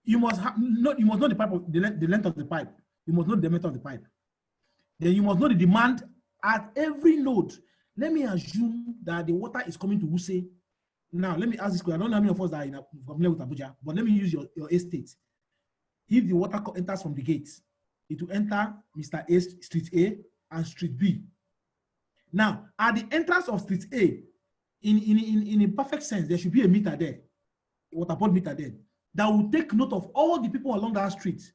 you must know the pipe of the length of the pipe. You must know the diameter of the pipe. Then you must know the demand at every node. Let me assume that the water is coming to Wuse. Now, let me ask this question. I don't know how many of us are familiar with Abuja, but let me use your estate. If the water enters from the gate, it will enter Mr. A, Street A, and Street B. Now, at the entrance of Street A, in a perfect sense, there should be a meter there, a water port meter there, that will take note of all the people along that street.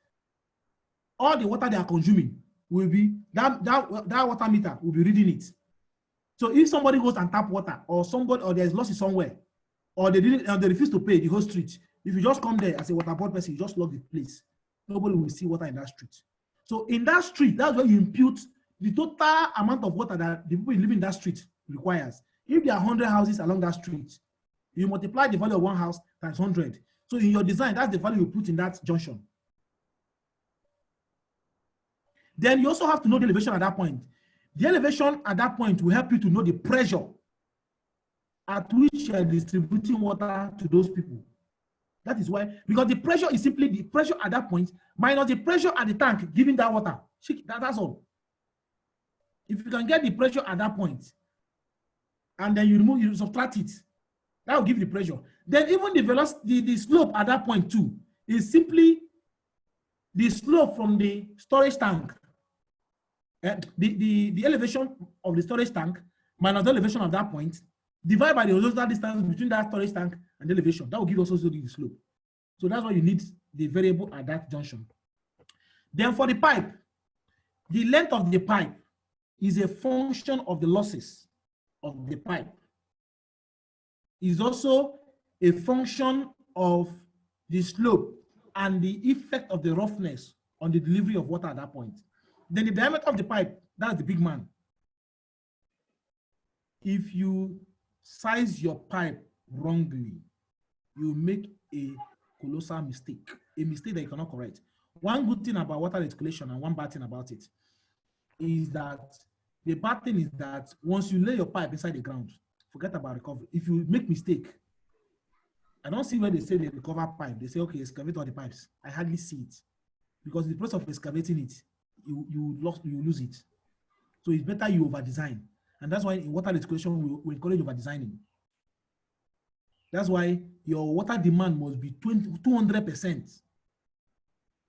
All the water they are consuming will be, that water meter will be reading it. So if somebody goes and tap water, or there's losses somewhere, or they refuse to pay the whole street, if you just come there as a water board person, you just lock the place. Nobody will see water in that street. So in that street, that's where you impute the total amount of water that the people living in that street requires. If there are 100 houses along that street, you multiply the value of one house times 100. So in your design, that's the value you put in that junction. Then you also have to know the elevation at that point. The elevation at that point will help you to know the pressure at which you are distributing water to those people. That is why, because the pressure is simply the pressure at that point minus the pressure at the tank giving that water. That's all. If you can get the pressure at that point, and then you subtract it, that will give the pressure. Then even the velocity, the slope at that point too, is simply the slope from the storage tank. The elevation of the storage tank minus the elevation of that point, divided by the horizontal distance between that storage tank and the elevation. That will give us also the slope. So that's why you need the variable at that junction. Then for the pipe, the length of the pipe is a function of the losses of the pipe. Is also a function of the slope, and the effect of the roughness on the delivery of water at that point. Then the diameter of the pipe, that's the big man. If you size your pipe wrongly, you make a colossal mistake, a mistake that you cannot correct. One good thing about water reticulation and one bad thing about it is that the bad thing is that once you lay your pipe inside the ground, forget about recovery. If you make mistake, I don't see where they say they recover pipe. They say, okay, excavate all the pipes. I hardly see it because in the process of excavating it, you lose it. So it's better you over design. And that's why in water reticulation, we encourage over designing. That's why your water demand must be 200%.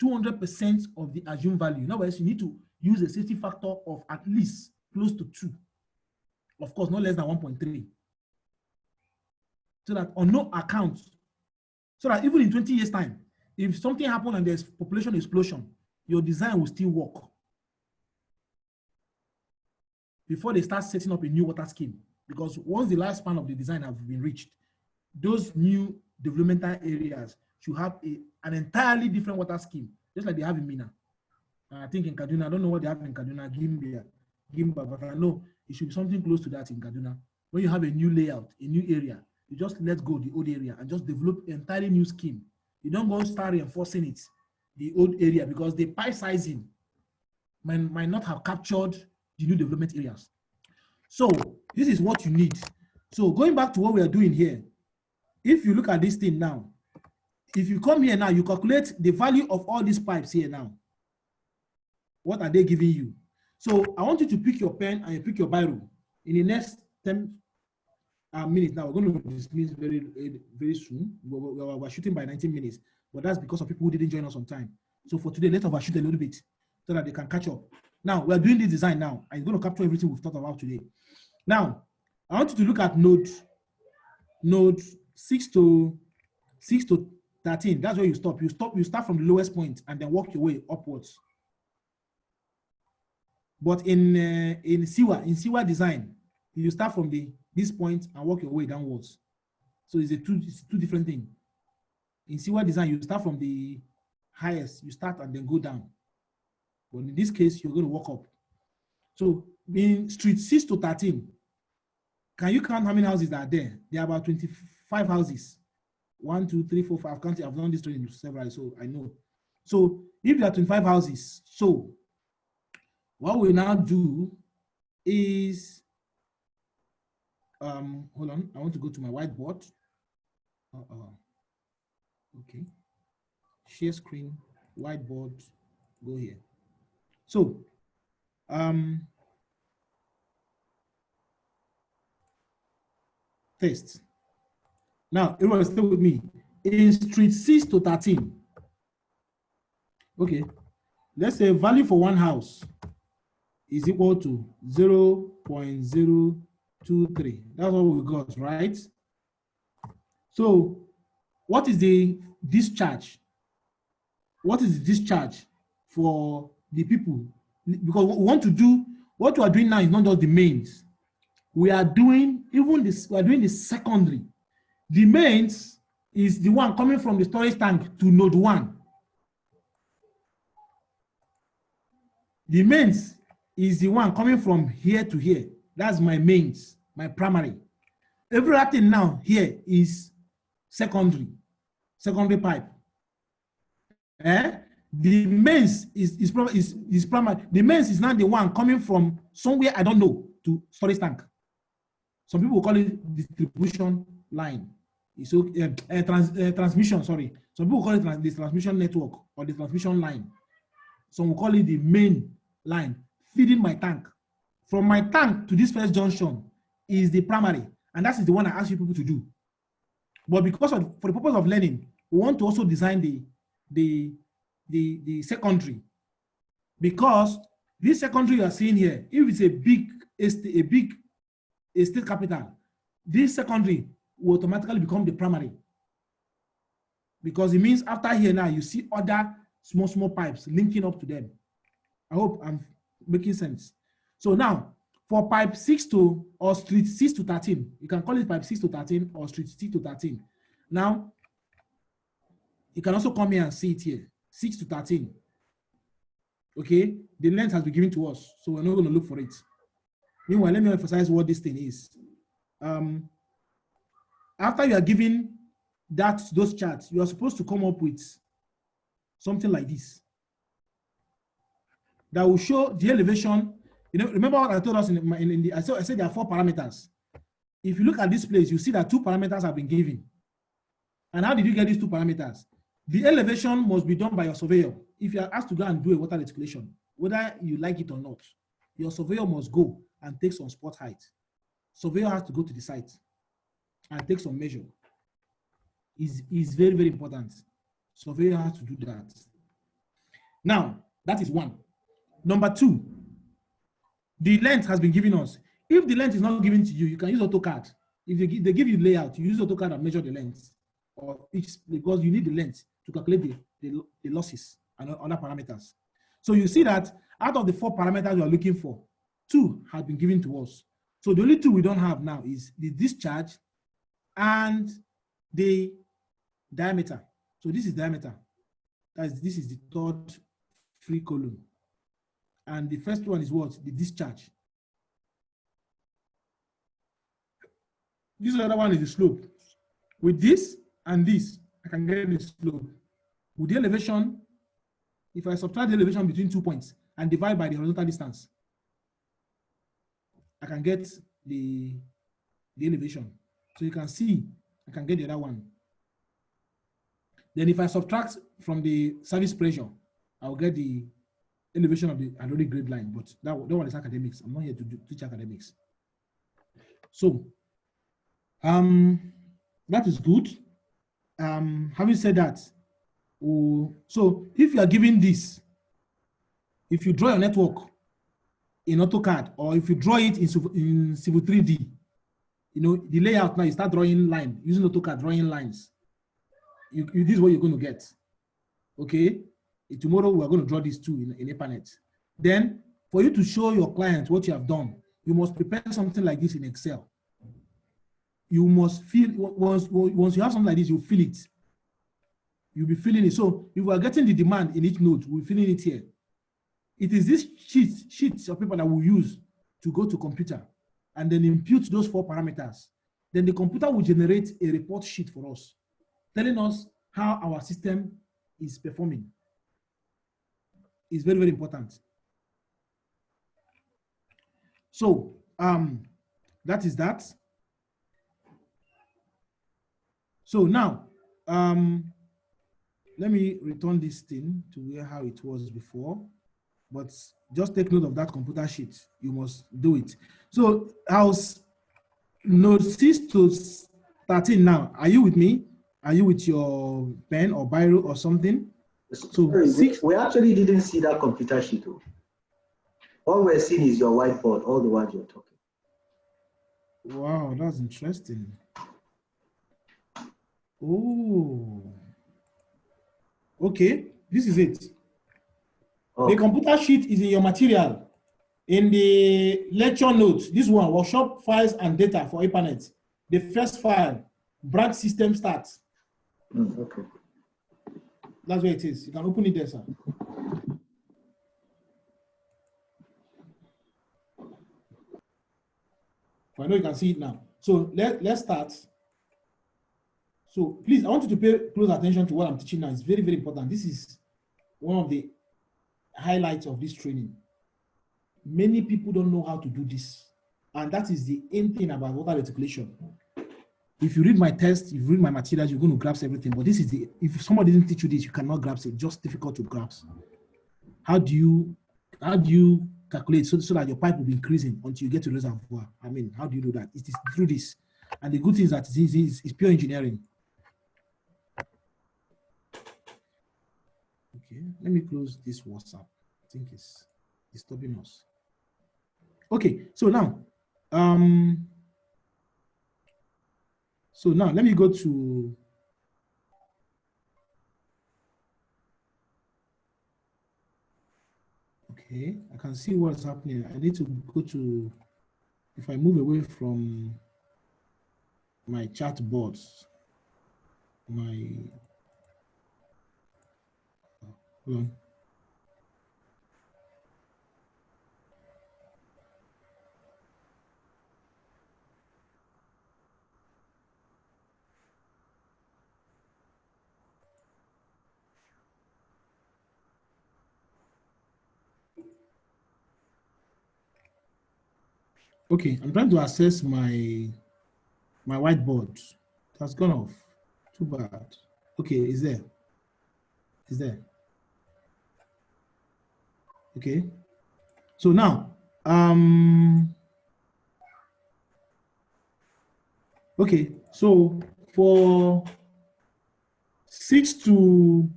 200% of the assumed value. In other words, you need to use a safety factor of at least close to 2. Of course, not less than 1.3. So that on no account, so that even in 20 years' time, if something happens and there's population explosion, your design will still work before they start setting up a new water scheme. Because once the lifespan of the design has been reached, those new developmental areas should have an entirely different water scheme, just like they have in Mina. I think in Kaduna, I don't know what they have in Kaduna, Gimba, but I know it should be something close to that in Kaduna. When you have a new layout, a new area, you just let go the old area and just develop an entirely new scheme. You don't go start reinforcing it, the old area, because the pipe sizing might not have captured the new development areas. So this is what you need. So going back to what we are doing here, if you look at this thing now, if you come here now, you calculate the value of all these pipes here now. What are they giving you? So I want you to pick your pen and you pick your biro. In the next 10 minutes now, we're going to dismiss very soon. We're shooting by 19 minutes, but that's because of people who didn't join us on time. So for today, let's overshoot a little bit so that they can catch up. Now, we're doing this design now. I'm going to capture everything we've talked about today. Now, I want you to look at node 6 to 13. That's where you stop. You start from the lowest point and then work your way upwards. But in Siwa design, you start from this point and work your way downwards. So it's two different things. In Siwa design, you start from the highest, you start and then go down. But in this case, you're going to walk up. So in street 6 to 13, can you count how many houses that are there? There are about 25 houses. 1, 2, 3, 4, 5. I've done this training several, so I know. So if there are 25 houses, so what we now do is, hold on, I want to go to my whiteboard. Okay. Share screen, whiteboard, go here. So, test. Now, everyone stay with me. In street 6 to 13, okay, let's say value for one house is equal to 0.023. That's what we got, right? So, what is the discharge? What is the discharge for the people? Because what we want to do, what we are doing now is not just the mains. We are doing even this, we are doing the secondary. The mains is the one coming from the storage tank to node 1. The mains is the one coming from here to here. That's my mains, my primary. Everything now here is secondary pipe. The mains is primary. The mains is not the one coming from somewhere I don't know to storage tank. Some people call it distribution line. So transmission, sorry. Some people call it the transmission network or the transmission line. Some will call it the main line feeding my tank. From my tank to this first junction is the primary, and that is the one I ask you people to do. But because for the purpose of learning, we want to also design the secondary, because this secondary you are seeing here, if it's a big estate capital, this secondary will automatically become the primary, because it means after here now you see other small pipes linking up to them. I hope I'm making sense. So now for pipe 6 to or street 6 to 13, you can call it pipe 6 to 13 or street 6 to 13. Now you can also come here and see it here, 6 to 13. Okay, the length has been given to us, so we're not going to look for it. Meanwhile, let me emphasize what this thing is. After you are given those charts, you are supposed to come up with something like this that will show the elevation. You know, remember what I told us I said there are 4 parameters. If you look at this place, you see that 2 parameters have been given. And how did you get these 2 parameters? The elevation must be done by your surveyor. If you are asked to go and do a water reticulation, whether you like it or not, your surveyor must go and take some spot height. Surveyor has to go to the site and take some measure. Is very, very important. Surveyor has to do that. Now, that is 1. Number 2, the length has been given us. If the length is not given to you, you can use AutoCAD. If they give you layout, you use AutoCAD and measure the length, or because you need the length to calculate the losses and other parameters. So you see that out of the 4 parameters you are looking for, 2 have been given to us. So the only 2 we don't have now is the discharge and the diameter. So this is diameter. This is the 3rd free column. And the first one is what? The discharge. This other one is the slope. With this and this, I can get the slope. With the elevation, if I subtract the elevation between 2 points and divide by the horizontal distance, I can get the elevation. So you can see, I can get the other one. Then if I subtract from the service pressure, I'll get the elevation of the hydraulic grade line, but that one is academics. I'm not here to teach academics. So, that is good. Having said that, so if you are given this, if you draw your network in AutoCAD, or if you draw it in Civil 3D, you know, the layout now, you start drawing line, using AutoCAD, drawing lines. This is what you're going to get. Okay? Tomorrow we're going to draw this too in EPANET. Then, for you to show your client what you have done, you must prepare something like this in Excel. You must feel, once you have something like this, you feel it. You'll be feeling it. So if we are getting the demand in each node, we're feeling it here. It is this sheets of paper that we use to go to computer and then impute those 4 parameters. Then the computer will generate a report sheet for us, telling us how our system is performing. It's very, very important. So that is that. So now, let me return this thing to how it was before, but just take note of that computer sheet. You must do it. So how's node 6 to 13 now? Are you with me? Are you with your pen or biro or something? So sorry, we actually didn't see that computer sheet. All we're seeing is your whiteboard, all the words you're talking. Wow, that's interesting. Oh, okay, this is it. Okay. The computer sheet is in your material. In the lecture notes, this one, workshop files and data for EPANET. The first file, branch system start. Okay. That's where it is. You can open it there, sir. I know you can see it now. So let's start. So please, I want you to pay close attention to what I'm teaching now. It's very, very important. This is one of the highlights of this training. Many people don't know how to do this. And that is the main thing about water reticulation. If you read my test, if you read my materials, you're going to grasp everything. But this is if somebody didn't teach you this, you cannot grasp it. Just difficult to grasp. How do you calculate so that your pipe will be increasing until you get to reservoir? I mean, how do you do that? It is through this. And the good thing is that it's pure engineering. Okay, let me close this WhatsApp. I think it's disturbing us. Okay, so now, let me go to okay, I can see what's happening. I need to go to, if I move away from my chat boards, my Mm. Okay, I'm trying to access my whiteboard. It has gone off. Too bad. Okay, it's there. It's there. Okay. So now, okay, so for 6 to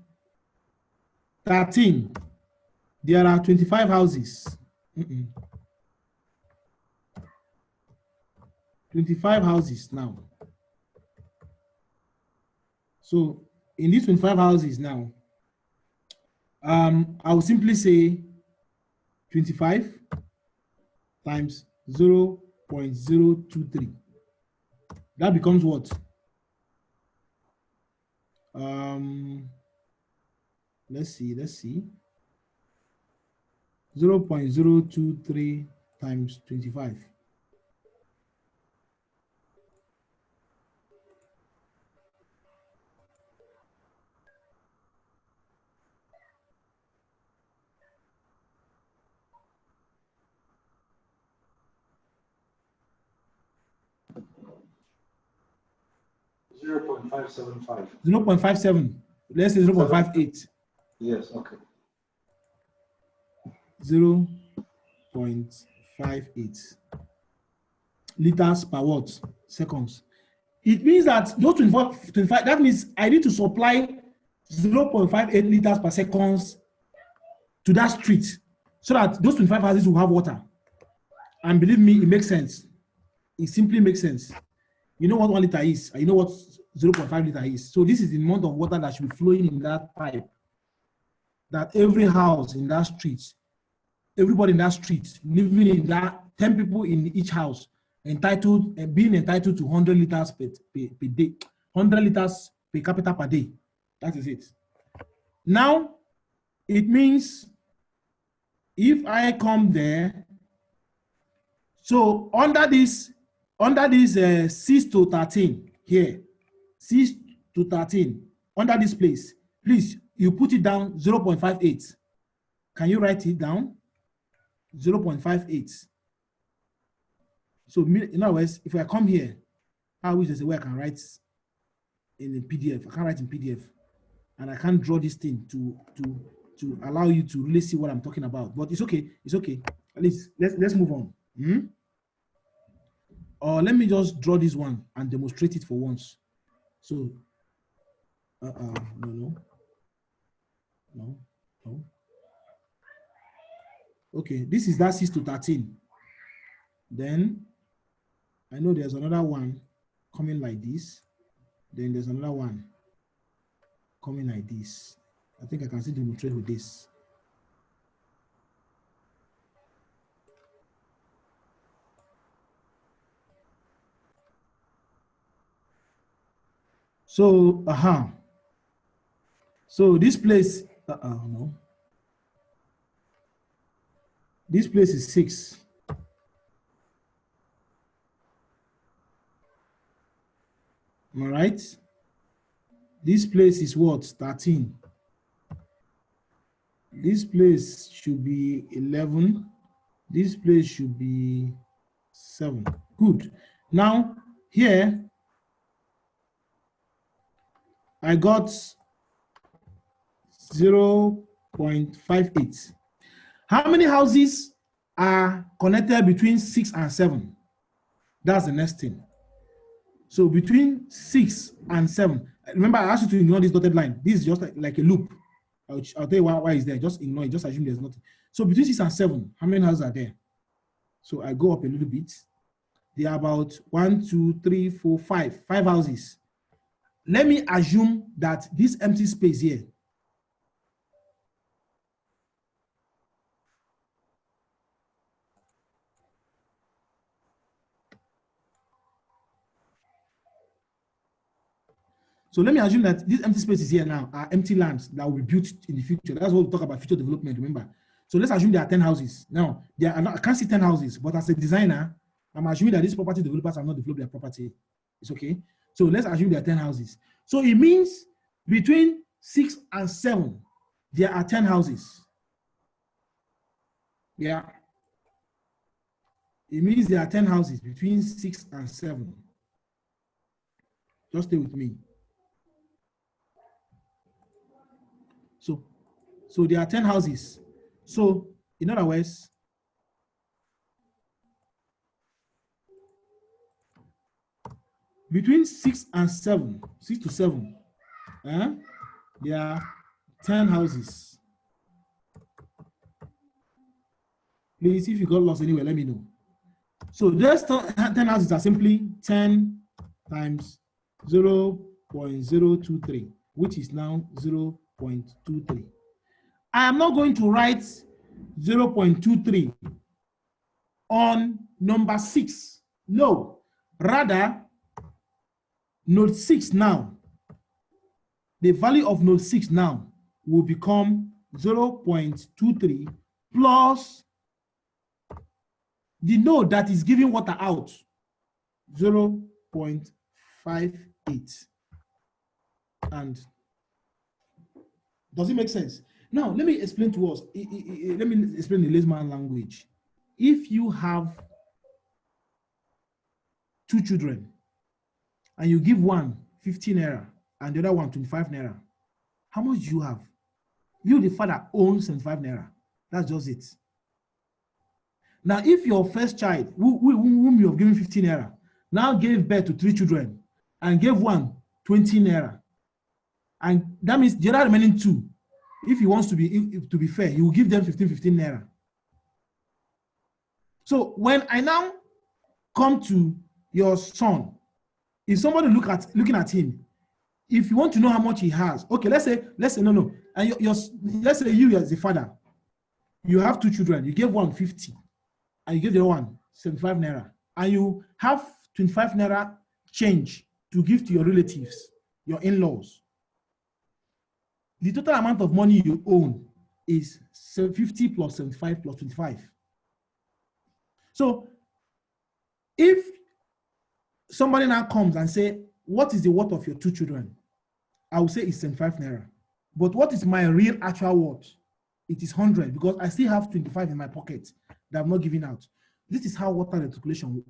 13, there are 25 houses. 25 houses now. So in these 25 houses now, I will simply say 25 times 0.023. That becomes what? Let's see. 0.023 times 25. Zero point 0.575. 0.57. Let's say 0.58. Yes, okay. 0.58 liters per what? Seconds. It means that those 25, that means I need to supply 0.58 liters per seconds to that street so that those 25 houses will have water. And believe me, it makes sense. It simply makes sense. You know what 1 liter is, and you know what 0.5 liter is. So this is the amount of water that should be flowing in that pipe. That every house in that street, everybody in that street, living in that 10 people in each house, entitled and being entitled to 100 liters per day, 100 liters per capita per day. That is it. Now, it means if I come there, so under this 6 to 13 here, 6 to 13, under this place, please, you put it down 0.58. Can you write it down? 0.58. So in other words, if I come here, I wish there's a way I can write in a PDF. I can write in PDF, and I can't draw this thing to allow you to really see what I'm talking about. But it's okay. It's okay. At least let's move on. Or let me just draw this one and demonstrate it for once. So, no. Okay, this is that 6 to 13. Then I know there's another one coming like this. Then there's another one coming like this. I think I can still demonstrate with this. So, so this place, no. This place is 6. All right. This place is what? 13. This place should be 11. This place should be 7. Good. Now, here, I got 0.58. How many houses are connected between 6 and 7? That's the next thing. So between 6 and 7, remember I asked you to ignore this dotted line. This is just like a loop. I'll tell you why it's there. Just ignore it. Just assume there's nothing. So between 6 and 7, how many houses are there? So I go up a little bit. There are about 1, 2, 3, 4, 5 houses. Let me assume that this empty space here, So let me assume that these empty spaces here now are empty lands that will be built in the future. That's what we talk about future development, remember. So let's assume there are 10 houses. Now, there are not, I can't see 10 houses, but as a designer, I'm assuming that these property developers have not developed their property. It's okay. So let's assume there are 10 houses. So it means between 6 and 7, there are 10 houses. Yeah. It means there are 10 houses between 6 and 7. Just stay with me. So there are 10 houses. So in other words, between 6 and 7, 6 to 7, there are 10 houses. Please, if you got lost anywhere, let me know. So those 10 houses are simply 10 times 0.023, which is now 0.23. I am not going to write 0.23 on number 6. No, rather, node 6 now, the value of node 6 now will become 0.23 plus the node that is giving water out, 0.58. And does it make sense? Now, let me explain to us. Let me explain the layman language. If you have 2 children and you give one 15 naira and the other one 25 naira, how much do you have? You, the father, owns 75 naira. That's just it. Now, if your first child, whom you have given 15 naira, now gave birth to 3 children and gave one 20 naira, and that means the other remaining 2, if he wants to be fair, he will give them 15 naira. So when I now come to your son, if somebody looking at him, if you want to know how much he has, okay, let's say no, and let's say you as the father, you have 2 children, you gave one 50, and you give the other one 75 naira, and you have 25 naira change to give to your relatives, your in-laws. The total amount of money you own is 50 plus 75 plus 25. So if somebody now comes and say, what is the worth of your 2 children? I will say it's 75 naira. But what is my real actual worth? It is 100 because I still have 25 in my pocket that I'm not giving out. This is how water reticulation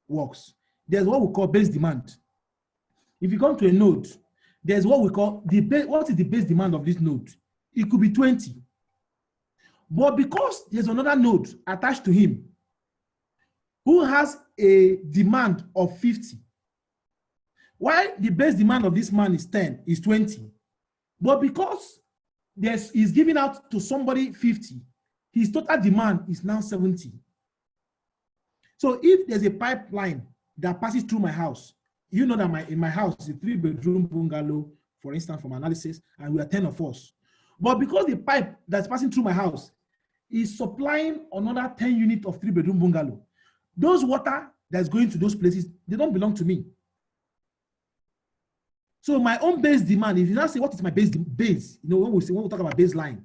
works. There's what we call base demand. If you come to a node, there's what we call what is the base demand of this node? It could be 20. But because there's another node attached to him who has a demand of 50, while the base demand of this man is 10, is 20. But because he's giving out to somebody 50, his total demand is now 70. So if there's a pipeline that passes through my house, you know that in my house is a 3-bedroom bungalow, for instance, from analysis, and we are 10 of us. But because the pipe that's passing through my house is supplying another 10 units of 3-bedroom bungalow, those water that's going to those places, they don't belong to me. So my own base demand, if you now say, what is my base, you know, when we talk about baseline,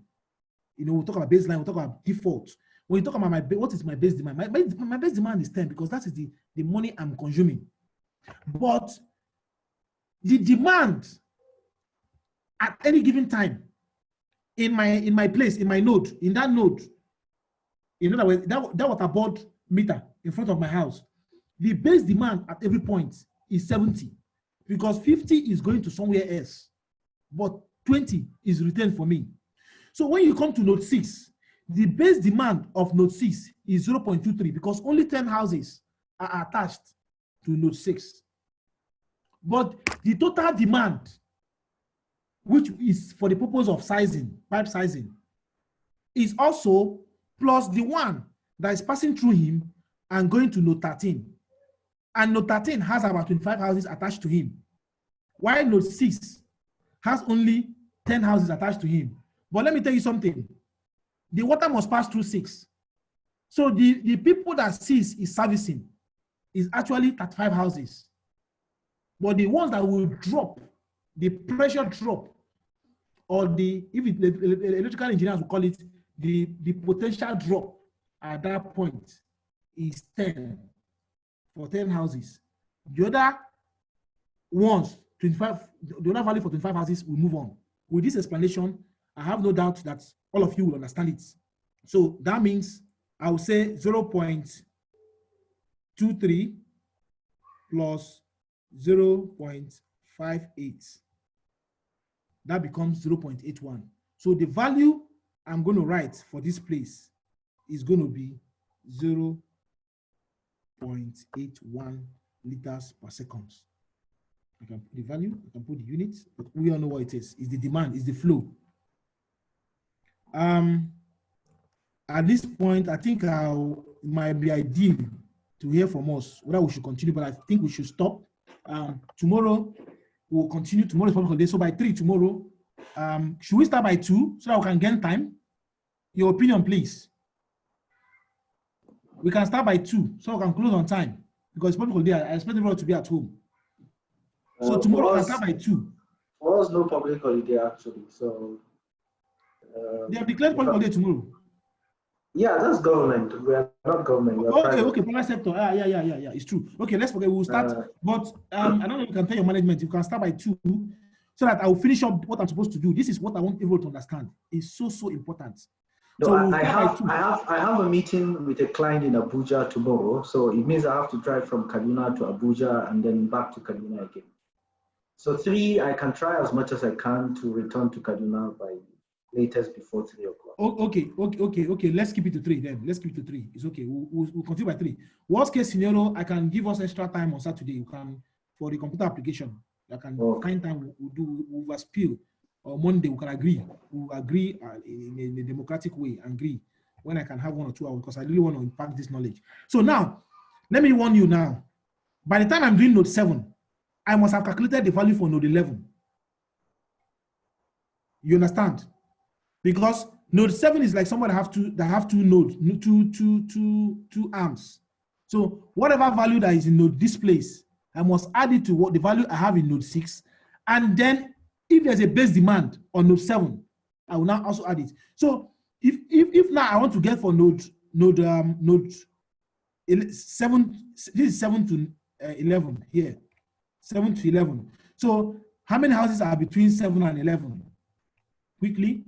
you know, we'll talk about baseline, we'll talk about default. When you talk about what is my base demand, my base demand is 10 because that is the money I'm consuming. But the demand at any given time in my place, in my node, in that node, in other words, that water board meter in front of my house, the base demand at every point is 70 because 50 is going to somewhere else, but 20 is retained for me. So when you come to node 6, the base demand of node 6 is 0.23 because only 10 houses are attached to node 6. But the total demand, which is for the purpose of sizing, pipe sizing, is also plus the one that is passing through him and going to node 13. And node 13 has about 25 houses attached to him, while node 6 has only 10 houses attached to him. But let me tell you something. The water must pass through 6. So the people that 6 is servicing is actually 35 houses. But the ones that will drop the pressure drop, or the electrical engineers will call it the potential drop at that point is 10 for 10 houses. The other ones, 25, the other value for 25 houses will move on. With this explanation, I have no doubt that all of you will understand it. So that means I will say 0.23 plus 0.58. That becomes 0.81. So the value I'm going to write for this place is going to be 0.81 liters per second. I can put the value, I can put the units, but we all know what it is. It's the demand, it's the flow. At this point, I think it might be ideal to hear from us whether we should continue, but I think we should stop. Tomorrow, we'll continue. Tomorrow is public holiday, so by 3 tomorrow, should we start by 2 so that we can gain time? Your opinion, please. We can start by 2 so we can close on time because it's public holiday. I expect everyone to be at home. So tomorrow we can start by 2. For us, no public holiday actually. So they have declared public holiday tomorrow. Yeah, that's government. We are not government. We are okay, private sector. Yeah. It's true. Okay, let's forget. We'll start. But I don't know if you can tell your management. You can start by 2 so that I will finish up what I'm supposed to do. This is what I want everyone to understand. It's so important. No, so I have a meeting with a client in Abuja tomorrow. So it means I have to drive from Kaduna to Abuja and then back to Kaduna again. So 3, I can try as much as I can to return to Kaduna by latest before 3 o'clock. Okay. Let's keep it to 3 then. Let's keep it to 3. It's okay. We'll continue by 3. Worst case scenario, I can give us extra time on Saturday. You can for the computer application. I can find time. We'll spill. Or Monday we can agree. We'll agree in a democratic way. Agree when I can have 1 or 2 hours because I really want to impact this knowledge. So now, let me warn you now. By the time I'm doing node 7, I must have calculated the value for node 11. You understand? Because node 7 is like someone that have 2 nodes, two arms. So whatever value that is in node this place, I must add it to what the value I have in node 6. And then if there's a base demand on node 7, I will now also add it. So if now I want to get for node 7, this is 7 to 11 here, 7 to 11. So how many houses are between 7 and 11? Quickly.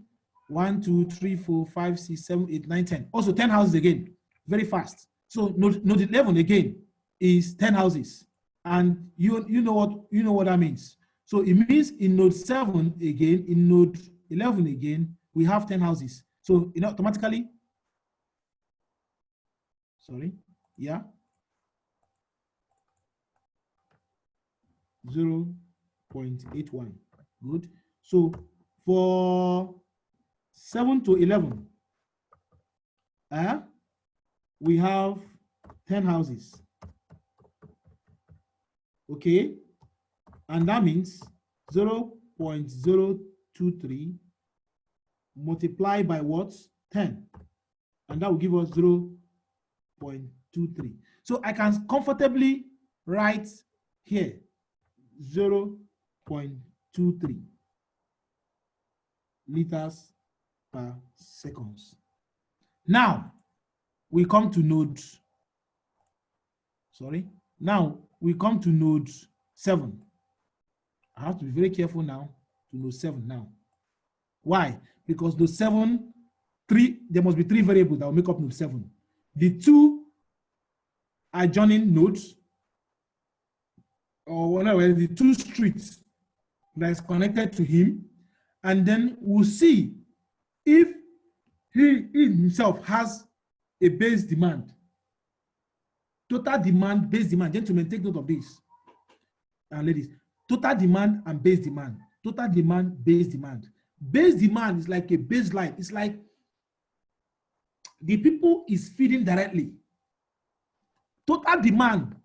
1, 2, 3, 4, 5, 6, 7, 8, 9, 10. Also 10 houses again, very fast. So node 11 again is 10 houses, and you know what that means. So it means in node 7 again, in node 11 again, we have 10 houses. So automatically, 0.81. Good. So for 7 to 11, we have 10 houses. Okay, and that means 0.023 multiplied by what? 10, and that will give us 0.23. So I can comfortably write here 0.23 liters per seconds. Now we come to node 7. I have to be very careful now to node 7 now. Why? Because node 7, there must be 3 variables that will make up node 7. The 2 adjoining nodes, or whatever, the 2 streets that is connected to him, and then we'll see if he himself has a base demand. Total demand, base demand. Gentlemen, take note of this. And ladies, total demand and base demand. Total demand, base demand. Base demand is like a baseline. It's like the people is feeding directly. Total demand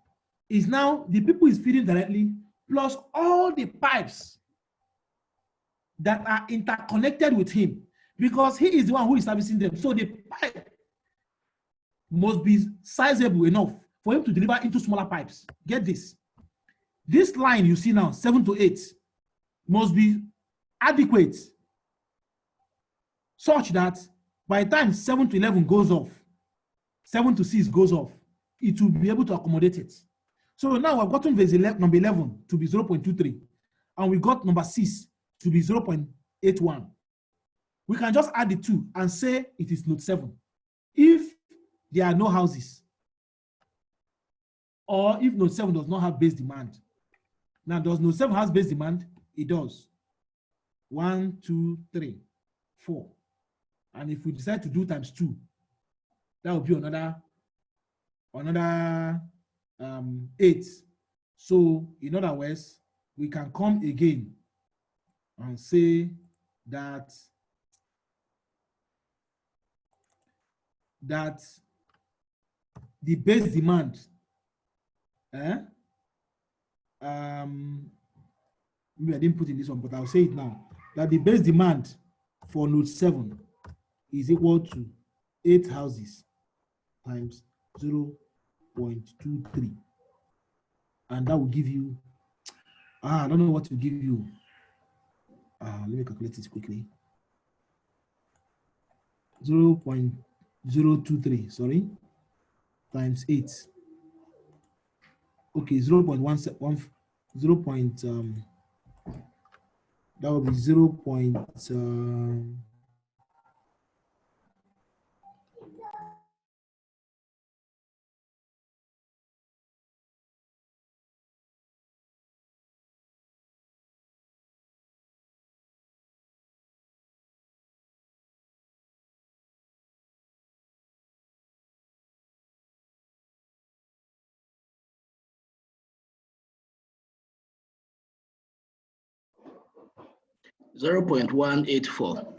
is now the people is feeding directly plus all the pipes that are interconnected with him, because he is the one who is servicing them. So the pipe must be sizable enough for him to deliver into smaller pipes. Get this. This line you see now, 7 to 8, must be adequate such that by the time 7 to 11 goes off, 7 to 6 goes off, it will be able to accommodate it. So now I've gotten number 11 to be 0.23, and we got number 6 to be 0.81. We can just add the two and say it is node 7. If there are no houses, or if node 7 does not have base demand. Now, does node 7 has base demand? It does. 1, 2, 3, 4. And if we decide to do times 2, that will be another 8. So in other words, we can come again and say that the base demand, maybe I didn't put in this one, but I'll say it now, that the base demand for node 7 is equal to 8 houses times 0.23. And that will give you, I don't know what to give you. Let me calculate this quickly. 0.023, sorry, times 8. Okay, 0.1, that will be 0. 0.184.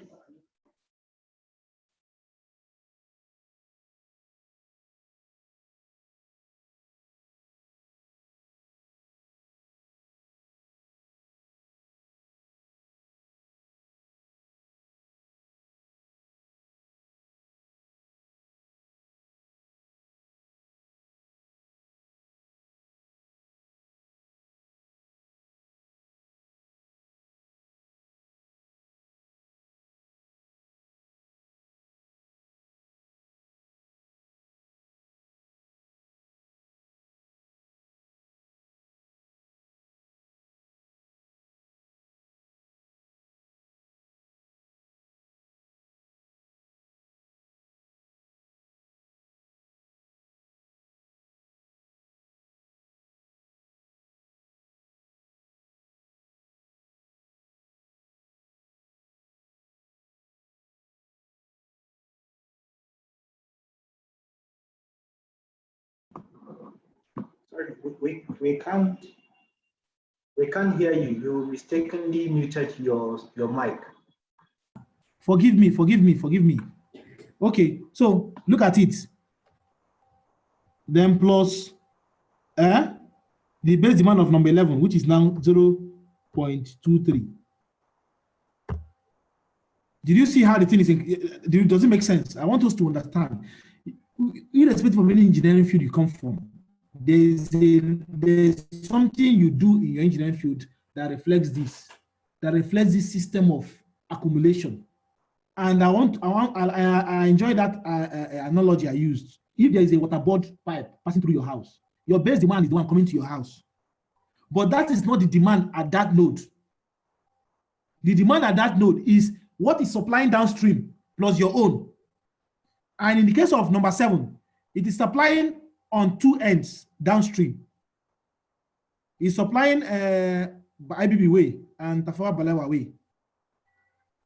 Sorry, we can't hear you. You mistakenly muted your mic. Forgive me. Okay, so look at it. Then plus the base demand of number 11, which is now 0.23. Did you see how the thing is? Does it make sense? I want us to understand, irrespective of any engineering field you come from, there's something you do in your engineering field that reflects this system of accumulation. And I enjoy that analogy I used. If there is a waterboard pipe passing through your house, your base demand is the one coming to your house. But that is not the demand at that node. The demand at that node is what is supplying downstream plus your own. And in the case of number 7, it is supplying on 2 ends downstream. It's supplying IBB way and Tafawa Balewa way.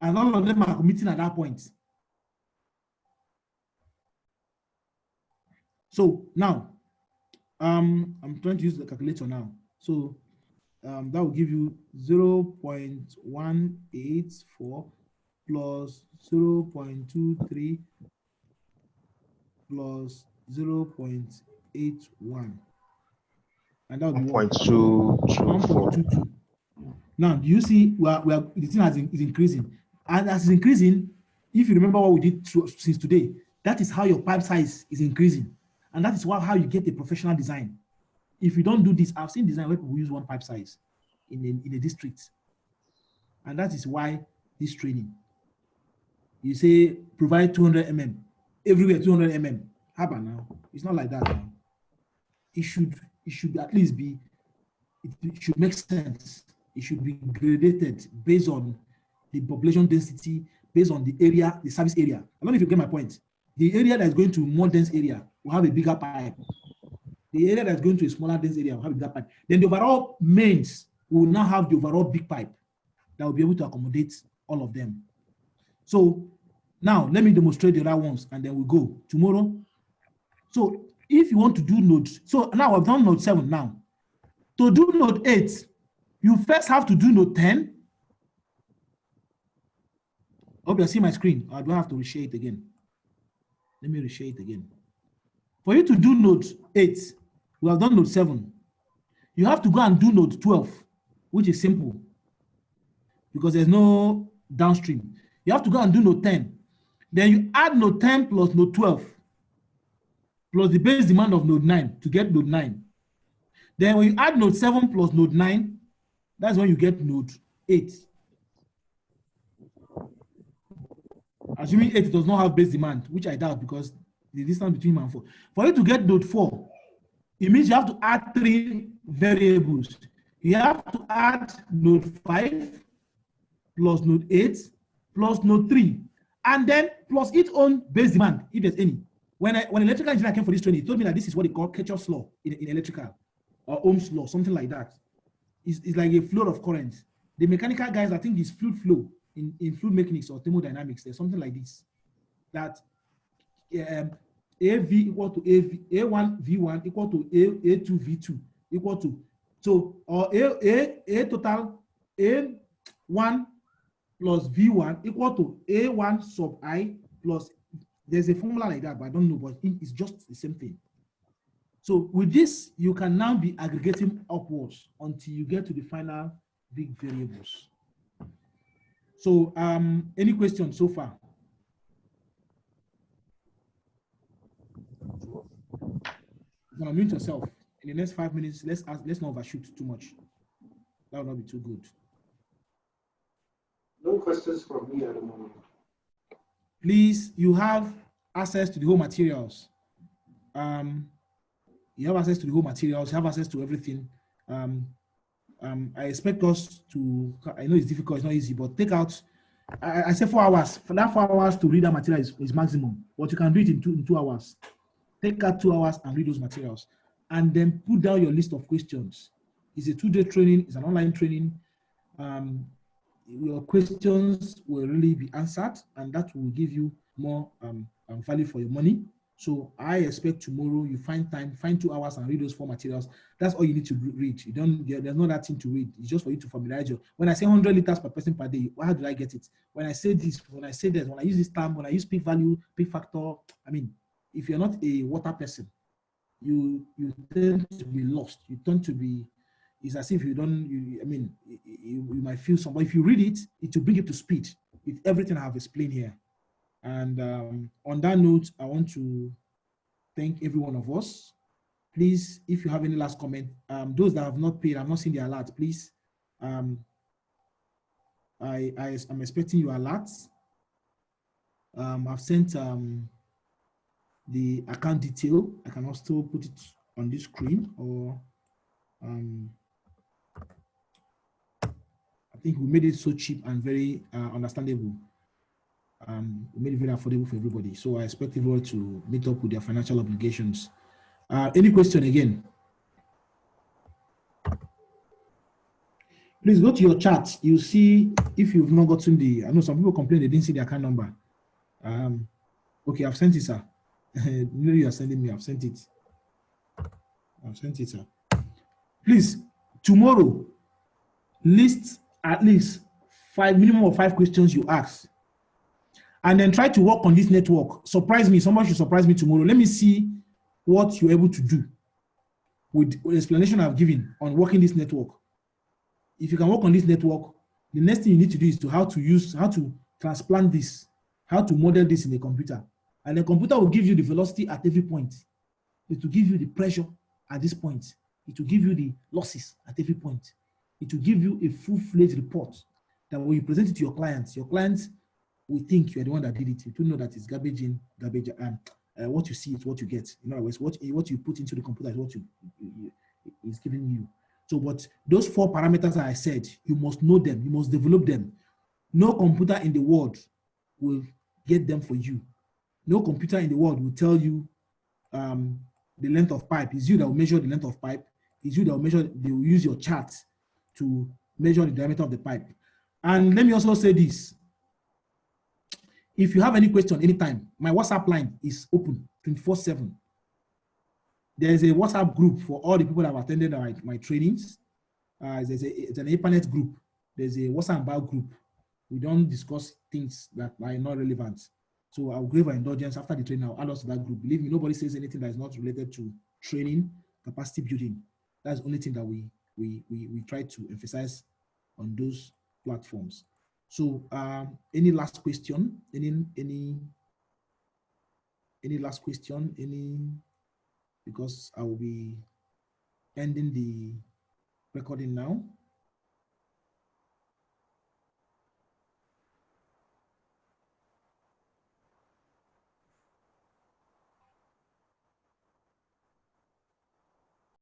And all of them are committing at that point. So now, I'm trying to use the calculator now. So that will give you 0.184 plus 0.23 plus 0.81. And that would be 1.22. Now, do you see the thing is increasing? And as it's increasing, if you remember what we did since today, that is how your pipe size is increasing. And that is how you get a professional design. If you don't do this, I've seen design where people use one pipe size in a district. And that is why this training. You say provide 200 mm, everywhere 200 mm. How about now? It's not like that now. It should at least be, it should make sense. It should be graded based on the population density, based on the area, the service area. I don't know if you get my point. The area that is going to a more dense area will have a bigger pipe. The area that's going to a smaller dense area will have a bigger pipe. Then the overall mains will now have the overall big pipe that will be able to accommodate all of them. So now let me demonstrate the other ones and then we'll go tomorrow. So if you want to do node, so now I've done node 7 now. To do node 8, you first have to do node 10. Hope you see my screen. I don't have to reshare it again. Let me reshare it again. For you to do node 8, we have done node 7. You have to go and do node 12, which is simple because there's no downstream. You have to go and do node 10. Then you add node 10 plus node 12 plus the base demand of node 9 to get node 9. Then when you add node 7 plus node 9, that's when you get node 8. Assuming 8 does not have base demand, which I doubt because the distance between 1 and 4. For you to get node 4, it means you have to add 3 variables. You have to add node 5 plus node 8 plus node 3, and then plus its own base demand, if there's any. When electrical engineer came for this training, he told me that this is what they call Kirchhoff's law in electrical, or Ohm's law, something like that. It's like a flow of current. The mechanical guys, I think, is fluid flow in fluid mechanics or thermodynamics. There's something like this, that AV equal to A1 V1 equal to A2 V2 equal to, so, or A total A1 plus V1 equal to A1 sub I plus, there's a formula like that, but I don't know, but it's just the same thing. So with this, you can now be aggregating upwards until you get to the final big variables. So any questions so far? You're gonna mute yourself. In the next 5 minutes, let's not overshoot too much. That will not be too good. No questions from me at the moment. Please, you have access to the whole materials. You have access to the whole materials, you have access to everything. I expect us to, I know it's difficult, it's not easy, but take out, I say 4 hours. For that 4 hours to read that material is maximum, but you can read it in 2 hours. Take out 2 hours and read those materials, and then put down your list of questions. It's a 2-day training, it's an online training. Your questions will really be answered, and that will give you more value for your money. So I expect tomorrow you find time, find 2 hours and read those 4 materials. That's all you need to read. You don't, there's no that thing to read. It's just for you to familiarize you. When I say 100 liters per person per day, how do I get it? When I say this, when I say that, when I use this term, when I use peak value, peak factor, I mean, if you're not a water person, you tend to be lost. You tend to be, it's as if you don't, you might feel some, but if you read it, it will bring you to speed with everything I have explained here. And on that note, I want to thank every one of us. Please, if you have any last comment, those that have not paid, I've not seen the alert, please. I'm expecting your alerts. I've sent the account detail. I can also put it on this screen, or I think we made it so cheap and very understandable. We made it very affordable for everybody. So I expect everyone to meet up with their financial obligations. Any question again? Please go to your chat. You see, if you've not gotten the, I know some people complain they didn't see the account number. Okay, I've sent it, sir. You are sending me, I've sent it. I've sent it, sir. Please, tomorrow, list at least minimum of 5 questions you ask. And then try to work on this network. Surprise me, someone should surprise me tomorrow. Let me see what you're able to do with the explanation I've given on working this network. If you can work on this network, the next thing you need to do is how to transplant this, how to model this in the computer. And the computer will give you the velocity at every point. It will give you the pressure at this point. It will give you the losses at every point. It will give you a full-fledged report that when you present it to your clients will think you're the one that did it. You do know that it's garbage in, garbage what you see is what you get. In other words, what you put into the computer is what is giving you. So, but those 4 parameters I said, you must know them, you must develop them. No computer in the world will get them for you. No computer in the world will tell you the length of pipe. It's you that will measure the length of pipe. It's you that will measure, they will use your chart to measure the diameter of the pipe. And let me also say this. If you have any question anytime, my WhatsApp line is open 24/7. There's a WhatsApp group for all the people that have attended my trainings. It's an EPANET group. There's a WhatsApp group. We don't discuss things that are not relevant. So I'll give an indulgence after the training. I'll add us to that group. Believe me, nobody says anything that is not related to training, capacity building. That's the only thing that we try to emphasize on those platforms. So any last question? Any last question? Because I will be ending the recording now.